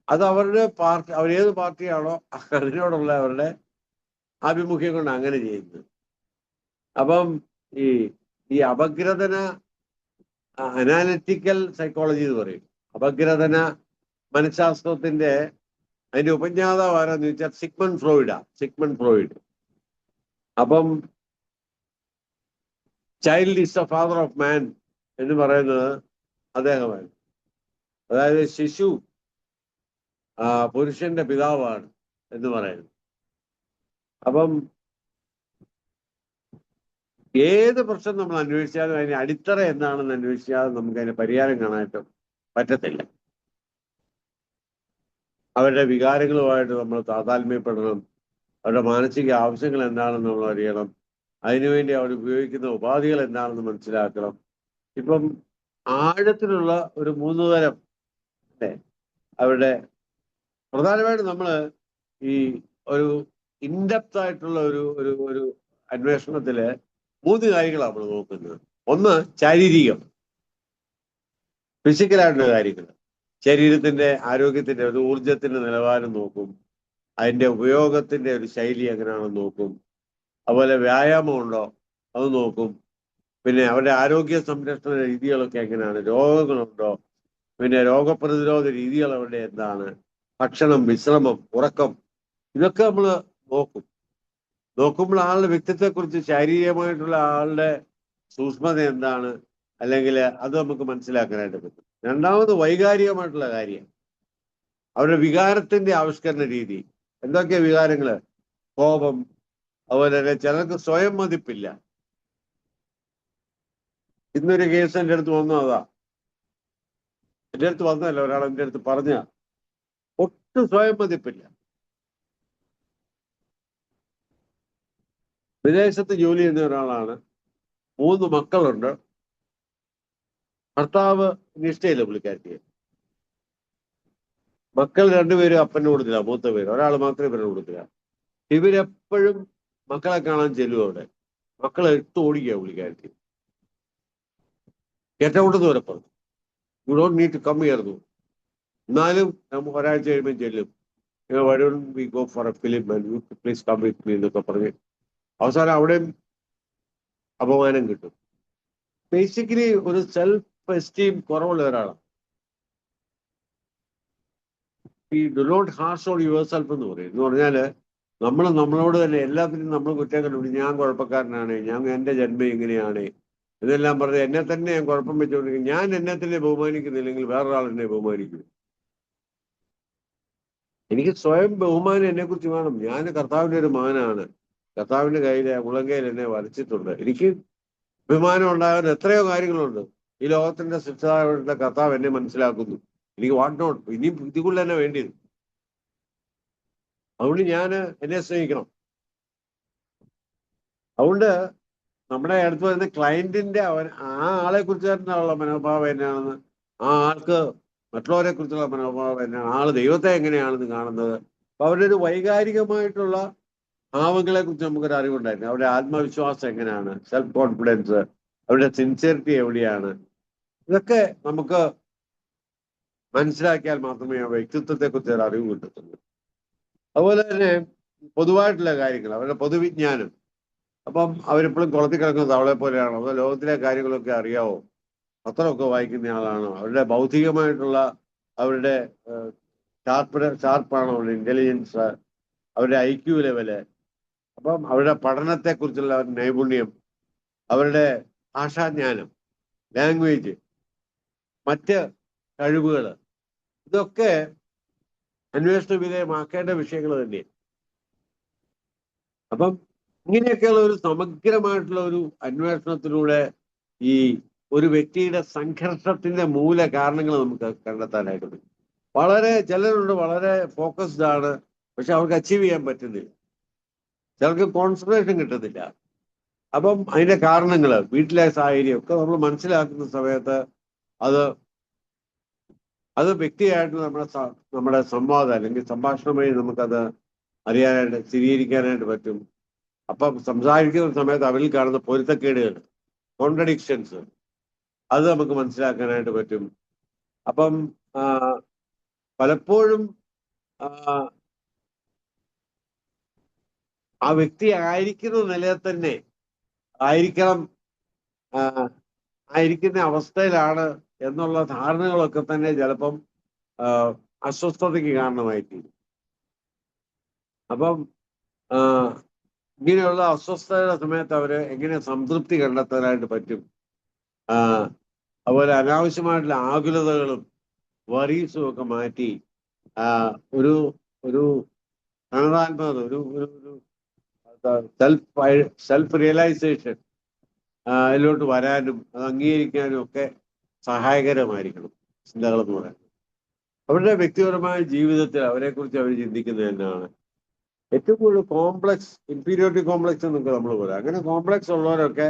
അത് അവരുടെ പാർട്ടി, അവരേത് പാർട്ടിയാണോ അതിനോടുള്ള അവരുടെ ആഭിമുഖ്യം കൊണ്ട് അങ്ങനെ ചെയ്യുന്നത്. അപ്പം ഈ അപഗ്രഥന അനാലിറ്റിക്കൽ സൈക്കോളജി എന്ന് പറയും. അപഗ്രഥന മനഃശാസ്ത്രത്തിന്റെ അതിന്റെ ഉപജ്ഞാതാവ് ആരാന്ന് ചോദിച്ചാൽ സിഗ്മണ്ട് ഫ്രോയിഡ്. അപ്പം child is the father of മാൻ എന്ന് പറയുന്നത് അദ്ദേഹമാണ്. അതായത് ശിശു പുരുഷന്റെ പിതാവാണ് എന്ന് പറയുന്നത്. അപ്പം ഏത് പ്രശ്നം നമ്മൾ അന്വേഷിച്ചാലും അതിന് അടിത്തറ എന്താണെന്ന് അന്വേഷിച്ചാൽ നമുക്ക് അതിന് പരിഹാരം കാണാനായിട്ട് പറ്റത്തില്ല. അവരുടെ വികാരങ്ങളുമായിട്ട് നമ്മൾ താതാത്മ്യപ്പെടണം, അവരുടെ മാനസിക ആവശ്യങ്ങൾ എന്താണെന്ന് നമ്മൾ അറിയണം, അതിനുവേണ്ടി അവർ ഉപയോഗിക്കുന്ന ഉപാധികൾ എന്താണെന്ന് മനസ്സിലാക്കണം. ഇപ്പം ആഴത്തിലുള്ള ഒരു 3 തരം അല്ലേ അവരുടെ പ്രധാനമായിട്ട് നമ്മൾ ഈ ഒരു ഇൻഡെപ്ത് ആയിട്ടുള്ള ഒരു അന്വേഷണത്തില് 3 കാര്യങ്ങളാണ് നമ്മൾ നോക്കുന്നത്. ഒന്ന് ശാരീരികം, ഫിസിക്കലായിട്ടുള്ള കാര്യങ്ങൾ, ശരീരത്തിന്റെ ആരോഗ്യത്തിന്റെ ഒരു ഊർജത്തിന്റെ നിലവാരം നോക്കും, അതിന്റെ ഉപയോഗത്തിന്റെ ഒരു ശൈലി എങ്ങനെയാണെന്ന് നോക്കും, അതുപോലെ വ്യായാമം ഉണ്ടോ അത് നോക്കും, പിന്നെ അവരുടെ ആരോഗ്യ സംരക്ഷണ രീതികളൊക്കെ എങ്ങനെയാണ്, രോഗങ്ങളുണ്ടോ, പിന്നെ രോഗപ്രതിരോധ രീതികൾ അവരുടെ എന്താണ്, ഭക്ഷണം, വിശ്രമം, ഉറക്കം, ഇതൊക്കെ നമ്മൾ നോക്കും. നോക്കുമ്പോൾ ആളുടെ വ്യക്തിത്വത്തെക്കുറിച്ച്, ശാരീരികമായിട്ടുള്ള ആളുടെ സൂക്ഷ്മത എന്താണ്, അല്ലെങ്കിൽ അത് നമുക്ക് മനസ്സിലാക്കാനായിട്ട് പറ്റും. രണ്ടാമത് വൈകാരികമായിട്ടുള്ള കാര്യം, അവരുടെ വികാരത്തിന്റെ ആവിഷ്കരണ രീതി. എന്തൊക്കെയാ വികാരങ്ങള്? കോപം, അതുപോലെ തന്നെ ചിലർക്ക് സ്വയം മതിപ്പില്ല. ഇന്നൊരു കേസ് എൻ്റെ അടുത്ത് വന്നതാ, എൻ്റെ അടുത്ത് വന്നതല്ല, ഒരാൾ എൻ്റെ അടുത്ത് പറഞ്ഞ, ഒട്ടും സ്വയം മതിപ്പില്ല. വിദേശത്ത് ജോലി ചെയ്യുന്ന ഒരാളാണ്, 3 മക്കളുണ്ട്, ഭർത്താവ് നിഷ്ഠയില്ല പുള്ളിക്കാരിക്ക്. മക്കൾ 2 പേരും അപ്പന് കൊടുത്തില്ല, മൂത്ത പേര്, ഒരാൾ മാത്രമേ ഇവരെ കൊടുത്തില്ല. ഇവരെപ്പോഴും മക്കളെ കാണാൻ ചെല്ലും. അവിടെ മക്കളെ എടുത്ത് ഓടിക്കുക പുള്ളിക്കാരത്തി. ഏറ്റവും വരെ പറഞ്ഞു, you don't need to come ചെയ്യായിരുന്നു. എന്നാലും നമുക്ക് ഒരാഴ്ച കഴിയുമ്പോൾ ചെല്ലും. Why don't we go for a film and you please come with me എന്നൊക്കെ പറഞ്ഞ് അവസാനം അവിടെയും അപമാനം കിട്ടും. ബേസിക്കലി ഒരു സെൽഫ് എസ്റ്റീം കുറവുള്ള ഒരാളാണ്. ഈ do not harsh on yourself എന്ന് പറയും. എന്ന് പറഞ്ഞാല് നമ്മളോട് തന്നെ എല്ലാത്തിനും നമ്മൾ കുറ്റം കണ്ടുപിടിക്കും. ഞാൻ കുഴപ്പക്കാരനാണ്, ഞാൻ എന്റെ ജന്മം ഇങ്ങനെയാണ് ഇതെല്ലാം പറഞ്ഞ് എന്നെ തന്നെ ഞാൻ കുഴപ്പം വെച്ചുകൊണ്ടിരിക്കും. ഞാൻ എന്നെ തന്നെ ബഹുമാനിക്കുന്നില്ലെങ്കിൽ വേറൊരാൾ എന്നെ ബഹുമാനിക്കും. എനിക്ക് സ്വയം ബഹുമാനം എന്നെ കുറിച്ച് വേണം. ഞാൻ കർത്താവിന്റെ ഒരു മകനാണ്. കർത്താവിന്റെ കയ്യിലെ ഉളങ്കയിൽ എന്നെ വരച്ചിട്ടുണ്ട്. എനിക്ക് അഭിമാനം ഉണ്ടാകാൻ എത്രയോ കാര്യങ്ങളുണ്ട്. ഈ ലോകത്തിന്റെ ശിക്ഷാവിന്റെ കർത്താവ് എന്നെ മനസ്സിലാക്കുന്നു. എനിക്ക് വാട്ട് നോട്ട്, ഇനി ഇതിക്കുള്ള തന്നെ വേണ്ടിയത്. അതുകൊണ്ട് ഞാൻ എന്നെ സ്നേഹിക്കണം. അതുകൊണ്ട് നമ്മുടെ അടുത്ത് വരുന്ന ക്ലയന്റിന്റെ ആ ആളെ കുറിച്ചുള്ള മനോഭാവം എന്നാണെന്ന്, ആ ആൾക്ക് മറ്റുള്ളവരെ കുറിച്ചുള്ള മനോഭാവം എന്നാണ്, ആള് ദൈവത്തെ എങ്ങനെയാണെന്ന് കാണുന്നത്, അപ്പൊ അവരുടെ ഒരു വൈകാരികമായിട്ടുള്ള ഭാവങ്ങളെ കുറിച്ച് നമുക്കൊരു അറിവുണ്ടായിരുന്നു. അവരുടെ ആത്മവിശ്വാസം എങ്ങനെയാണ്, സെൽഫ് കോൺഫിഡൻസ്, അവരുടെ സിൻസിയറിറ്റി എവിടെയാണ്, ഇതൊക്കെ നമുക്ക് മനസ്സിലാക്കിയാൽ മാത്രമേ ആ വ്യക്തിത്വത്തെ കുറിച്ച് ഒരു അറിവ് കിട്ടത്തുള്ളൂ. അതുപോലെ തന്നെ പൊതുവായിട്ടുള്ള കാര്യങ്ങൾ, അവരുടെ പൊതുവിജ്ഞാനം. അപ്പം അവരെപ്പോഴും കുളത്തിൽ കിടക്കുന്ന തവളെ പോലെയാണോ, അതോ ലോകത്തിലെ കാര്യങ്ങളൊക്കെ അറിയാവോ, പത്രമൊക്കെ വായിക്കുന്ന ആളാണോ, അവരുടെ ബൗദ്ധികമായിട്ടുള്ള അവരുടെ ഷാർപ്പാണോ അവരുടെ ഇന്റലിജൻസ്, അവരുടെ IQ ലെവല്, അപ്പം അവരുടെ പഠനത്തെക്കുറിച്ചുള്ള നൈപുണ്യം, അവരുടെ ഭാഷാജ്ഞാനം, ലാംഗ്വേജ്, മറ്റ് കഴിവുകൾ, ഇതൊക്കെ അന്വേഷണ വിധേയമാക്കേണ്ട വിഷയങ്ങൾ തന്നെയാണ്. അപ്പം ഇങ്ങനെയൊക്കെയുള്ള ഒരു സമഗ്രമായിട്ടുള്ള ഒരു അന്വേഷണത്തിലൂടെ ഈ ഒരു വ്യക്തിയുടെ സംഘർഷത്തിന്റെ മൂല കാരണങ്ങൾ നമുക്ക് കണ്ടെത്താനായിട്ട് പറ്റും. ചിലരുണ്ട് വളരെ ഫോക്കസ്ഡ് ആണ്, പക്ഷെ അവർക്ക് അച്ചീവ് ചെയ്യാൻ പറ്റുന്നില്ല. ചിലർക്ക് കോൺസെൻട്രേഷൻ കിട്ടുന്നില്ല. അപ്പം അതിന്റെ കാരണങ്ങൾ, വീട്ടിലെ സാഹചര്യം ഒക്കെ നമ്മൾ മനസ്സിലാക്കുന്ന സമയത്ത് അത് വ്യക്തിയായിട്ട് നമ്മുടെ സംവാദം അല്ലെങ്കിൽ സംഭാഷണം വഴി നമുക്കത് അറിയാനായിട്ട് സ്ഥിരീകരിക്കാനായിട്ട് പറ്റും. അപ്പം സംസാരിക്കുന്ന സമയത്ത് അവരിൽ കാണുന്ന പൊരുത്തക്കേടുകൾ, കോൺട്രഡിക്ഷൻസ്, അത് നമുക്ക് മനസ്സിലാക്കാനായിട്ട് പറ്റും. അപ്പം പലപ്പോഴും ആ വ്യക്തി ആയിരിക്കുന്ന നിലയിൽ തന്നെ ആയിരിക്കുന്ന അവസ്ഥയിലാണ് എന്നുള്ള ധാരണകളൊക്കെ തന്നെ ചിലപ്പം അസ്വസ്ഥതയ്ക്ക് കാരണമായിത്തീരും. അപ്പം ഇങ്ങനെയുള്ള അസ്വസ്ഥതയുടെ സമയത്ത് അവര് എങ്ങനെ സംതൃപ്തി കണ്ടെത്താനായിട്ട് പറ്റും. അതുപോലെ അനാവശ്യമായിട്ടുള്ള ആകുലതകളും വറീസും ഒക്കെ മാറ്റി ഒരു ഒരു പ്രണതാത്മകത, ഒരു സെൽഫ് റിയലൈസേഷൻ അതിലോട്ട് വരാനും അത് അംഗീകരിക്കാനും ഒക്കെ സഹായകരമായിരിക്കണം ചിന്തകളെന്ന് പറയാൻ. അവരുടെ വ്യക്തിപരമായ ജീവിതത്തിൽ അവരെക്കുറിച്ച് അവർ ചിന്തിക്കുന്നത് തന്നെയാണ് ഏറ്റവും കൂടുതൽ കോംപ്ലക്സ്, ഇൻഫീരിയോറിറ്റി കോംപ്ലക്സ് എന്നൊക്കെ നമ്മൾ പറയാം. അങ്ങനെ കോംപ്ലക്സ് ഉള്ളവരൊക്കെ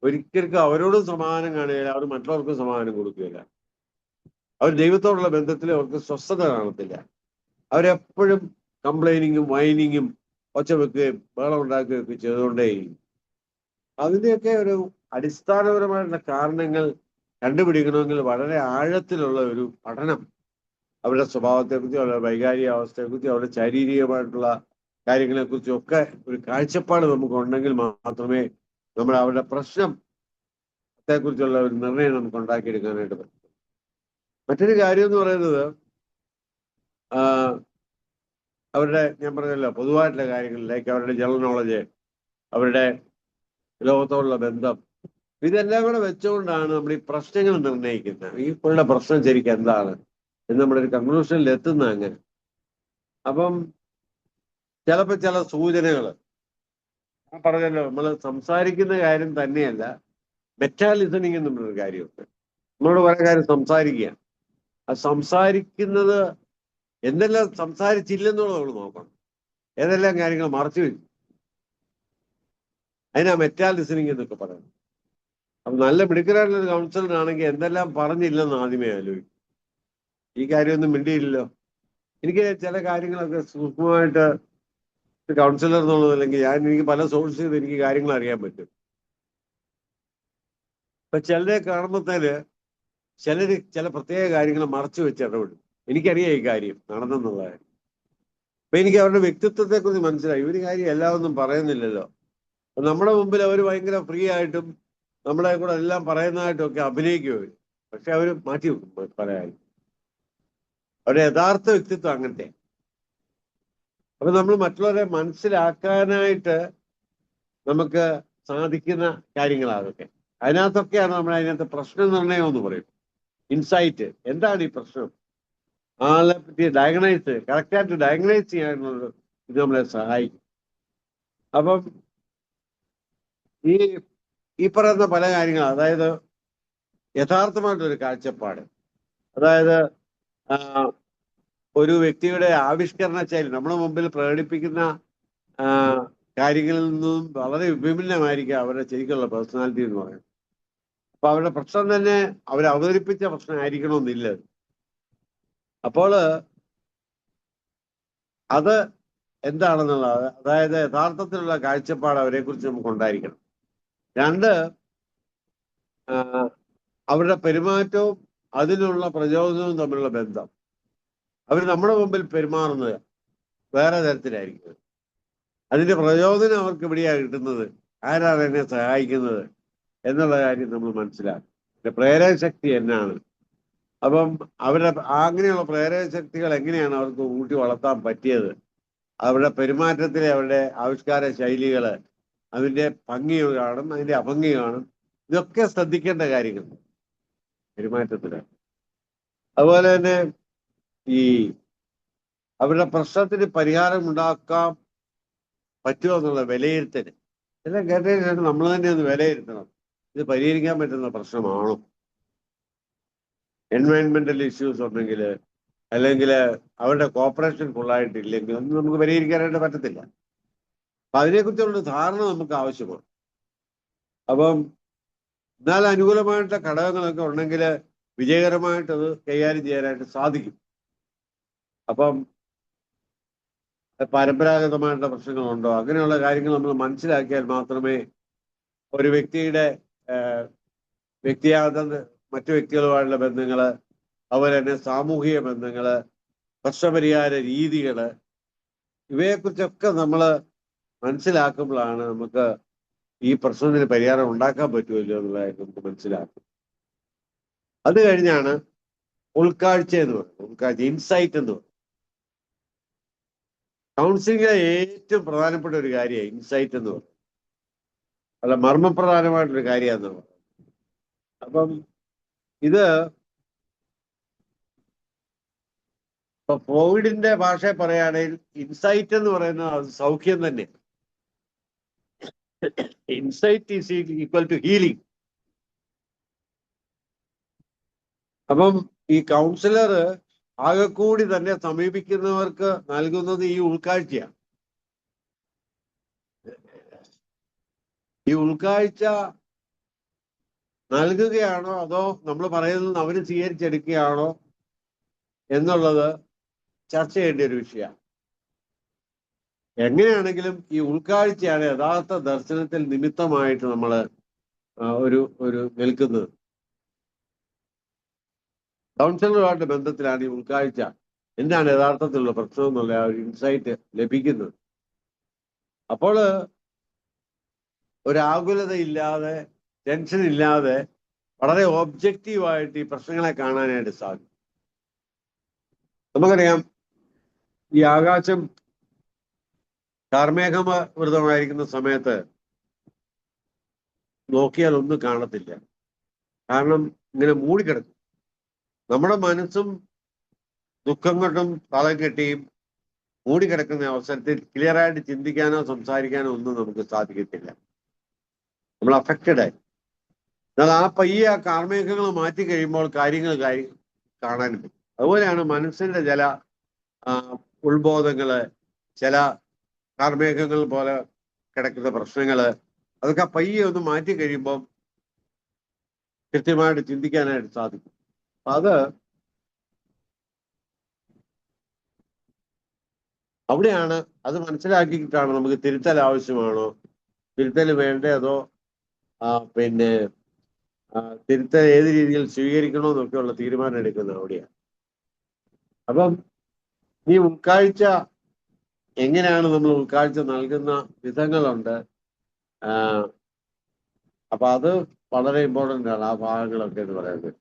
ഒരിക്കലും അവരോടും സമാധാനം കാണുകയില്ല, അവർ മറ്റുള്ളവർക്കും സമാധാനം കൊടുക്കുകയില്ല. അവർ ദൈവത്തോടുള്ള ബന്ധത്തിൽ അവർക്ക് സ്വസ്ഥത കാണത്തില്ല. അവരെപ്പോഴും കംപ്ലൈനിങ്ങും വൈനിങ്ങും ഒച്ച വെക്കുകയും ബഹളം ഉണ്ടാക്കുകയും ഒക്കെ ചെയ്തുകൊണ്ടേയിരിക്കും. അതിൻ്റെയൊക്കെ ഒരു അടിസ്ഥാനപരമായിട്ടുള്ള കാരണങ്ങൾ കണ്ടുപിടിക്കണമെങ്കിൽ വളരെ ആഴത്തിലുള്ള ഒരു പഠനം അവരുടെ സ്വഭാവത്തെക്കുറിച്ചും അവരുടെ വൈകാരിക അവസ്ഥയെക്കുറിച്ചും അവരുടെ ശാരീരികമായിട്ടുള്ള കാര്യങ്ങളെക്കുറിച്ചും ഒക്കെ ഒരു കാഴ്ചപ്പാട് നമുക്ക് ഉണ്ടെങ്കിൽ മാത്രമേ നമ്മൾ അവരുടെ പ്രശ്നത്തെക്കുറിച്ചുള്ള ഒരു നിർണയം നമുക്ക് ഉണ്ടാക്കിയെടുക്കാനായിട്ട് പറ്റും. മറ്റൊരു കാര്യം എന്ന് പറയുന്നത് അവരുടെ, ഞാൻ പറഞ്ഞല്ലോ, പൊതുവായിട്ടുള്ള കാര്യങ്ങളിലേക്ക് അവരുടെ ജനറൽ നോളജ്, അവരുടെ ലോകത്തോടുള്ള ബന്ധം, ഇതെല്ലാം കൂടെ വെച്ചുകൊണ്ടാണ് നമ്മൾ ഈ പ്രശ്നങ്ങൾ നിർണ്ണയിക്കുന്നത്. ഈ പുള്ളിയുടെ പ്രശ്നം ശരിക്കും എന്താണ് എന്ന് നമ്മളൊരു കൺക്ലൂഷനിൽ എത്തുന്ന അങ്ങനെ. അപ്പം ചിലപ്പോൾ ചില സൂചനകൾ, ഞാൻ പറഞ്ഞല്ലോ, നമ്മൾ സംസാരിക്കുന്ന കാര്യം തന്നെയല്ല, മെറ്റാ ലിസണിങ് എന്നുള്ളൊരു കാര്യമുണ്ട്. നമ്മളോട് കുറെ കാര്യം സംസാരിക്കുക, ആ സംസാരിക്കുന്നത് എന്തെല്ലാം സംസാരിച്ചില്ലെന്നുള്ളത് നമ്മൾ നോക്കണം. ഏതെല്ലാം കാര്യങ്ങൾ മറച്ചു വെച്ചു, അതിനാ മെറ്റാ ലിസണിങ് എന്നൊക്കെ പറയുന്നത്. അപ്പം നല്ല മിടുക്കരായിട്ടുള്ളൊരു കൗൺസിലറാണെങ്കിൽ എന്തെല്ലാം പറഞ്ഞില്ലെന്ന് ആദ്യമേ ആലോചിക്കും. ഈ കാര്യമൊന്നും മിണ്ടിയില്ലല്ലോ, എനിക്ക് ചില കാര്യങ്ങളൊക്കെ സൂക്ഷ്മമായിട്ട് കൗൺസിലർ എന്നുള്ളതല്ലെങ്കിൽ എനിക്ക് പല സോഴ്സിൽ നിന്ന് എനിക്ക് കാര്യങ്ങൾ അറിയാൻ പറ്റും. ഇപ്പൊ ചിലരെ കാണുമ്പോഴത്തേന് ചില പ്രത്യേക കാര്യങ്ങൾ മറച്ചു വെച്ച് ഇടപെടും. എനിക്കറിയാം ഈ കാര്യം നടന്നെന്നുള്ള കാര്യം. അപ്പൊ എനിക്ക് അവരുടെ വ്യക്തിത്വത്തെ കുറിച്ച് മനസ്സിലായി. ഒരു കാര്യം എല്ലാം ഒന്നും പറയുന്നില്ലല്ലോ. നമ്മുടെ മുമ്പിൽ അവർ ഭയങ്കര ഫ്രീ ആയിട്ടും നമ്മളെ കൂടെ എല്ലാം പറയുന്നതായിട്ടും ഒക്കെ അഭിനയിക്കും. പക്ഷെ അവർ മാറ്റി വെക്കും പറയാൻ. അവരുടെ യഥാർത്ഥ വ്യക്തിത്വം അങ്ങനത്തെ. അപ്പൊ നമ്മൾ മറ്റുള്ളവരെ മനസ്സിലാക്കാനായിട്ട് നമുക്ക് സാധിക്കുന്ന കാര്യങ്ങളാതൊക്കെ. അതിനകത്തൊക്കെയാണ് നമ്മൾ അതിനകത്ത് പ്രശ്ന നിർണയം എന്ന് പറയും. ഇൻസൈറ്റ്. എന്താണ് ഈ പ്രശ്നം? ആളെ പറ്റി കറക്റ്റായിട്ട് ഡയഗ്നൈസ് ചെയ്യാനുള്ളത് ഇത് നമ്മളെ സഹായിക്കും. അപ്പം ഈ പറയുന്ന പല കാര്യങ്ങളും, അതായത് യഥാർത്ഥമായിട്ടൊരു കാഴ്ചപ്പാട്, അതായത് ഒരു വ്യക്തിയുടെ ആവിഷ്കരണ ശൈലി നമ്മുടെ മുമ്പിൽ പ്രകടിപ്പിക്കുന്ന കാര്യങ്ങളിൽ നിന്നും വളരെ വിഭിന്നമായിരിക്കും അവരുടെ ശരിക്കുള്ള പേഴ്സണാലിറ്റി എന്ന് പറയുന്നത്. അപ്പൊ അവരുടെ പ്രശ്നം തന്നെ അവർ അവതരിപ്പിച്ച പ്രശ്നമായിരിക്കണമെന്നില്ല. അപ്പോൾ അത് എന്താണെന്നുള്ളത്, അതായത് യഥാർത്ഥത്തിലുള്ള കാഴ്ചപ്പാട് അവരെ കുറിച്ച് നമുക്ക് ഉണ്ടായിരിക്കണം. രണ്ട്, അവരുടെ പെരുമാറ്റവും അതിനുള്ള പ്രചോദനവും തമ്മിലുള്ള ബന്ധം. അവർ നമ്മുടെ മുമ്പിൽ പെരുമാറുന്നത് വേറെ തരത്തിലായിരിക്കും. അതിന്റെ പ്രചോദനം അവർക്ക് എവിടെയാണ് കിട്ടുന്നത്, ആരാണ് എന്നെ സഹായിക്കുന്നത് എന്നുള്ള കാര്യം നമ്മൾ മനസ്സിലാക്കും. പ്രേരക ശക്തി എന്നാണ്. അപ്പം അവരുടെ അങ്ങനെയുള്ള പ്രേരക ശക്തികൾ എങ്ങനെയാണ് അവർക്ക് ഊട്ടി വളർത്താൻ പറ്റിയത്, അവരുടെ പെരുമാറ്റത്തിലെ അവരുടെ ആവിഷ്കാര ശൈലികള്, അതിന്റെ ഭംഗി കാണും, അതിന്റെ അഭംഗി കാണും. ഇതൊക്കെ ശ്രദ്ധിക്കേണ്ട കാര്യങ്ങൾ പെരുമാറ്റത്തില്. അതുപോലെ തന്നെ ഈ അവരുടെ പ്രശ്നത്തിന് പരിഹാരം ഉണ്ടാക്കാൻ പറ്റുമോ എന്നുള്ള വിലയിരുത്തല്. എല്ലാം കേട്ടതിന് ശേഷം നമ്മൾ തന്നെ ഒന്ന് വിലയിരുത്തണം. ഇത് പരിഹരിക്കാൻ പറ്റുന്ന പ്രശ്നമാണോ? എൻവയൺമെന്റൽ ഇഷ്യൂസ് ഉണ്ടെങ്കിൽ, അല്ലെങ്കിൽ അവരുടെ കോപ്പറേഷൻ ഫുള്ളായിട്ടില്ലെങ്കിൽ ഒന്നും നമുക്ക് പരിഹരിക്കാനായിട്ട് പറ്റത്തില്ല. അപ്പൊ അതിനെക്കുറിച്ചുള്ള ധാരണ നമുക്ക് ആവശ്യമാണ്. അപ്പം എന്നാൽ അനുകൂലമായിട്ടുള്ള ഘടകങ്ങളൊക്കെ ഉണ്ടെങ്കിൽ വിജയകരമായിട്ടത് കൈകാര്യം ചെയ്യാനായിട്ട് സാധിക്കും. അപ്പം പരമ്പരാഗതമായിട്ടുള്ള പ്രശ്നങ്ങളുണ്ടോ, അങ്ങനെയുള്ള കാര്യങ്ങൾ നമ്മൾ മനസ്സിലാക്കിയാൽ മാത്രമേ ഒരു വ്യക്തിയുടെ വ്യക്തിയാഗത മറ്റു വ്യക്തികളുമായുള്ള ബന്ധങ്ങള്, അതുപോലെ തന്നെ സാമൂഹിക ബന്ധങ്ങള്, പ്രശ്നപരിഹാര രീതികള്, ഇവയെക്കുറിച്ചൊക്കെ നമ്മൾ മനസ്സിലാക്കുമ്പോഴാണ് നമുക്ക് ഈ പ്രശ്നത്തിന് പരിഹാരം ഉണ്ടാക്കാൻ പറ്റുമല്ലോ എന്നുള്ളതായിട്ട് നമുക്ക് മനസ്സിലാക്കും. അത് കഴിഞ്ഞാണ് ഉൾക്കാഴ്ച എന്ന് പറയുന്നത്. ഉൾക്കാഴ്ച, ഇൻസൈറ്റ് എന്ന് പറയുന്നത്. കൗൺസിലിംഗിലെ ഏറ്റവും പ്രധാനപ്പെട്ട ഒരു കാര്യമാണ് ഇൻസൈറ്റ് എന്ന് പറയുന്നത്. അല്ല, മർമ്മപ്രധാനമായിട്ടൊരു കാര്യമാണെന്ന് പറയുന്നത്. അപ്പം ഇത് ഇപ്പൊ ഫ്രോയിഡിന്റെ ഭാഷയെ പറയുകയാണെങ്കിൽ ഇൻസൈറ്റ് എന്ന് പറയുന്നത് അത് സൗഖ്യം തന്നെ. Insight is equal to healing. അപ്പം ഈ കൗൺസിലർ ആകെ കൂടി തന്നെ സമീപിക്കുന്നവർക്ക് നൽകുന്നത് ഈ ഉൾക്കാഴ്ചയാണ്. ഈ ഉൾക്കാഴ്ച നൽകുകയാണോ അതോ നമ്മൾ പറയുന്നത് അവര് സ്വീകരിച്ചെടുക്കുകയാണോ എന്നുള്ളത് ചർച്ച ചെയ്യേണ്ട ഒരു വിഷയമാണ്. എങ്ങനെയാണെങ്കിലും ഈ ഉൾക്കാഴ്ചയാണ് യഥാർത്ഥ ദർശനത്തിൽ നിമിത്തമായിട്ട് നമ്മൾ ഒരു നിൽക്കുന്നത്. കൗൺസിലറുമായിട്ട് ബന്ധത്തിലാണ് ഈ ഉൾക്കാഴ്ച, എന്താണ് യഥാർത്ഥത്തിലുള്ള പ്രശ്നം എന്നുള്ള ആ ഒരു ഇൻസൈറ്റ് ലഭിക്കുന്നത്. അപ്പോൾ ഒരാകുലതയില്ലാതെ, ടെൻഷൻ ഇല്ലാതെ, വളരെ ഒബ്ജക്റ്റീവായിട്ട് ഈ പ്രശ്നങ്ങളെ കാണാനായിട്ട് സാധിക്കും. നമുക്കറിയാം, ഈ ആകാശം കാർമേഘവൃതമായിരിക്കുന്ന സമയത്ത് നോക്കിയാൽ ഒന്നും കാണത്തില്ല. കാരണം ഇങ്ങനെ മൂടിക്കിടക്കും. നമ്മുടെ മനസ്സും ദുഃഖം കൊണ്ടും തളം കെട്ടിയും മൂടിക്കിടക്കുന്ന അവസരത്തിൽ ക്ലിയറായിട്ട് ചിന്തിക്കാനോ സംസാരിക്കാനോ ഒന്നും നമുക്ക് സാധിക്കത്തില്ല. നമ്മൾ അഫക്റ്റഡ് ആയി. എന്നാൽ ആ പയ്യെ ആ കാർമേഘങ്ങൾ മാറ്റി കഴിയുമ്പോൾ കാര്യങ്ങൾ കാണാനും പറ്റും. അതുപോലെയാണ് മനസ്സിന്റെ ചില ഉത്ബോധങ്ങള്, ചില കാർമേഘങ്ങൾ പോലെ കിടക്കുന്ന പ്രശ്നങ്ങള്, അതൊക്കെ പയ്യെ ഒന്ന് മാറ്റി കഴിയുമ്പോൾ കൃത്യമായിട്ട് ചിന്തിക്കാനായിട്ട് സാധിക്കും. അത് അവിടെയാണ് അത് മനസ്സിലാക്കിയിട്ടാണ് നമുക്ക് തിരുത്തൽ ആവശ്യമാണോ, തിരുത്തൽ വേണ്ടേ, അതോ പിന്നെ തിരുത്തൽ ഏത് രീതിയിൽ സ്വീകരിക്കണമെന്നൊക്കെയുള്ള തീരുമാനം എടുക്കുന്നത് അവിടെയാണ്. അപ്പം ഈ ഉൾക്കാഴ്ച എങ്ങനെയാണ് നമ്മൾ ഉൾക്കാഴ്ച നൽകുന്ന വിധങ്ങളുണ്ട്. അപ്പൊ അത് വളരെ ഇമ്പോർട്ടൻ്റ് ആണ്, ആ ഭാഗങ്ങളൊക്കെ എന്ന് പറയുന്നത്.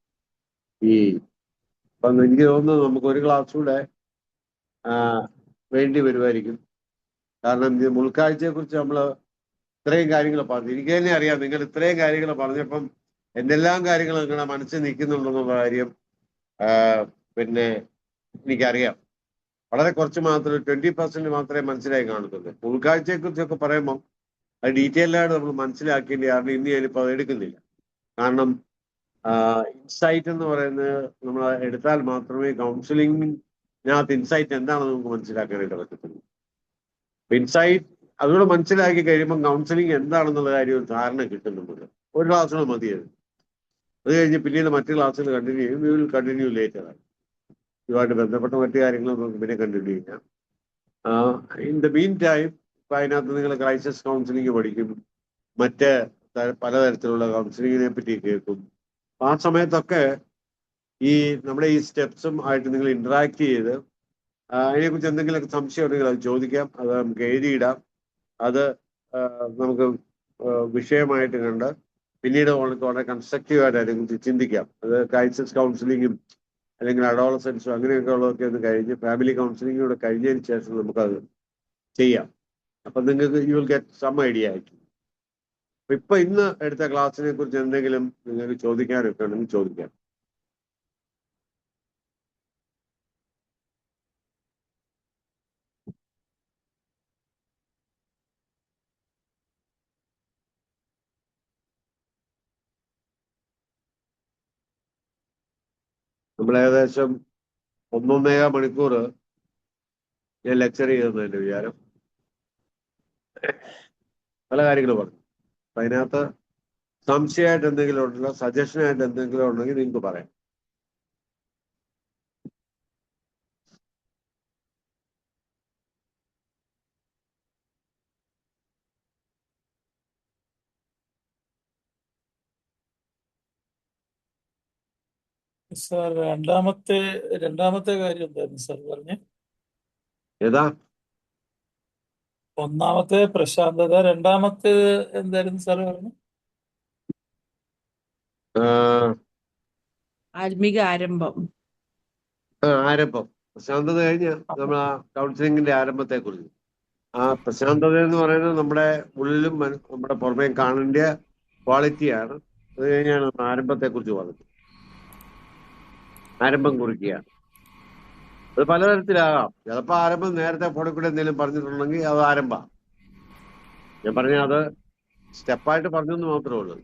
ഇപ്പം എനിക്ക് തോന്നുന്നു നമുക്ക് ഒരു ക്ലാസ് കൂടെ വേണ്ടി വരുമായിരിക്കും. കാരണം ഇത് ഉൾക്കാഴ്ചയെ കുറിച്ച് നമ്മൾ ഇത്രയും കാര്യങ്ങൾ പറഞ്ഞു, എനിക്ക് തന്നെ അറിയാം നിങ്ങൾ ഇത്രയും കാര്യങ്ങൾ പറഞ്ഞപ്പം എന്തെല്ലാം കാര്യങ്ങൾ നിങ്ങളുടെ മനസ്സിൽ നിൽക്കുന്നുണ്ടെന്നുള്ള കാര്യം പിന്നെ എനിക്കറിയാം. വളരെ കുറച്ച് മാത്രമേ 20% മാത്രമേ മനസ്സിലായി കാണുന്നുള്ളൂ. ഉൾക്കാഴ്ചയെ കുറിച്ചൊക്കെ പറയുമ്പം അത് ഡീറ്റെയിൽഡായിട്ട് നമ്മൾ മനസ്സിലാക്കേണ്ട, കാരണം ഇന്ന് ഞാനിപ്പോൾ അത് എടുക്കുന്നില്ല. കാരണം ഇൻസൈറ്റ് എന്ന് പറയുന്നത് നമ്മൾ എടുത്താൽ മാത്രമേ കൗൺസിലിങ്ങിനകത്ത് ഇൻസൈറ്റ് എന്താണെന്ന് നമുക്ക് മനസ്സിലാക്കാനായിട്ട് പറ്റത്തുള്ളൂ. ഇൻസൈറ്റ് അതുകൂടെ മനസ്സിലാക്കി കഴിയുമ്പോൾ കൗൺസിലിംഗ് എന്താണെന്നുള്ള കാര്യം ഒരു ധാരണ കിട്ടുന്നുണ്ട്. ഒരു ക്ലാസ്സുകൾ മതിയത്. അത് കഴിഞ്ഞ് പിന്നീട് മറ്റു ക്ലാസ്സുകൾ കണ്ടിന്യൂ ചെയ്യും. We will continue later. ഇതുമായിട്ട് ബന്ധപ്പെട്ട മറ്റു കാര്യങ്ങൾ നമുക്ക് പിന്നെ കണ്ടിന്യൂ ചെയ്യാം. ഇൻ ദ മീൻ ടൈം ഇപ്പം അതിനകത്ത് നിങ്ങൾ ക്രൈസിസ് കൗൺസിലിംഗ് പഠിക്കും, മറ്റ് പലതരത്തിലുള്ള കൗൺസിലിങ്ങിനെ പറ്റി കേൾക്കും. ആ സമയത്തൊക്കെ ഈ നമ്മുടെ ഈ സ്റ്റെപ്സും ആയിട്ട് നിങ്ങൾ ഇന്ററാക്ട് ചെയ്ത് അതിനെക്കുറിച്ച് എന്തെങ്കിലുമൊക്കെ സംശയം ഉണ്ടെങ്കിൽ അത് ചോദിക്കാം, അത് നമുക്ക് എഴുതിയിടാം. അത് നമുക്ക് വിഷയമായിട്ട് കണ്ട് പിന്നീട് വളരെ കൺസ്ട്രക്റ്റീവായിട്ട് അതിനെക്കുറിച്ച് ചിന്തിക്കാം. അത് ക്രൈസിസ് കൗൺസിലിങ്ങും അല്ലെങ്കിൽ അഡോളസൻസും അങ്ങനെയൊക്കെ ഉള്ളതൊക്കെ ഒന്ന് കഴിഞ്ഞ് ഫാമിലി കൗൺസിലിംഗ് കൂടെ കഴിഞ്ഞതിന് ശേഷം നമുക്കത് ചെയ്യാം. അപ്പം നിങ്ങൾക്ക് you will get some idea ആയിട്ട്. ഇപ്പൊ ഇന്ന് എടുത്ത ക്ലാസ്സിനെ കുറിച്ച് എന്തെങ്കിലും നിങ്ങൾക്ക് ചോദിക്കാനൊക്കെ ഉണ്ടെങ്കിൽ ചോദിക്കാം. നമ്മൾ ഏകദേശം 1.5 മണിക്കൂർ ഞാൻ ലെക്ചർ ചെയ്തെന്ന് എൻ്റെ വിചാരം. പല കാര്യങ്ങൾ പറഞ്ഞു. അപ്പൊ അതിനകത്ത് സംശയമായിട്ട് എന്തെങ്കിലും ഉണ്ടല്ലോ, സജഷനായിട്ട് എന്തെങ്കിലും ഉണ്ടെങ്കിൽ നിങ്ങൾക്ക് പറയാം. സാർ രണ്ടാമത്തെ കാര്യം എന്തായിരുന്നു സാർ പറഞ്ഞേ? ഏതാ? ഒന്നാമത്തെ പ്രശാന്തത, രണ്ടാമത്തെ എന്തായിരുന്നു സാർ പറഞ്ഞു? ആത്മീക ആരംഭം. ആരംഭം. പ്രശാന്തത കഴിഞ്ഞ് നമ്മൾ ആ കൗൺസിലിങ്ങിന്റെ ആരംഭത്തെ കുറിച്ച്. ആ പ്രശാന്തത എന്ന് പറയുന്നത് നമ്മുടെ ഉള്ളിലും നമ്മുടെ പുറമേ കാണേണ്ട ക്വാളിറ്റിയാണ്. അത് കഴിഞ്ഞാണ് നമ്മൾ ആരംഭത്തെ കുറിച്ച് പറഞ്ഞത്. ആരംഭം കുറിക്കുകയാണ്. അത് പലതരത്തിലാകാം. ചിലപ്പോൾ ആരംഭം നേരത്തെ ഫോണിൽ കൂടെ എന്തെങ്കിലും പറഞ്ഞിട്ടുണ്ടെങ്കിൽ അത് ആരംഭമാണ്. ഞാൻ പറഞ്ഞ അത് സ്റ്റെപ്പായിട്ട് പറഞ്ഞെന്ന് മാത്രമേ ഉള്ളൂ.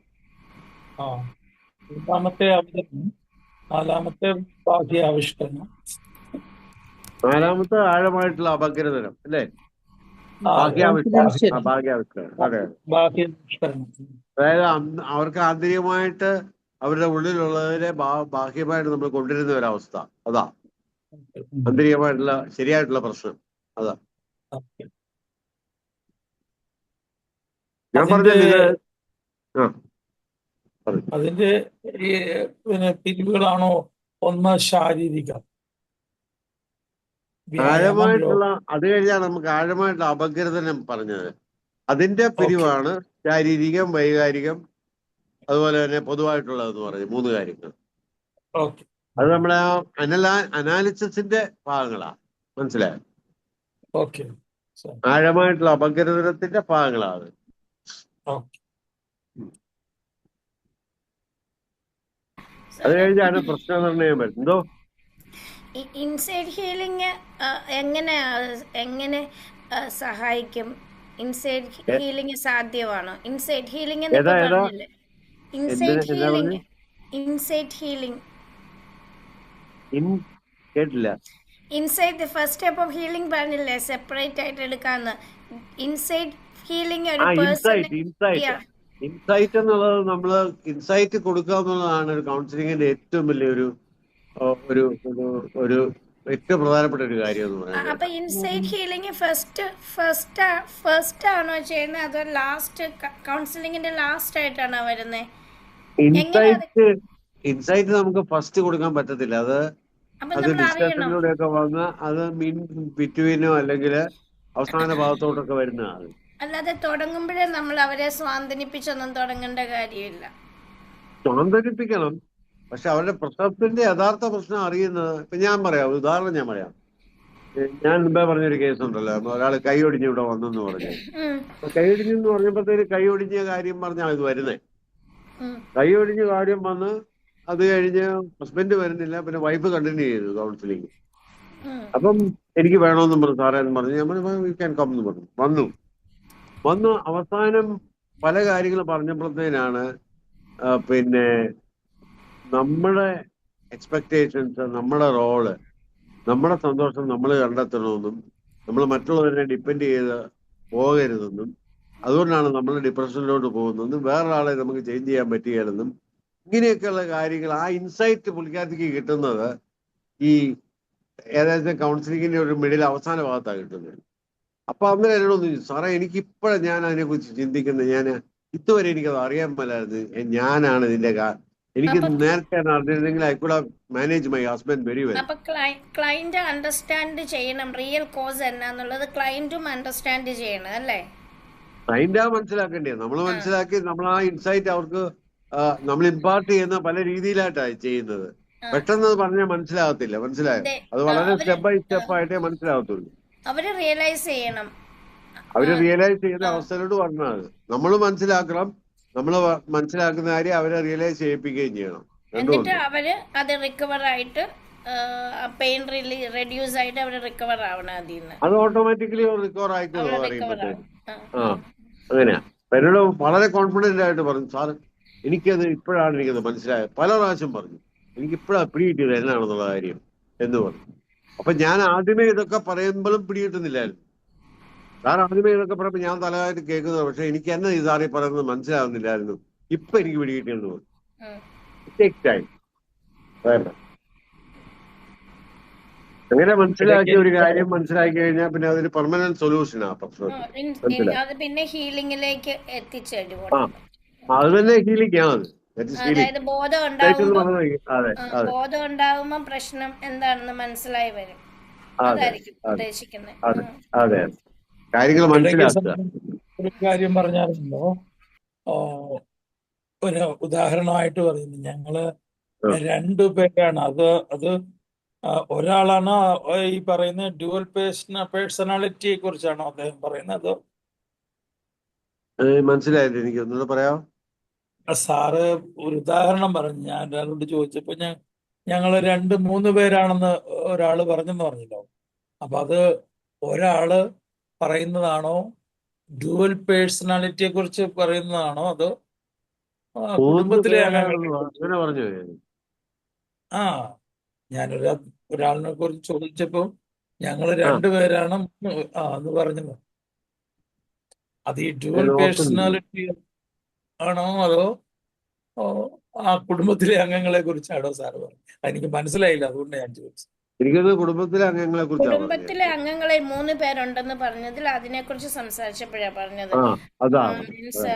രണ്ടാമത്തെ അവതരണം, നാലാമത്തെ ബാഹ്യാവിഷ്കരണം, നാലാമത്തെ ആഴമായിട്ടുള്ള അപഗ്രഥനം അല്ലേ? Confidential. ഭാഗ്യാവിഷ്കരണം. അതെ. ബാഹ്യാവിഷ്കരണം. അതായത് അവർക്ക് ആന്തരികമായിട്ട് അവരുടെ ഉള്ളിലുള്ളതിനെ ബാഹ്യമായിട്ട് നമ്മൾ കൊണ്ടുവരുന്ന ഒരവസ്ഥ. അതാ ആന്തരികമായിട്ടുള്ള ശരിയായിട്ടുള്ള പ്രശ്നം. അതാ ഞാൻ പറഞ്ഞത്. അതിന്റെ പിരിവുകളാണോ? ഒന്ന് ശാരീരികം, ആഴമായിട്ടുള്ള, അത് കഴിഞ്ഞാണ് നമുക്ക് ആഴമായിട്ടുള്ള അപഗ്രഥനം പറഞ്ഞത്. അതിന്റെ പിരിവാണ് ശാരീരികം, വൈകാരികം, അതുപോലെ തന്നെ പൊതുവായിട്ടുള്ളതെന്ന് പറഞ്ഞു 3 കാര്യങ്ങൾ. അത് നമ്മുടെ അനാലിസിസിന്റെ ഭാഗങ്ങളാണ്. മനസ്സിലായോ? ആഴമായിട്ടുള്ള അപഗ്രഥനത്തിന്റെ ഭാഗങ്ങളാണ്. അത് കഴിഞ്ഞാണ് പ്രശ്നനിർണ്ണയം വരുന്നത്. എന്തോ ഇൻസൈഡ് ഹീലിംഗ് എങ്ങനെ സഹായിക്കും? ഇൻസൈഡ് ഹീലിംഗ് സാധ്യമാണോ? ഇൻസൈഡ് ഹീലിംഗ് പറഞ്ഞില്ലേ? ഇൻസൈഡ് ഹീലിംഗ് കേട്ടില്ല. Inside the first step of healing പറഞ്ഞില്ലേ, സെപ്പറേറ്റ് ആയിട്ട് എടുക്കാന്ന്. ഇൻസൈഡ് ഹീലിംഗ് ഒരു ഇൻസൈറ്റ് എന്നുള്ളത് നമ്മള് ഇൻസൈറ്റ് കൊടുക്കുക എന്നുള്ളതാണ് ഒരു കൗൺസിലിങ്ങിന്റെ ഏറ്റവും വലിയൊരു ഒരു ഏറ്റവും പ്രധാനപ്പെട്ട ഒരു കാര്യം എന്ന് പറയുന്നത്. അപ്പൊ ഇൻസൈറ്റ് ഹീലിംഗ് ഫസ്റ്റ് ആണോ ചെയ്യുന്നത് അതോ ലാസ്റ്റ് കൗൺസിലിംഗിന്റെ ലാസ്റ്റ് ആയിട്ടാണോ വരുന്നത്? ഇൻസൈറ്റ് നമുക്ക് ഫസ്റ്റ് കൊടുക്കാൻ പറ്റത്തില്ല. അത് അപ്പൊ അത് നമ്മൾ അറിയണം. ഡിസ്കഷനിലൂടെയൊക്കെ വന്ന് അത് ബിറ്റ്വീനോ അല്ലെങ്കിൽ അവസാന ഭാഗത്തോട്ടൊക്കെ വരുന്നതാണ്. അല്ലാതെ തുടങ്ങുമ്പോഴേ നമ്മൾ അവരെ സ്വാന്തനിപ്പിച്ചൊന്നും തുടങ്ങേണ്ട കാര്യമില്ല. സ്വാന്തനിപ്പിക്കണം, പക്ഷെ അവരുടെ പ്രശ്നത്തിന്റെ യഥാർത്ഥ പ്രശ്നം അറിയുന്നത്. ഇപ്പൊ ഞാൻ പറയാം, ഉദാഹരണം ഞാൻ പറയാം. ഞാൻ മുമ്പേ പറഞ്ഞൊരു കേസ് ഉണ്ടല്ലോ, ഒരാൾ കൈ ഒടിഞ്ഞ് ഇവിടെ വന്നെന്ന് പറഞ്ഞു. കൈ ഒടിഞ്ഞെന്ന് പറഞ്ഞപ്പോഴത്തേക്ക് കൈ ഒടിഞ്ഞ കാര്യം പറഞ്ഞാൽ ഇത് വരുന്നേ. കൈ ഒടിഞ്ഞ കാര്യം വന്ന് അത് കഴിഞ്ഞ് ഹസ്ബൻഡ് വരുന്നില്ല, പിന്നെ വൈഫ് കണ്ടിന്യൂ ചെയ്തു കൗൺസിലിംഗ്. അപ്പം എനിക്ക് വേണമെന്നും പറഞ്ഞു, സാറേ എന്ന് പറഞ്ഞു. ഞാൻ യു ക്യാൻ കം എന്ന് പറഞ്ഞു. വന്നു അവസാനം പല കാര്യങ്ങൾ പറഞ്ഞപ്പോഴത്തേനാണ് പിന്നെ നമ്മുടെ എക്സ്പെക്ടേഷൻസ്, നമ്മുടെ റോള്, നമ്മുടെ സന്തോഷം നമ്മൾ കണ്ടെത്തണമെന്നും നമ്മൾ മറ്റുള്ളവരെ ഡിപ്പെൻഡ് ചെയ്ത് പോകരുതെന്നും അതുകൊണ്ടാണ് നമ്മൾ ഡിപ്രഷനിലോട്ട് പോകുന്നതെന്നും വേറൊരാളെ നമുക്ക് ചേഞ്ച് ചെയ്യാൻ പറ്റുകയാണെന്നും ഇങ്ങനെയൊക്കെയുള്ള കാര്യങ്ങൾ ആ ഇൻസൈറ്റ് പുള്ളിക്കാരത്തേക്ക് കിട്ടുന്നത് ഈ ഏകദേശം കൗൺസിലിങ്ങിന്റെ ഒരു മിഡിൽ അവസാന ഭാഗത്താണ് കിട്ടുന്നത്. അപ്പൊ അന്നേരം എന്നോടൊന്ന് ചോദിച്ചു, സാറേ എനിക്ക് ഇപ്പോഴും ഞാൻ അതിനെക്കുറിച്ച് ചിന്തിക്കുന്നത്, ഞാൻ ഇതുവരെ എനിക്കത് അറിയാൻ മേലായിരുന്നു. ഞാനാണ് ഇതിന്റെ എനിക്ക് നേരത്തെ അറിഞ്ഞിരുന്നെങ്കിൽ I could have manage my husband very well. അപ്പൊ ക്ലയന്റ് അണ്ടർസ്റ്റാൻഡ് ചെയ്യണം റിയൽ കോസ് എന്നാന്നുള്ളത്, ക്ലയന്റും അണ്ടർസ്റ്റാൻഡ് ചെയ്യണം അല്ലേ? ക്ലയന്റാ മനസ്സിലാക്കേണ്ടത്. നമ്മൾ മനസ്സിലാക്കി നമ്മൾ ആ ഇൻസൈറ്റ് അവർക്ക് നമ്മൾ ഇമ്പാർട്ട് ചെയ്യുന്ന പല രീതിയിലായിട്ടാണ് ചെയ്യുന്നത്. പെട്ടെന്ന് പറഞ്ഞാൽ മനസ്സിലാകത്തില്ല. മനസ്സിലായോ? അത് വളരെ സ്റ്റെപ്പ് ബൈ സ്റ്റെപ്പ് ആയിട്ടേ മനസ്സിലാകത്തുള്ളൂ. അവര് റിയലൈസ് ചെയ്യണം. അവര് റിയലൈസ് ചെയ്യുന്ന അവസ്ഥയിലോട്ട് പറഞ്ഞത് നമ്മൾ മനസ്സിലാക്കണം. നമ്മൾ മനസ്സിലാക്കുന്ന കാര്യം അവരെ റിയലൈസ് ചെയ്യിപ്പിക്കുകയും ചെയ്യണം. എന്നിട്ട് അവര് അത് റിക്കവർ ആയിട്ട് പെയിൻ റെഡ്യൂസ് ആയിട്ട് അവര് റിക്കവർ ആവണം. അതിന്ന് അത് ഓട്ടോമാറ്റിക്കലി റിക്കവർ ആയിക്കോളൂ പറയുമ്പോഴത്തേക്ക്. അങ്ങനെയാ. എന്നോട് വളരെ കോൺഫിഡന്റ് ആയിട്ട് പറഞ്ഞു, സാർ എനിക്കത് ഇപ്പോഴാണ് എനിക്കത് മനസ്സിലായത്. പല പ്രാവശ്യം പറഞ്ഞു, എനിക്ക് ഇപ്പോഴാണ് പിടികിട്ടിയത് എന്നാണെന്നുള്ള കാര്യം എന്ന് പറഞ്ഞു. അപ്പൊ ഞാൻ ആദ്യമേ ഇതൊക്കെ പറയുമ്പോഴും പിടികിട്ടുന്നില്ലായിരുന്നു. സാർ ആദ്യമേ ഇതൊക്കെ പറയുമ്പോൾ ഞാൻ തലകാലത്ത് കേൾക്കുന്നത്, പക്ഷെ എനിക്ക് എന്നെ ഈ സാറി പറയുന്നത് മനസ്സിലാവുന്നില്ലായിരുന്നു. ഇപ്പൊ എനിക്ക് പിടികിട്ടിയെന്ന് പറഞ്ഞു. അങ്ങനെ മനസ്സിലാക്കിയ ഒരു കാര്യം മനസ്സിലാക്കി കഴിഞ്ഞാൽ പിന്നെ അതൊരു പെർമനന്റ് സൊല്യൂഷനാ പ്രശ്നത്തിന്. അത് പിന്നെ ഹീലിംഗിലേക്ക് എത്തിച്ചേരും. അത് തന്നെ ഹീലിംഗ് ആണ്. അതായത് ബോധം ഉണ്ടാകുമ്പോ പ്രശ്നം എന്താണെന്ന് മനസ്സിലായി വരും. അതായിരിക്കും ഉദ്ദേശിക്കുന്നത്. അതെ, കാര്യങ്ങൾ മനസ്സിലാക്കുക. ഒരു കാര്യം പറഞ്ഞായിരുന്നല്ലോ, ഒരു ഉദാഹരണമായിട്ട് പറയുന്നു. ഞങ്ങള് 2 പേരാണ്. അത് ഒരാളാണ് ഈ പറയുന്ന ഡ്യുവൽ പേഴ്സണാലിറ്റിയെ കുറിച്ചാണോ അദ്ദേഹം പറയുന്നത്? മനസ്സിലായില്ല, എനിക്ക് ഒന്നുകൂടെ പറയാം. സാറ് ഒരു ഉദാഹരണം പറഞ്ഞു. ഞാൻ ഒരാളോട് ചോദിച്ചപ്പോ ഞങ്ങള് 2-3 പേരാണെന്ന് ഒരാള് പറഞ്ഞെന്ന് പറഞ്ഞല്ലോ. അപ്പൊ അത് ഒരാള് പറയുന്നതാണോ, ഡ്യുവൽ പേഴ്സണാലിറ്റിയെ കുറിച്ച് പറയുന്നതാണോ, അതോ കുടുംബത്തിലെ അങ്ങനെ പറഞ്ഞു? ഒരാളിനെ കുറിച്ച് ചോദിച്ചപ്പോ ഞങ്ങള് 2 പേരാണ് എന്ന് പറഞ്ഞത്. അത് ഈ ഡ്യുവൽ പേഴ്സണാലിറ്റി ആണോ അതോ ആ കുടുംബത്തിലെ അംഗങ്ങളെ കുറിച്ചാണോ സാറ് പറഞ്ഞത്? എനിക്ക് മനസ്സിലായില്ല, അതുകൊണ്ട് ഞാൻ ചോദിച്ചു. കുടുംബത്തിലെ അംഗങ്ങളെ കുറിച്ച്, കുടുംബത്തിലെ അംഗങ്ങളെ 3 പേരുണ്ടെന്ന് പറഞ്ഞതിൽ അതിനെ കുറിച്ച് സംസാരിച്ചപ്പോഴാ പറഞ്ഞത്. മീൻസ്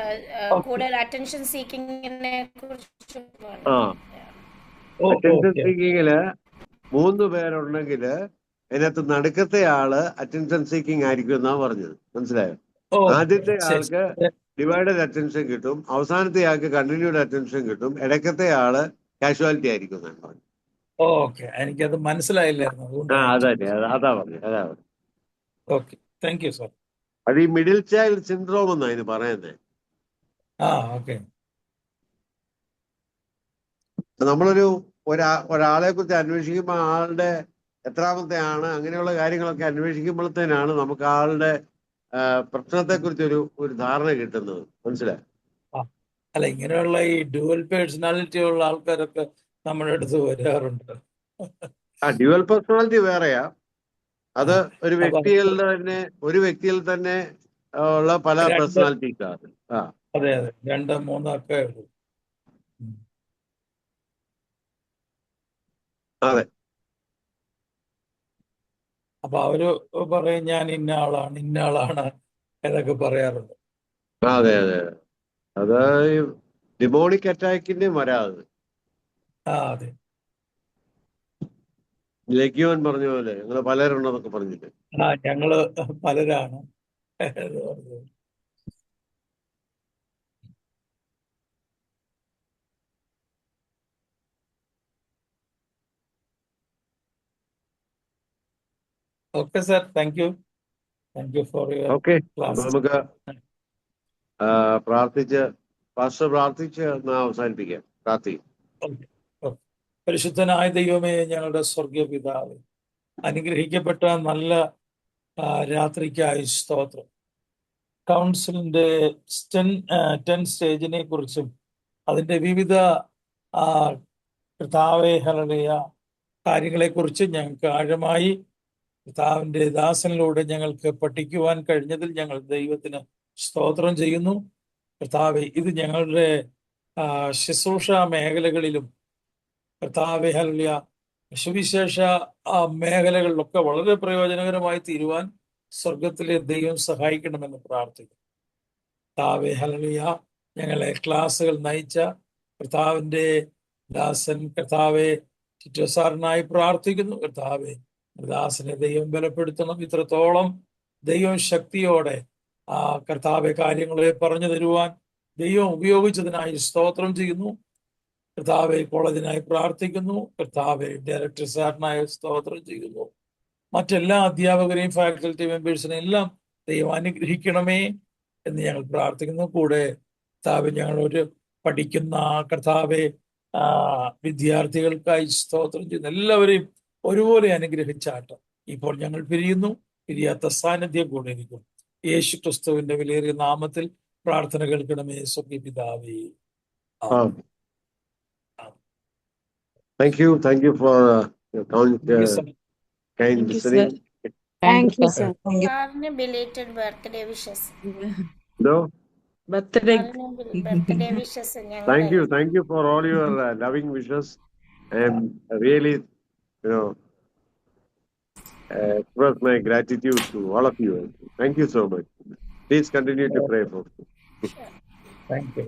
കൂടുതൽ അറ്റൻഷൻ സീക്കിങ്ങിനെ കുറിച്ച്. അറ്റൻഷൻ സീക്കിങ്ങില് 3 പേരുണ്ടെങ്കില് അതിനകത്ത് നടുക്കത്തെ ആള് അറ്റൻഷൻ സീക്കിങ് ആയിരിക്കും എന്നാ പറഞ്ഞത്. മനസ്സിലായോ? ആദ്യത്തെ ആൾക്ക് ഡിവൈഡഡ് അറ്റൻഷൻ കിട്ടും, അവസാനത്തെ ആൾക്ക് കണ്ടിന്യൂഡ് അറ്റൻഷൻ കിട്ടും, ഇടയ്ക്കത്തെ ആള് കാഷ്വാലിറ്റി ആയിരിക്കും എന്നാണ് പറഞ്ഞത്. എനിക്കത് മനസ്സിലായില്ലായിരുന്നു. അതാ പറഞ്ഞത്. Thank you sir. അത് ഈ മിഡിൽ ചൈൽഡ് സിൻഡ്രോം എന്നാ ഇതിന് പറയുന്നത്. നമ്മളൊരു ഒരാളെ കുറിച്ച് അന്വേഷിക്കുമ്പോൾ ആളുടെ എത്രാമത്തെ ആണ്, അങ്ങനെയുള്ള കാര്യങ്ങളൊക്കെ അന്വേഷിക്കുമ്പോഴത്തേനാണ് നമുക്ക് ആളുടെ പ്രശ്നത്തെ കുറിച്ച് ഒരു ധാരണ കിട്ടുന്നത്. മനസ്സിലായി? അല്ല, ഇങ്ങനെയുള്ള ഈ ഡ്യുവൽ പേഴ്സണാലിറ്റി ഉള്ള ആൾക്കാരൊക്കെ നമ്മുടെ അടുത്ത് വരാറുണ്ട്. ഡ്യുവൽ പേഴ്സണാലിറ്റി വേറെയാ. അത് ഒരു വ്യക്തിയിൽ തന്നെ ഉള്ള പല പേഴ്സണാലിറ്റീസാണ്. അതെ, 2-3 ഒക്കെ ഉള്ളൂ. അതെ. അപ്പൊ അവര് പറയും ഞാൻ ഇന്ന ആളാണ് എന്നൊക്കെ പറയാറുണ്ട്. അതെ അതെ അത് ഡിമോണിക് അറ്റാക്കിന്റെ വരാത്. അതെ. ലഗ്യോൻ പറഞ്ഞ പോലെ ഞങ്ങള് പലരുണ്ടെന്നൊക്കെ പറഞ്ഞിട്ട്. ഞങ്ങള് പലരാണ് എന്ന് പറഞ്ഞു. Okay sir, thank you for your okay, class. നമുക്ക് പ്രാർത്ഥിച്ച് പാസ്റ്റർ പ്രാർത്ഥിച്ച് അവസാനിപ്പിക്കാം. പ്രാർത്ഥിക്കും. പരിശുദ്ധനായ ദൈവമേ, ഞങ്ങളുടെ സ്വർഗീയ പിതാവേ, അനുഗ്രഹിക്കപ്പെട്ട നല്ല രാത്രിക്കായി സ്തോത്രം. കൗൺസിലിന്റെ 10 സ്റ്റേജിനെ കുറിച്ചും അതിന്റെ വിവിധ കർത്താവേ ഹല്ലേലൂയ കാര്യങ്ങളെക്കുറിച്ച് ഞങ്ങൾക്ക് ആഴമായി കർത്താവിന്റെ ദാസനിലൂടെ ഞങ്ങൾക്ക് പഠിക്കുവാൻ കഴിഞ്ഞതിൽ ഞങ്ങൾ ദൈവത്തിന് സ്തോത്രം ചെയ്യുന്നു. കർത്താവെ, ഇത് ഞങ്ങളുടെ ശുശ്രൂഷ മേഖലകളിലും കർത്താവെ ഹല്ലേലൂയ സുവിശേഷ മേഖലകളിലൊക്കെ വളരെ പ്രയോജനകരമായി തീരുവാൻ സ്വർഗത്തിലെ ദൈവം സഹായിക്കണമെന്ന് പ്രാർത്ഥിക്കുന്നു. കർത്താവെ ഹല്ലേലൂയ ഞങ്ങളെ ക്ലാസ്സുകൾ നയിച്ച കർത്താവിന്റെ ദാസൻ കർത്താവെ ടിറ്റോ സാറിനായി പ്രാർത്ഥിക്കുന്നു. കർത്താവെ, ദാസനെ ദൈവം ബലപ്പെടുത്തണം. ഇത്രത്തോളം ദൈവം ശക്തിയോടെ കർത്താവെ കാര്യങ്ങളെ പറഞ്ഞു തരുവാൻ ദൈവം ഉപയോഗിച്ചതിനായി സ്തോത്രം ചെയ്യുന്നു. കർത്താവെ, കോളേജിനായി പ്രാർത്ഥിക്കുന്നു. കർത്താവെ, ഡയറക്ടർ സാറിനായി സ്തോത്രം ചെയ്യുന്നു. മറ്റെല്ലാ അധ്യാപകരെയും ഫാക്കൽറ്റി മെമ്പേഴ്സിനെ എല്ലാം ദൈവം അനുഗ്രഹിക്കണമേ എന്ന് ഞങ്ങൾ പ്രാർത്ഥിക്കുന്നു. കൂടെ കർത്താവെ, ഞങ്ങളൊരു പഠിക്കുന്ന കർത്താവെ വിദ്യാർത്ഥികൾക്കായി സ്തോത്രം ചെയ്യുന്നു. എല്ലാവരെയും ഒരുപോലെ അനുഗ്രഹിച്ചാട്ട് ഇപ്പോൾ ഞങ്ങൾ പിരിയുന്നു. പിരിയാത്ത സാന്നിധ്യം കൂടെ ഇരിക്കും. യേശു ക്രിസ്തുവിന്റെ വിലയേറിയ നാമത്തിൽ പ്രാർത്ഥന കേൾക്കണമേ സ്വർഗീയ പിതാവേ. Thank you for kind listening. Thank you, sir. സാറിന് belated birthday wishes. No? Birthday birthday wishes ഞങ്ങൾ Thank you for all your loving wishes, and really, express my gratitude to all of you. Thank you so much. Please continue to pray for me. Thank you.